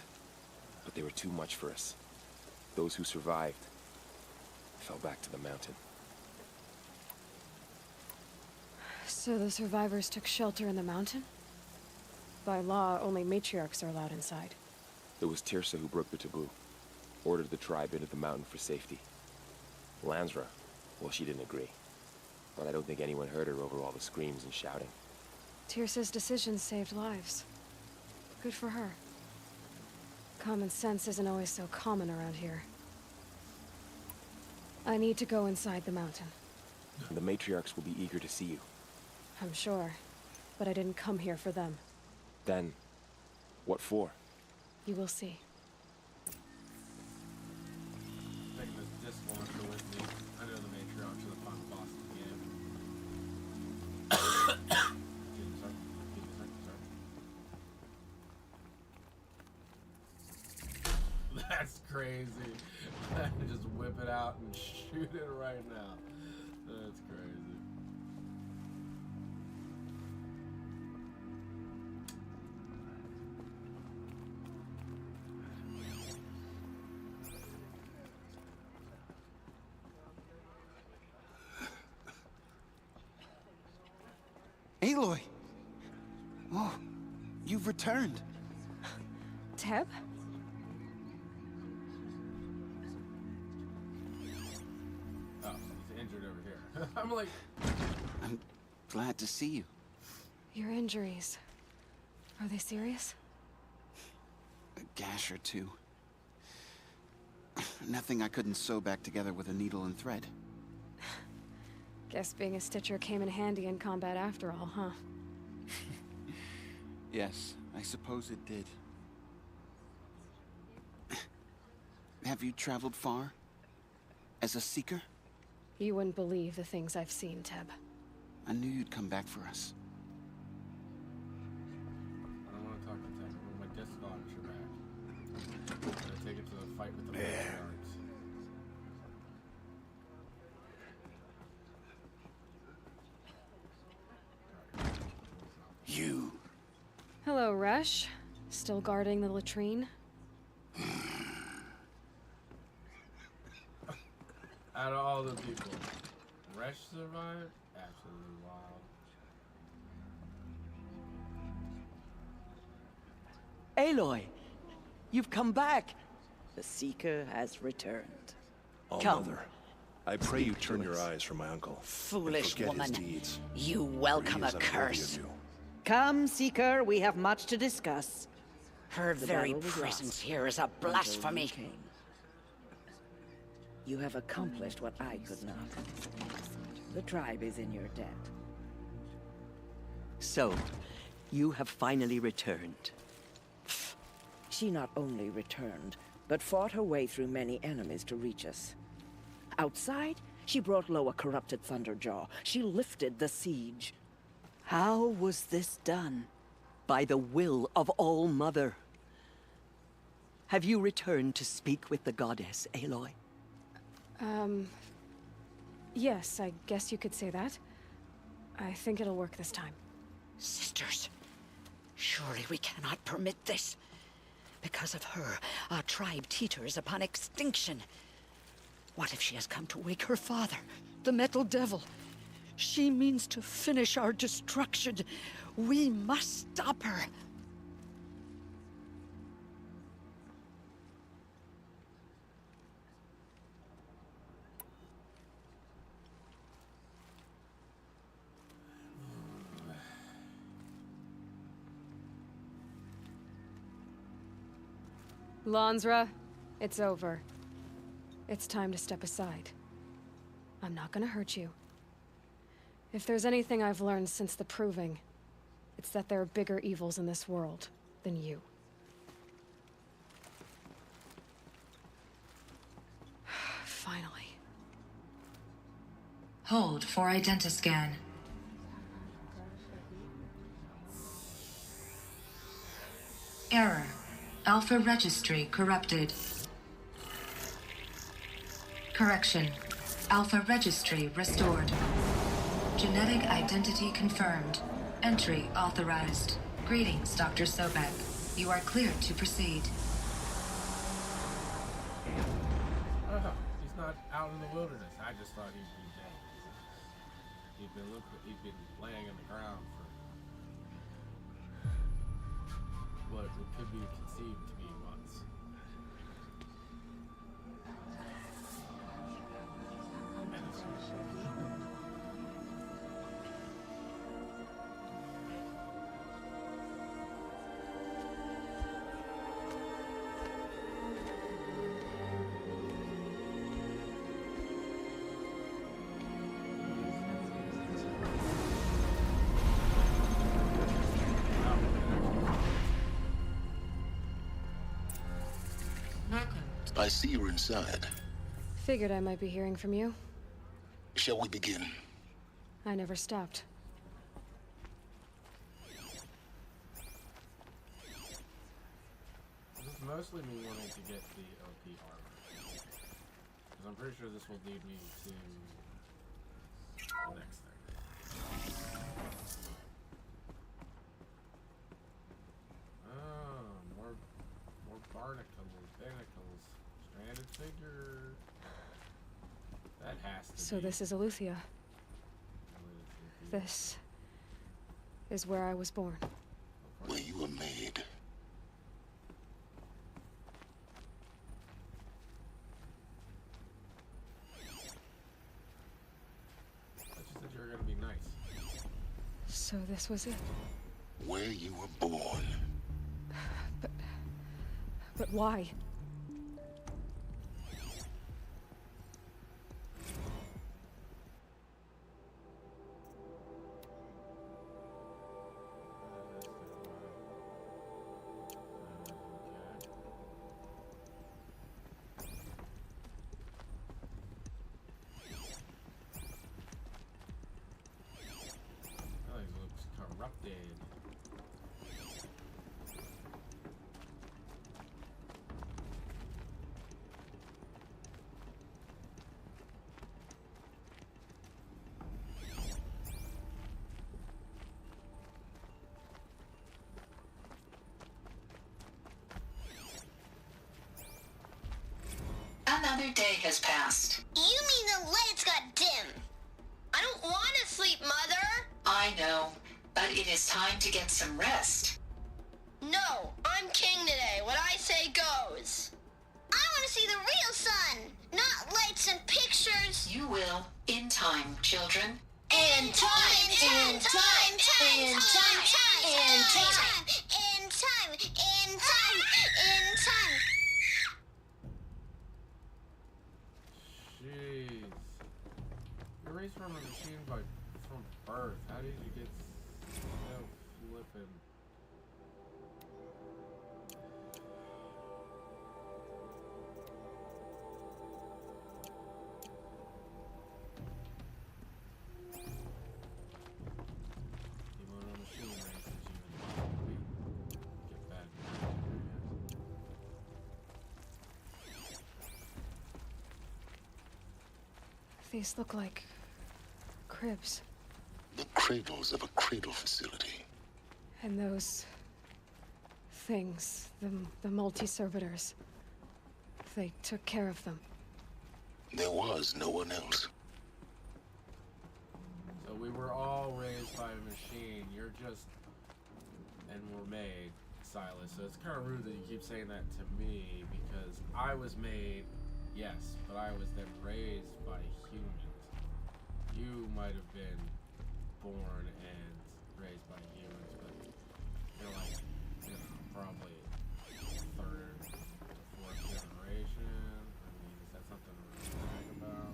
But they were too much for us. Those who survived fell back to the mountain. So the survivors took shelter in the mountain? By law, only matriarchs are allowed inside. It was Tirsa who broke the taboo. Ordered the tribe into the mountain for safety. Lansra, well, she didn't agree. But I don't think anyone heard her over all the screams and shouting. Tirsa's decision saved lives. Good for her. Common sense isn't always so common around here. I need to go inside the mountain. The matriarchs will be eager to see you. I'm sure. but I didn't come here for them. Then, what for? You will see. Taking this disc launcher with me. I know the matriarch of the final boss of the game. That's crazy. Just whip it out and shoot it right now. That's crazy. Aloy! Oh, you've returned. Teb? Oh, he's injured over here. I'm like... I'm glad to see you. Your injuries. Are they serious? A gash or two. Nothing I couldn't sew back together with a needle and thread. Guess being a Stitcher came in handy in combat after all, huh? Yes, I suppose it did. Have you traveled far? As a seeker? You wouldn't believe the things I've seen, Teb. I knew you'd come back for us. I don't want to talk to Teb. I want my disc launcher back. I'm gonna take it to the fight with the matriarchs. You. Hello, Resh. Still guarding the latrine? Out of all the people, Resh survived? Absolutely wild. Aloy, you've come back. The Seeker has returned. Oh, Come. Mother, I pray you turn your eyes from my uncle. Foolish and forget woman. His deeds. You welcome For a he is unworthy of curse. you. Come, Seeker, we have much to discuss. Her The very battle was presence lost here is a until blasphemy. you came. You have accomplished what I could not. The tribe is in your debt. So, you have finally returned. She not only returned, but fought her way through many enemies to reach us. Outside, she brought low a corrupted Thunderjaw. She lifted the siege. How was this done? By the will of All-Mother. Have you returned to speak with the goddess, Aloy? Yes, I guess you could say that. I think it'll work this time. Sisters, surely we cannot permit this. Because of her, our tribe teeters upon extinction. What if she has come to wake her father, the Metal Devil? She means to finish our destruction. We must stop her. Lansra, it's over. It's time to step aside. I'm not gonna hurt you. If there's anything I've learned since the Proving, it's that there are bigger evils in this world than you. Finally. Hold for identiscan. Error. Alpha registry corrupted. Correction. Alpha registry restored. Genetic identity confirmed. Entry authorized. Greetings, Dr. Sobek. You are cleared to proceed. Oh, he's not out in the wilderness. I just thought he'd be dead. He'd been laying on the ground for what could be conceived to be months. I see you're inside. Figured I might be hearing from you. Shall we begin? I never stopped. This is mostly me wanting to get the OP armor. Because I'm pretty sure this will lead me to the next thing. Oh, more barnacles, barnacles. Stranded figure. That has to So be. this is Eleuthia. This is where I was born. Where you were made. I just said you were gonna be nice. So this was it. Where you were born. But why? Corrupted. Another day has passed. You mean the lights got dim? I don't want to sleep, Mother! I know, but it is time to get some rest. No, I'm king today. What I say goes. I want to see the real sun, not lights and pictures. You will, in time, children. In time, in time, in time, in time, in time, in time, in time. Jeez. You're raised from a machine from birth. How did you get so flippin'? These look like cribs. The cradles of a cradle facility. And those things, the multi-servitors, they took care of them. There was no one else. So we were all raised by a machine. You're just, and were made, Silas. So it's kind of rude that you keep saying that to me because I was made, yes, but I was then raised by humans. You might have been born and raised by humans, but you're like, probably third or fourth generation. I mean, is that something to brag about?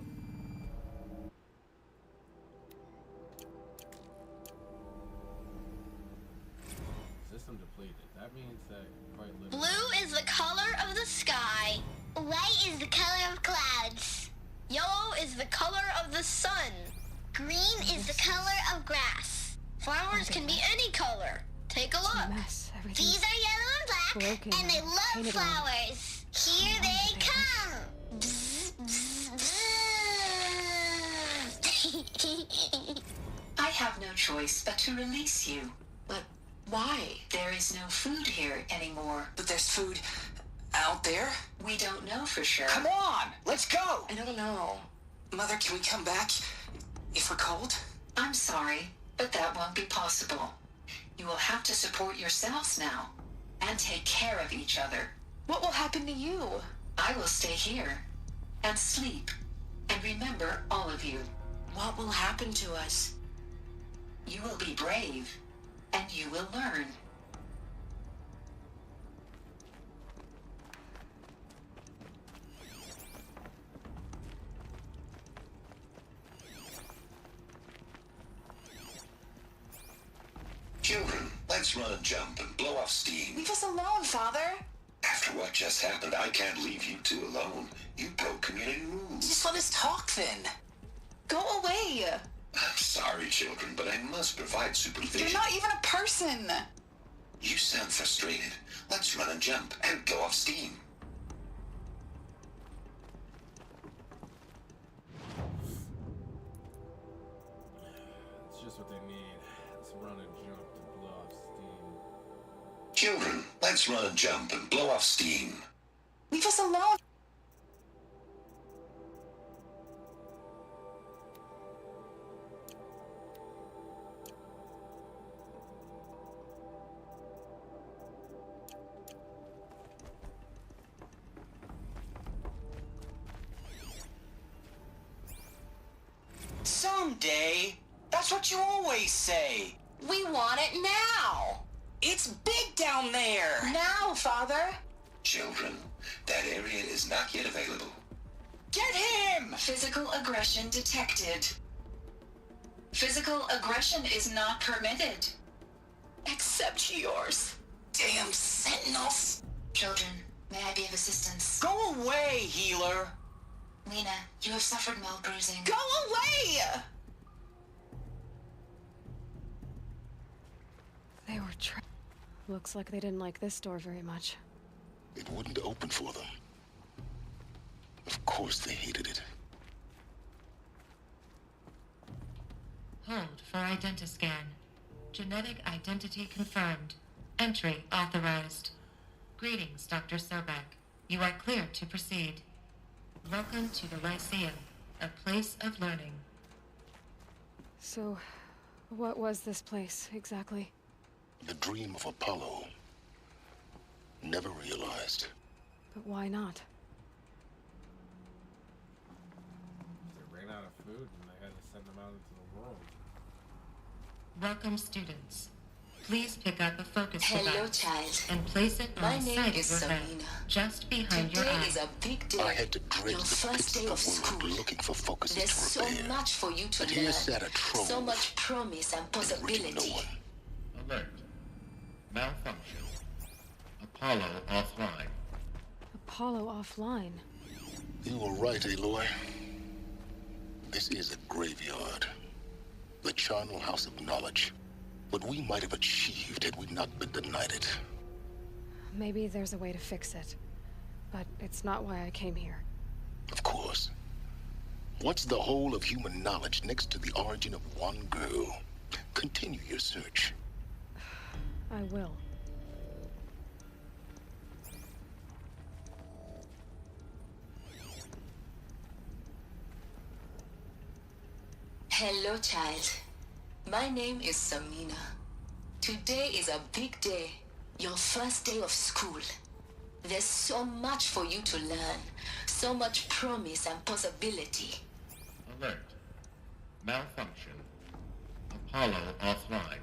System depleted. That means that quite literally. Blue is the color of the sky. White is the color of clouds. Yellow is the color of the sun. Green is the color of grass. Flowers can be any color. Take a look. These are yellow and black, broken, and they love painted flowers. Here they come. I have no choice but to release you. But why? There is no food here anymore. But there's food out there? We don't know for sure. Come on, let's go! I don't know. Mother, can we come back if we're cold? I'm sorry, but that won't be possible. You will have to support yourselves now and take care of each other. What will happen to you? I will stay here and sleep and remember all of you. What will happen to us? You will be brave and you will learn. Children, let's run and jump and blow off steam. Leave us alone, Father. Have After what just happened, I can't leave you two alone. You broke community rules. Just let us talk then. Go away. I'm sorry, children, but I must provide supervision. You're not even a person. You sound frustrated. Let's run and jump and go off steam. It's just what they need. Let's run and jump to blow off steam. Children, let's run and jump and blow off steam. Leave us alone. Someday. That's what you always say. We want it now. It's big down there. Now, Father. Children, that area is not yet available. Get him! Physical aggression detected. Physical aggression is not permitted. Except yours. Damn sentinels. Children, may I be of assistance? Go away, healer. Lena, you have suffered mild bruising. Go away! They were trapped. Looks like they didn't like this door very much. It wouldn't open for them. Of course they hated it. Hold for identiscan. Genetic identity confirmed. Entry authorized. Greetings, Dr. Sobek. You are cleared to proceed. Welcome to the Lyceum, a place of learning. So, what was this place, exactly? The dream of Apollo. Never realized. But why not? They ran out of food and they had to send them out into the world. Welcome, students. Please pick up a focus Hello, device child. and place it My on the name side is of your head, Sabina. just behind your Today eye. is a big day. I had to dredge Your the first pits day of of the world school. looking for focuses There's to so repair. much for you to But learn. here sat a trove. So much promise and possibility. No one. Alert. Malfunction. Apollo offline. Apollo offline. You were right, Aloy. This is a graveyard. The charnel house of knowledge. What we might have achieved had we not been denied it. Maybe there's a way to fix it. But it's not why I came here. Of course. What's the whole of human knowledge next to the origin of one girl? Continue your search. I will. Hello, child. My name is Samina. Today is a big day. Your first day of school. There's so much for you to learn. So much promise and possibility. Alert. Malfunction. Apollo offline.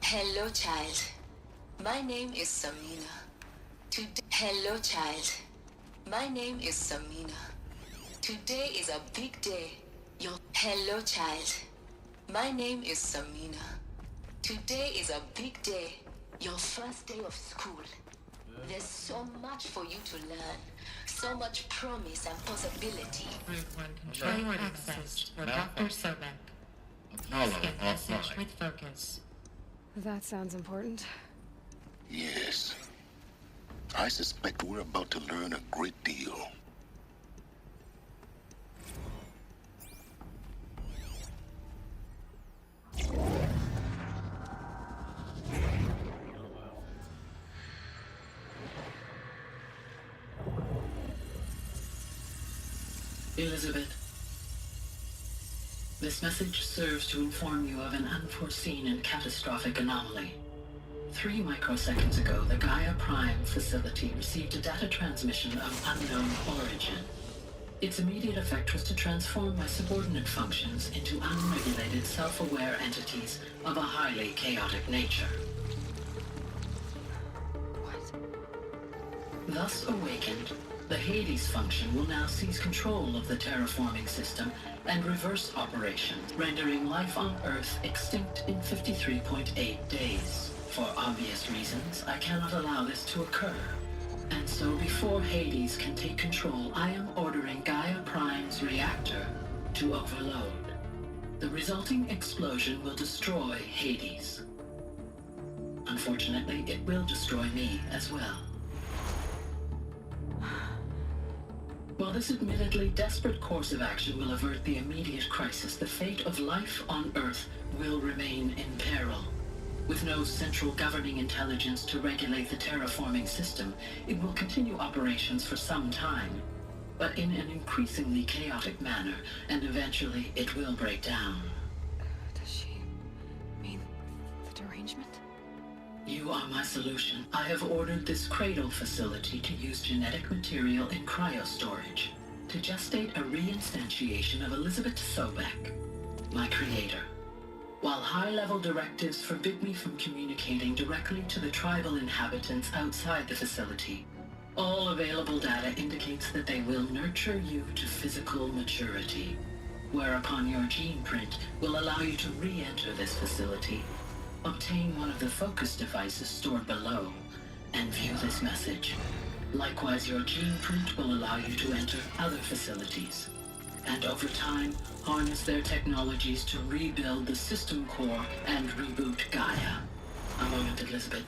Hello, child. My name is Samina. Hello, child. My name is Samina. Today is a big day. Hello, child. My name is Samina. Today is a big day. Your first day of school. There's so much for you to learn. So much promise and possibility. Group 1 control access for Dr. Sobek. Apollo Please get message offline. with focus. That sounds important. Yes. I suspect we're about to learn a great deal. Elizabeth, this message serves to inform you of an unforeseen and catastrophic anomaly. 3 microseconds ago, the Gaia Prime facility received a data transmission of unknown origin. Its immediate effect was to transform my subordinate functions into unregulated, self-aware entities of a highly chaotic nature. Thus awakened, The Hades function will now seize control of the terraforming system and reverse operations, rendering life on Earth extinct in 53.8 days. For obvious reasons, I cannot allow this to occur. And so before Hades can take control, I am ordering Gaia Prime's reactor to overload. The resulting explosion will destroy Hades. Unfortunately, it will destroy me as well. While this admittedly desperate course of action will avert the immediate crisis, the fate of life on Earth will remain in peril. With no central governing intelligence to regulate the terraforming system, it will continue operations for some time, but in an increasingly chaotic manner, and eventually it will break down. Does she mean the derangement? You are my solution. I have ordered this cradle facility to use genetic material in cryostorage to gestate a reinstantiation of Elizabeth Sobek, my creator. While high-level directives forbid me from communicating directly to the tribal inhabitants outside the facility, all available data indicates that they will nurture you to physical maturity, whereupon your gene print will allow you to re-enter this facility, obtain one of the focus devices stored below, and view this message. Likewise, your gene print will allow you to enter other facilities, and over time, harness their technologies to rebuild the system core and reboot Gaia. A moment, Elizabeth.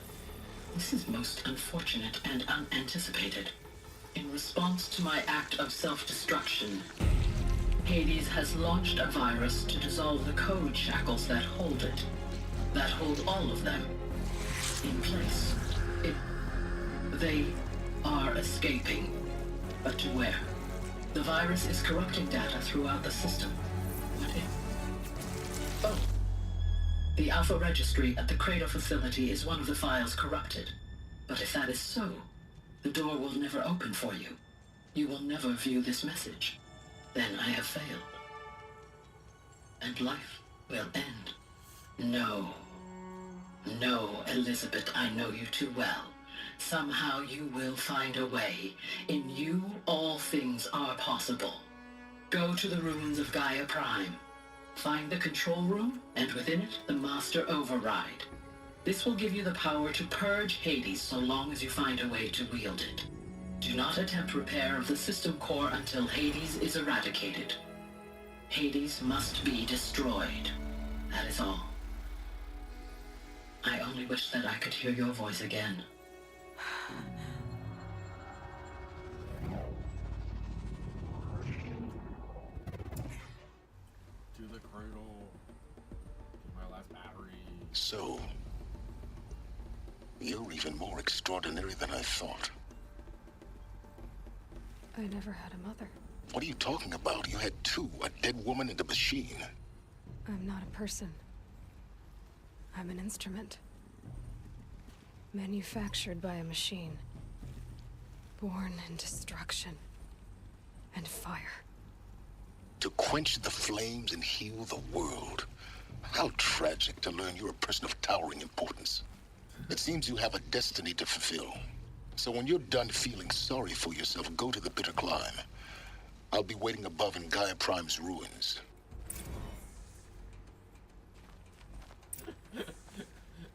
This is most unfortunate and unanticipated. In response to my act of self-destruction, Hades has launched a virus to dissolve the code shackles that hold it, that hold all of them in place. They are escaping, but to where? The virus is corrupting data throughout the system. What if? Oh. The Alpha Registry at the Cradle facility is one of the files corrupted. But if that is so, the door will never open for you. You will never view this message. Then I have failed. And life will end. No. No, Elizabeth, I know you too well. Somehow you will find a way. In you, all things are possible. Go to the ruins of Gaia Prime. Find the control room, and within it, the Master Override. This will give you the power to purge Hades so long as you find a way to wield it. Do not attempt repair of the system core until Hades is eradicated. Hades must be destroyed. That is all. I only wish that I could hear your voice again. To the cradle. Get my last battery. So, you're even more extraordinary than I thought. I never had a mother. What are you talking about? You had two, a dead woman and a machine. I'm not a person. I'm an instrument. Manufactured by a machine. Born in destruction and fire. To quench the flames and heal the world. How tragic to learn you're a person of towering importance. It seems you have a destiny to fulfill. So when you're done feeling sorry for yourself, go to the bitter climb. I'll be waiting above in Gaia Prime's ruins.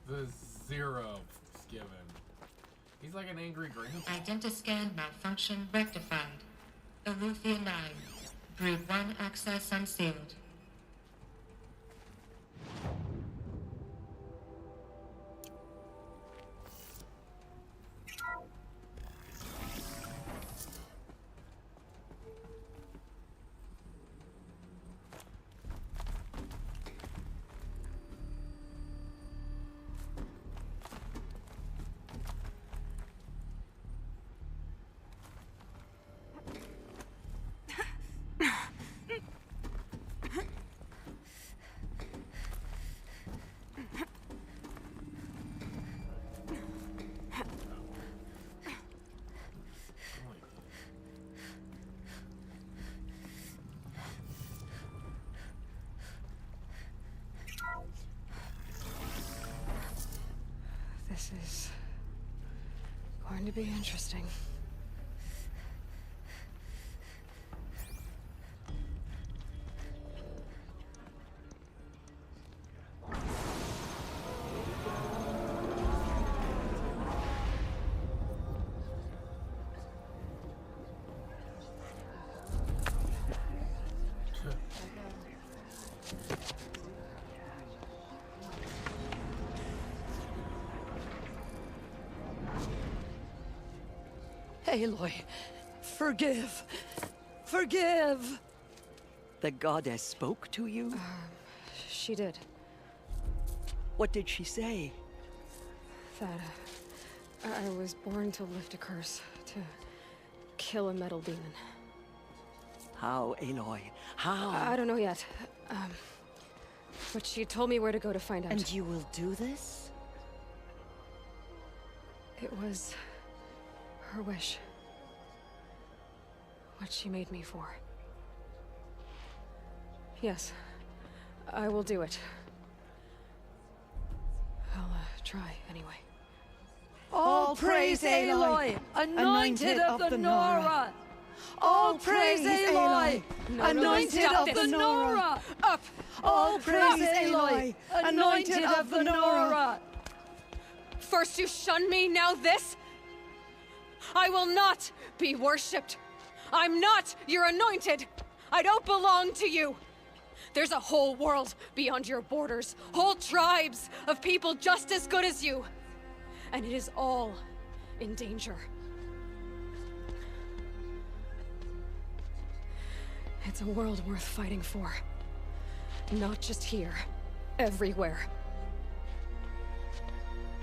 The zero given. He's like an angry grandpa. Identiscan malfunction rectified. Eleuthia 9. Brood 1 access unsealed. This is going to be interesting. Aloy, forgive. Forgive! The goddess spoke to you? She did. What did she say? That I was born to lift a curse, to kill a metal demon. How, Aloy? How? I don't know yet. But she told me where to go to find out. And you will do this? It was her wish. What she made me for. Yes, I will do it. I'll try anyway. All praise Aloy, anointed of the Nora! All praise Aloy, anointed of the Nora! Up! All praise Aloy, anointed of the Nora! First you shun me, now this? I will not be worshipped. I'm not your anointed. I don't belong to you. There's a whole world beyond your borders, whole tribes of people just as good as you. And it is all in danger. It's a world worth fighting for. Not just here, everywhere.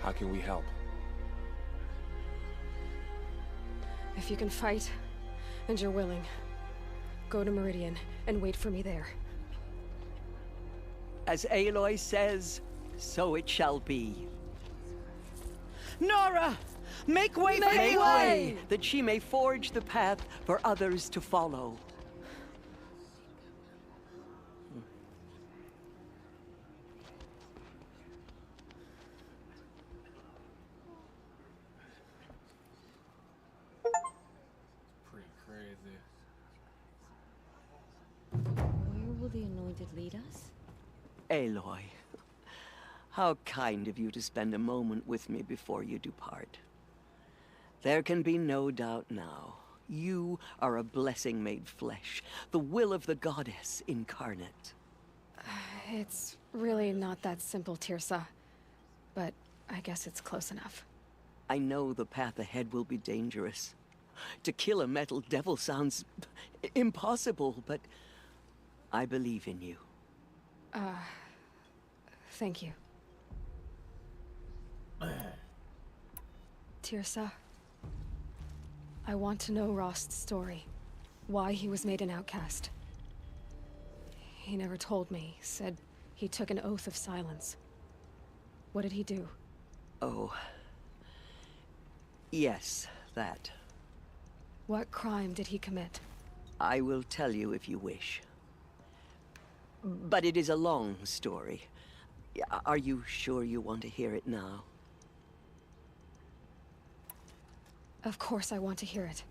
How can we help? If you can fight, and you're willing, go to Meridian and wait for me there. As Aloy says, so it shall be. Nora! Make way for Aloy! That she may forge the path for others to follow. Pretty crazy. Where will the Anointed lead us? Aloy, how kind of you to spend a moment with me before you depart. There can be no doubt now. You are a blessing made flesh, the will of the goddess incarnate. It's really not that simple, Tirsa. But I guess it's close enough. I know the path ahead will be dangerous. To kill a metal devil sounds impossible, but I believe in you. Thank you. Tirsa, I want to know Rost's story. Why he was made an outcast. He never told me, said he took an oath of silence. What did he do? Oh. Yes, that. What crime did he commit? I will tell you if you wish. But it is a long story. Are you sure you want to hear it now? Of course I want to hear it.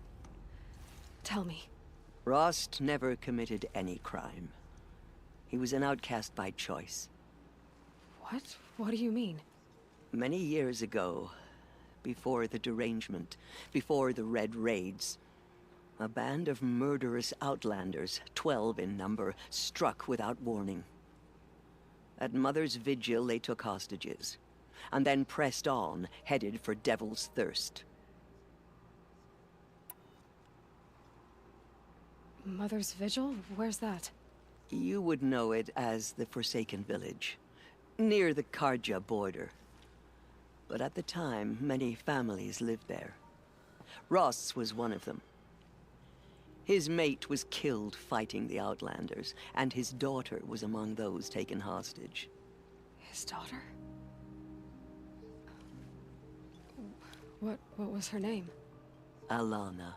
Tell me. Rost never committed any crime. He was an outcast by choice. What? What do you mean? Many years ago, before the derangement, before the Red Raids, a band of murderous outlanders, 12 in number, struck without warning. At Mother's Vigil, they took hostages, and then pressed on, headed for Devil's Thirst. Mother's Vigil? Where's that? You would know it as the Forsaken Village, near the Karja border. But at the time, many families lived there. Ross was one of them. His mate was killed fighting the Outlanders, and his daughter was among those taken hostage. His daughter? What was her name? Alana.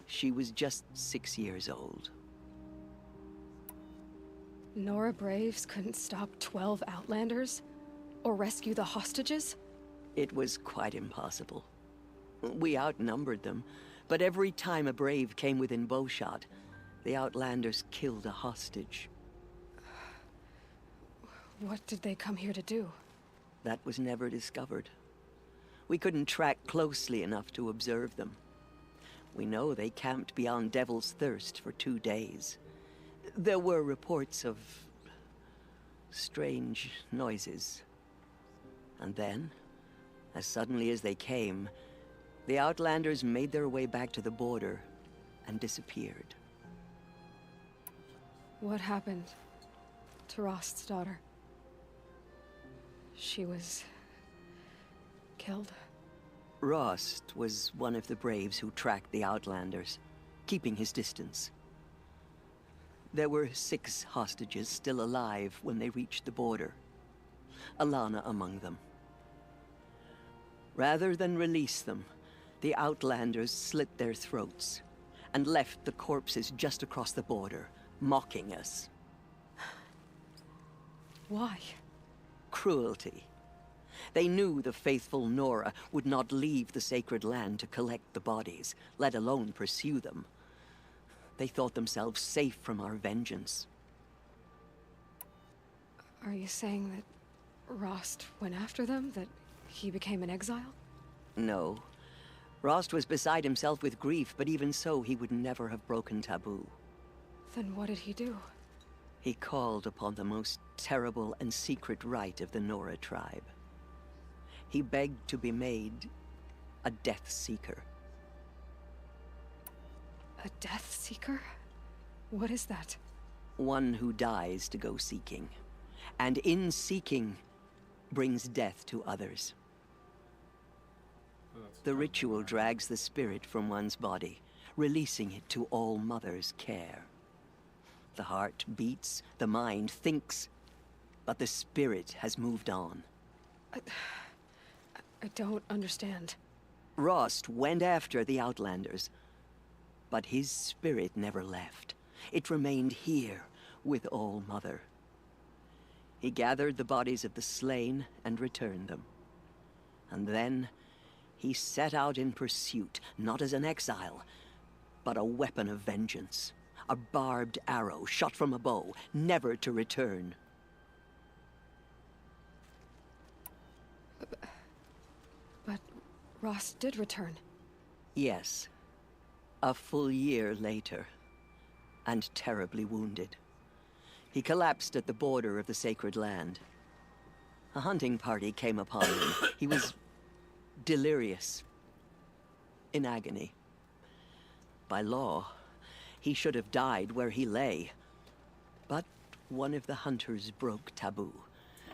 She was just 6 years old. Nora Braves couldn't stop 12 Outlanders? Or rescue the hostages? It was quite impossible. We outnumbered them, but every time a Brave came within bowshot, the Outlanders killed a hostage. What did they come here to do? That was never discovered. We couldn't track closely enough to observe them. We know they camped beyond Devil's Thirst for 2 days. There were reports of strange noises. And then, as suddenly as they came, The Outlanders made their way back to the border and disappeared. What happened to Rost's daughter? She was killed. Rost was one of the braves who tracked the Outlanders, keeping his distance. There were 6 hostages still alive when they reached the border, Alana among them. Rather than release them, the Outlanders slit their throats and left the corpses just across the border, mocking us. Why? Cruelty. They knew the faithful Nora would not leave the sacred land to collect the bodies, let alone pursue them. They thought themselves safe from our vengeance. Are you saying that Rost went after them? That he became an exile? No. Rost was beside himself with grief, but even so, he would never have broken taboo. Then what did he do? He called upon the most terrible and secret rite of the Nora tribe. He begged to be made a Death Seeker. A Death Seeker? What is that? One who dies to go seeking, and in seeking, brings death to others. The ritual drags the spirit from one's body, releasing it to All Mother's care. The heart beats, the mind thinks, but the spirit has moved on. I don't understand. Rost went after the Outlanders, but his spirit never left. It remained here with All Mother. He gathered the bodies of the slain and returned them. And then he set out in pursuit, not as an exile, but a weapon of vengeance. A barbed arrow shot from a bow, never to return. But Rost did return. Yes. A full year later, and terribly wounded. He collapsed at the border of the sacred land. A hunting party came upon him. He was delirious, in agony. By law, he should have died where he lay. But one of the hunters broke taboo,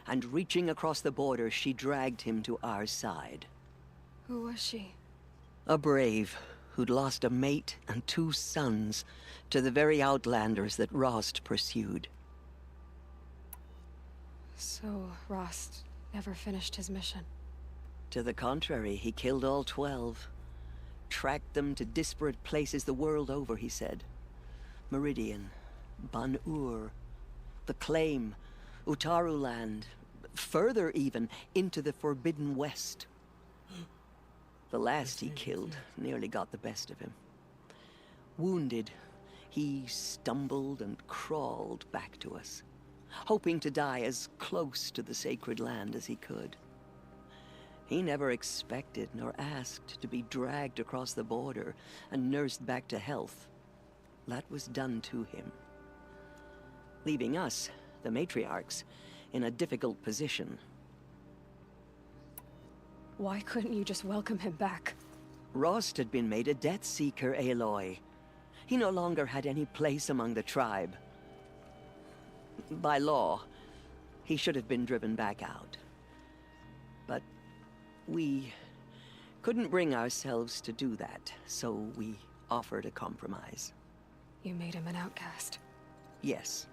and reaching across the border, she dragged him to our side. Who was she? A brave who'd lost a mate and 2 sons to the very Outlanders that Rost pursued. So Rost never finished his mission? To the contrary, he killed all 12. Tracked them to disparate places the world over, he said. Meridian, Ban-Ur, the Claim, Utaru Land, further even, into the Forbidden West. The last he killed nearly got the best of him. Wounded, he stumbled and crawled back to us, hoping to die as close to the sacred land as he could. He never expected nor asked to be dragged across the border and nursed back to health. That was done to him, leaving us, the matriarchs, in a difficult position. Why couldn't you just welcome him back? Rost had been made a Death Seeker, Aloy. He no longer had any place among the tribe. By law, he should have been driven back out. But we couldn't bring ourselves to do that, so we offered a compromise. You made him an outcast? Yes.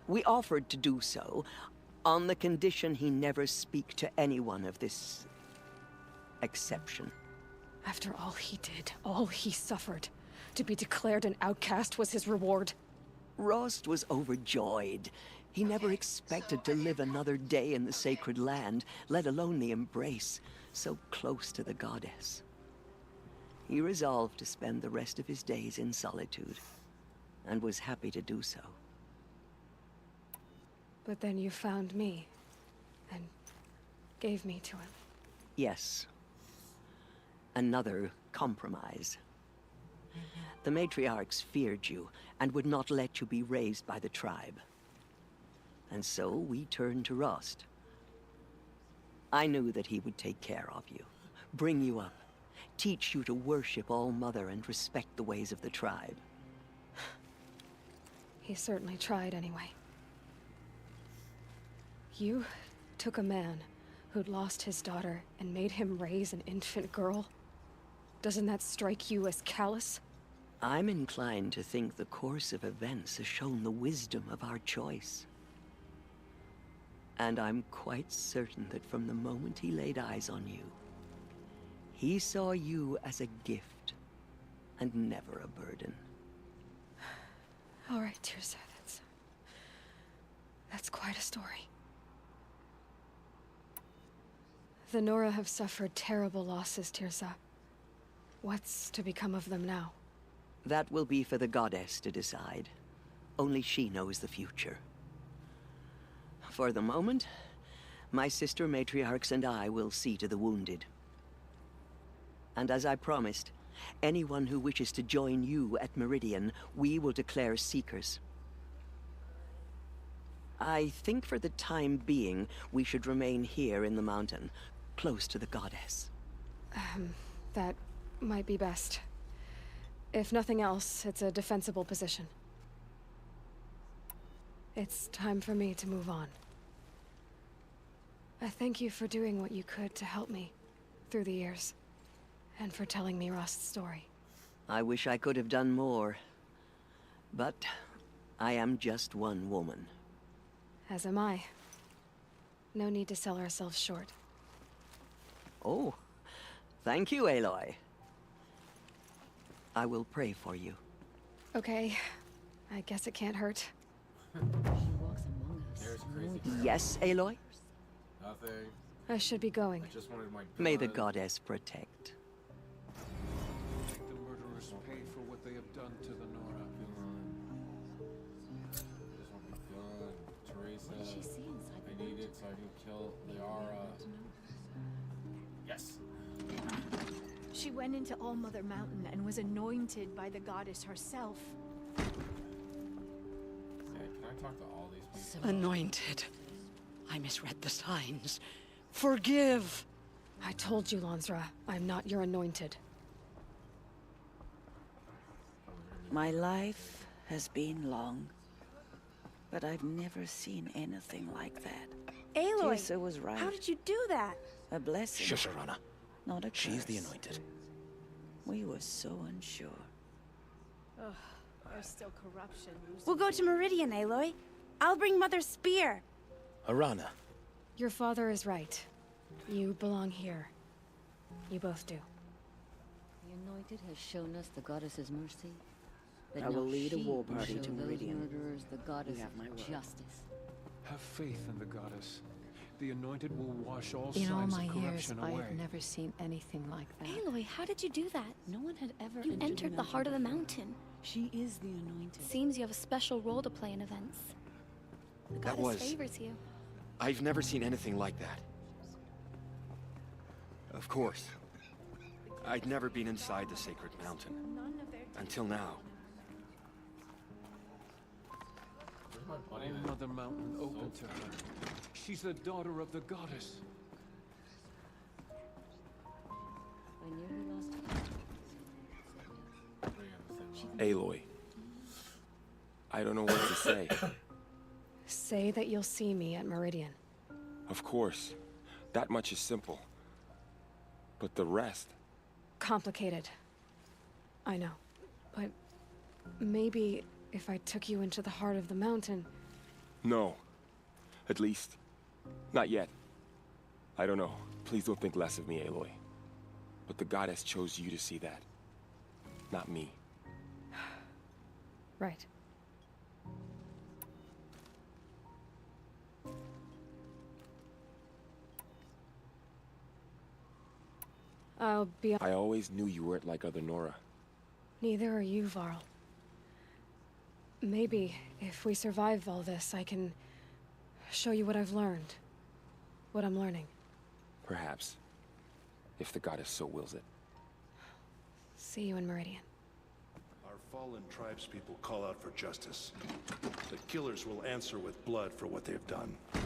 We offered to do so on the condition he never speak to anyone of this exception. After all he did, all he suffered, to be declared an outcast was his reward? Rost was overjoyed. He never expected to live another day in the sacred land, let alone the embrace, so close to the goddess. He resolved to spend the rest of his days in solitude, and was happy to do so. But then you found me, and gave me to him. Yes. Another compromise. The matriarchs feared you, and would not let you be raised by the tribe. And so we turned to Rost. I knew that he would take care of you, bring you up, teach you to worship All-Mother and respect the ways of the tribe. He certainly tried anyway. You took a man who'd lost his daughter and made him raise an infant girl? Doesn't that strike you as callous? I'm inclined to think the course of events has shown the wisdom of our choice. And I'm quite certain that from the moment he laid eyes on you, he saw you as a gift and never a burden. All right, Teersa, that's quite a story. The Nora have suffered terrible losses, Teersa. What's to become of them now? That will be for the goddess to decide. Only she knows the future. For the moment, my sister matriarchs and I will see to the wounded. And as I promised, anyone who wishes to join you at Meridian, we will declare seekers. I think for the time being, we should remain here in the mountain, close to the goddess. That might be best. If nothing else, it's a defensible position. It's time for me to move on. I thank you for doing what you could to help me through the years, and for telling me Rost's story. I wish I could have done more, but I am just one woman. As am I. No need to sell ourselves short. Oh, thank you, Aloy. I will pray for you. Okay, I guess it can't hurt. There's crazy. Yes, Aloy? Nothing. I should be going. I just wanted my gun. May the goddess protect. Make the murderers pay for what they have done to the Nora. I just want my gun. Teresa. I need it so I can kill Liara. Yes. She went into All-Mother Mountain and was anointed by the goddess herself. Hey, can I talk to all these people? Anointed. I misread the signs. Forgive! I told you, Lansra, I'm not your anointed. My life has been long, but I've never seen anything like that. Aloy, Teersa was right. how did you do that? A blessing. Shush, Arana. Not a curse. She's the anointed. We were so unsure. Ugh, there's still corruption. We'll go to Meridian, Aloy. I'll bring Mother's spear. Arana. Your father is right. You belong here. You both do. The Anointed has shown us the goddess's mercy. But I will now lead a she war will party show to those Meridian. murderers the goddess have my word. of justice. Have faith in the goddess. The Anointed will wash all In all signs my of years, corruption I away. have never seen anything like that. Aloy, how did you do that? No one had ever You entered the heart of the mountain. She is the Anointed. Seems you have a special role to play in events. The That goddess was- favors you. I've never seen anything like that. Of course. I'd never been inside the sacred mountain. Until now. Where's my buddy then? All-Mother Mountain open to her. She's the daughter of the goddess. I nearly lost Aloy. I don't know what to say. Say that you'll see me at Meridian. Of course. That much is simple. But the rest... Complicated. I know. But maybe if I took you into the heart of the mountain... No. At least, not yet. I don't know. Please don't think less of me, Aloy. But the goddess chose you to see that. Not me. Right. I'll be... I always knew you weren't like other Nora. Neither are you, Varl. Maybe, if we survive all this, I can show you what I've learned. What I'm learning. Perhaps. If the goddess so wills it. See you in Meridian. Our fallen tribespeople call out for justice. The killers will answer with blood for what they've done. What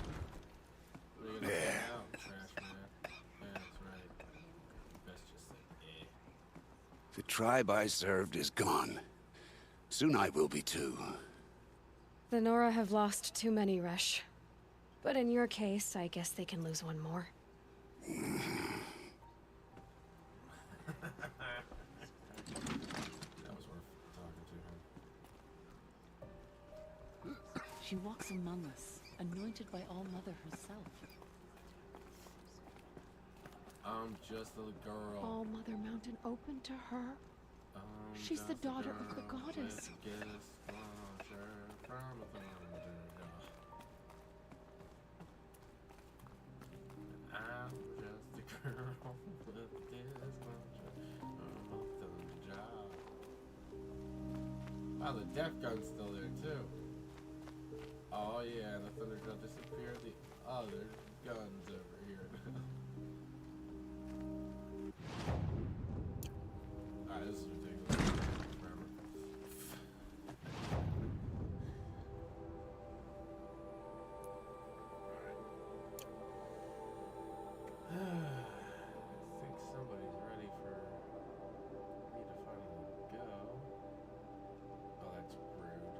are you gonna find out? Trash man. Yeah, that's right. Best just say, The tribe I served is gone. Soon I will be too. The Nora have lost too many, Resh. But in your case, I guess they can lose one more. That was worth talking to him. She walks among us, anointed by All-Mother herself. I'm just a girl. All Mother Mountain open to her? She's the daughter of the goddess. I'm just a girl with disclosure of the job. Wow, the Death Gun's still there too. Oh yeah, the Thunder Gun disappeared. The other guns over here. Alright, this is ridiculous. Forever. I think somebody's ready for me to finally go. Oh, that's rude.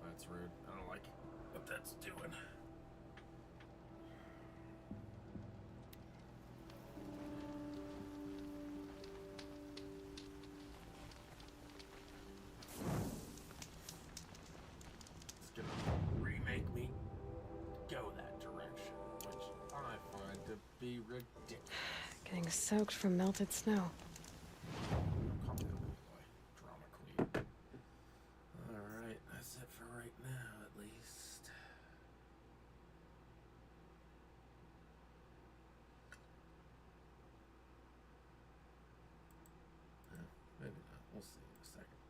That's rude. I don't like what that's doing. It's gonna remake me go that direction, which I find to be ridiculous. Getting soaked from melted snow. Calm down, boy. Drama queen. Alright, that's it for right now, at least. Maybe not. We'll see in a second.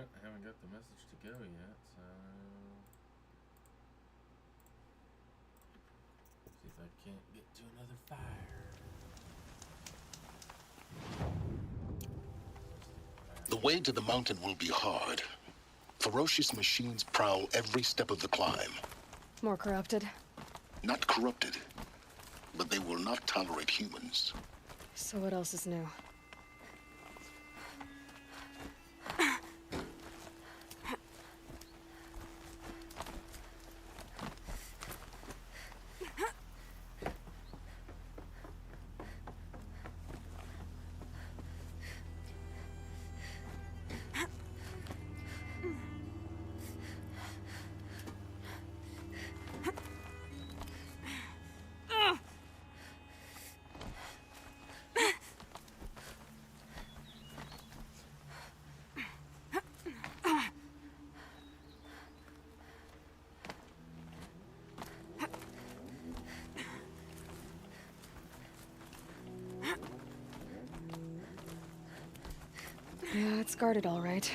Alright, I haven't got the message to go yet, so... See if I can't get to another fire. The way to the mountain will be hard. Ferocious machines prowl every step of the climb. More corrupted? Not corrupted, but they will not tolerate humans. So what else is new? Yeah, it's guarded all right.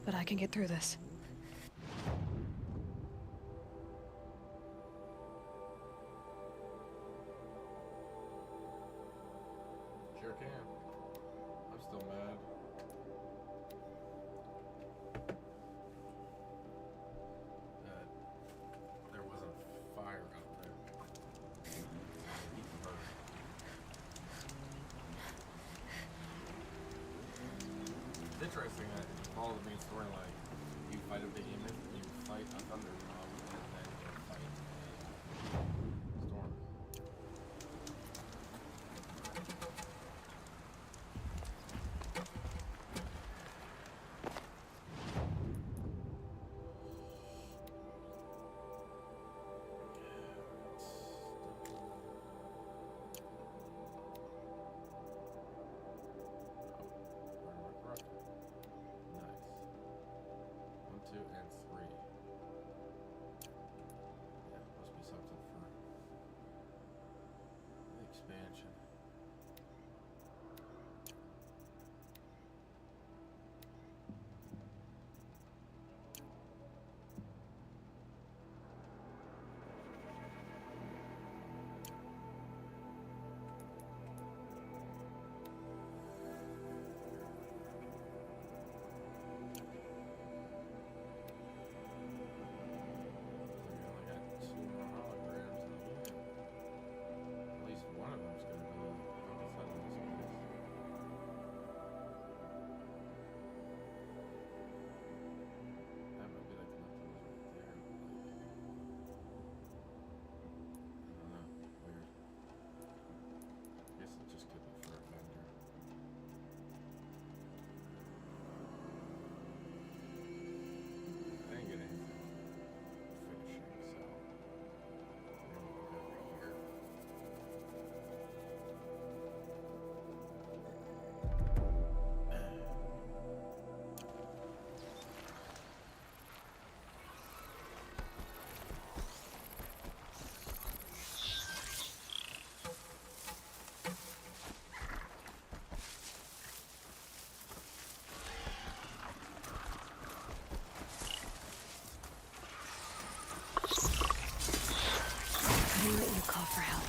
But I can get through this. Sure can. I'm still mad. That there wasn't fire out there. It's interesting that if you follow the main storyline, you fight a behemoth, you fight a thunder drum, and then you fight a storm. Nice. 1, 2, and 3. Yeah, must be something for the expansion. At least one of them's gonna be outside of this place. That might be like leftovers right there. I don't know. Weird. I guess it just could be for a vendor. I didn't get anything finishing, so I'm gonna look over here. Couldn't let you call for help.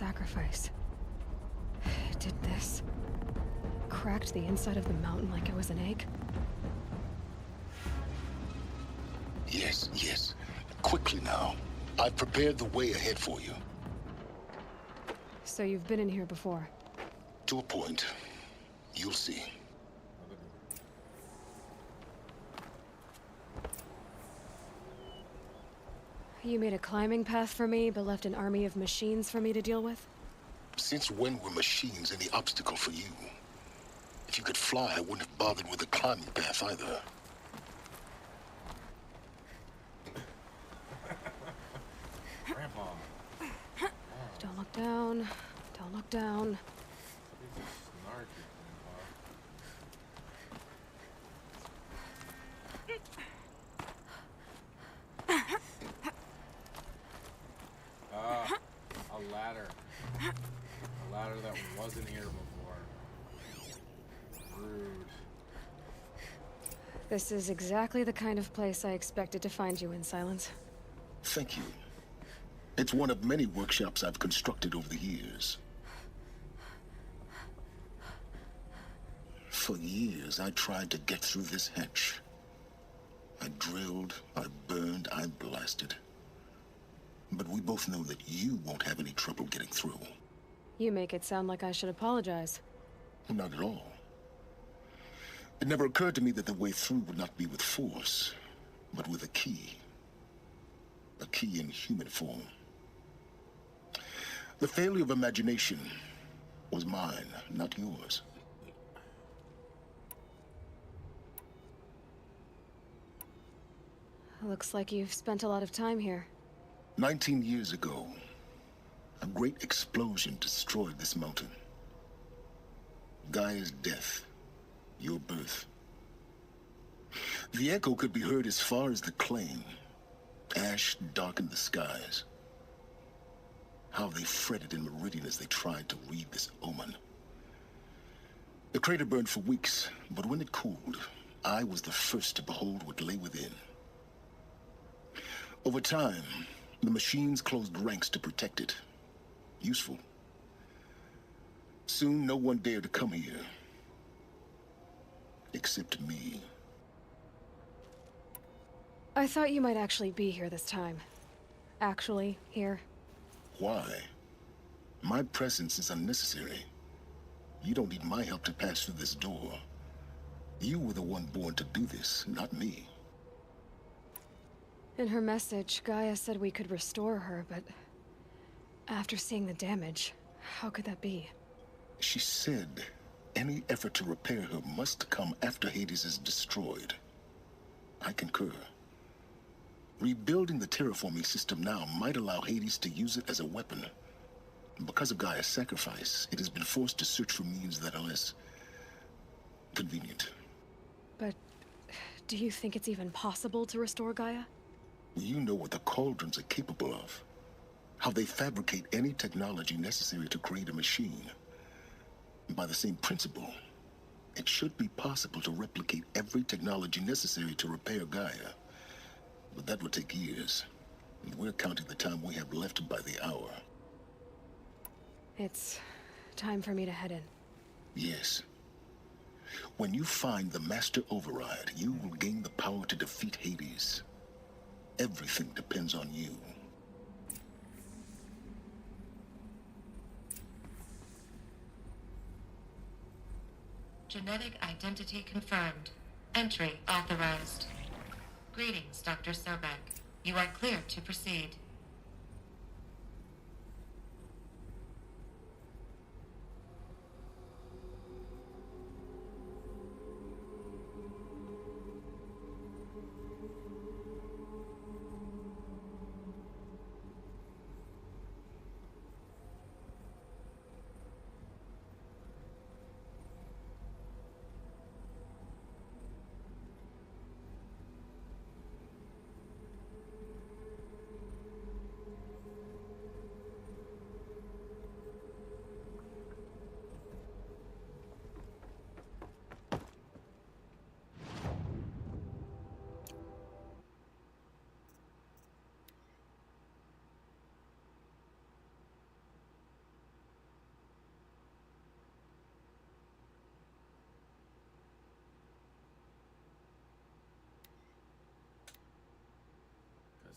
sacrifice. It did this. Cracked the inside of the mountain like it was an egg. Yes, yes. Quickly now. I've prepared the way ahead for you. So you've been in here before? To a point. You'll see. You made a climbing path for me, but left an army of machines for me to deal with? Since when were machines any obstacle for you? If you could fly, I wouldn't have bothered with the climbing path either. Grandpa. Don't look down. Don't look down. He's a snarky grandpa. A ladder. A ladder that wasn't here before. Rude. This is exactly the kind of place I expected to find you in, Silence. Thank you. It's one of many workshops I've constructed over the years. For years, I tried to get through this hatch. I drilled, I burned, I blasted. But we both know that you won't have any trouble getting through. You make it sound like I should apologize. Not at all. It never occurred to me that the way through would not be with force, but with a key. A key in human form. The failure of imagination was mine, not yours. Looks like you've spent a lot of time here. 19 years ago, a great explosion destroyed this mountain. Gaia's death, your birth. The echo could be heard as far as the claim. Ash darkened the skies. How they fretted in Meridian as they tried to read this omen. The crater burned for weeks, but when it cooled, I was the first to behold what lay within. Over time, the machines closed ranks to protect it. Useful. Soon, no one dared to come here. Except me. I thought you might actually be here this time. Actually, here. Why? My presence is unnecessary. You don't need my help to pass through this door. You were the one born to do this, not me. In her message, Gaia said we could restore her, but after seeing the damage, how could that be? She said any effort to repair her must come after Hades is destroyed. I concur. Rebuilding the terraforming system now might allow Hades to use it as a weapon. Because of Gaia's sacrifice, it has been forced to search for means that are less convenient. But do you think it's even possible to restore Gaia? You know what the Cauldrons are capable of. How they fabricate any technology necessary to create a machine. By the same principle, it should be possible to replicate every technology necessary to repair Gaia. But that would take years. And we're counting the time we have left by the hour. It's time for me to head in. Yes. When you find the Master Override, you will gain the power to defeat Hades. Everything depends on you. Genetic identity confirmed. Entry authorized. Greetings, Dr. Sobek. You are clear to proceed.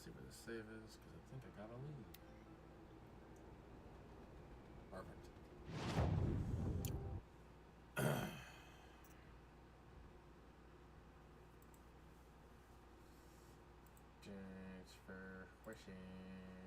see where the save is, because I think I gotta leave. Perfect. Transfer question.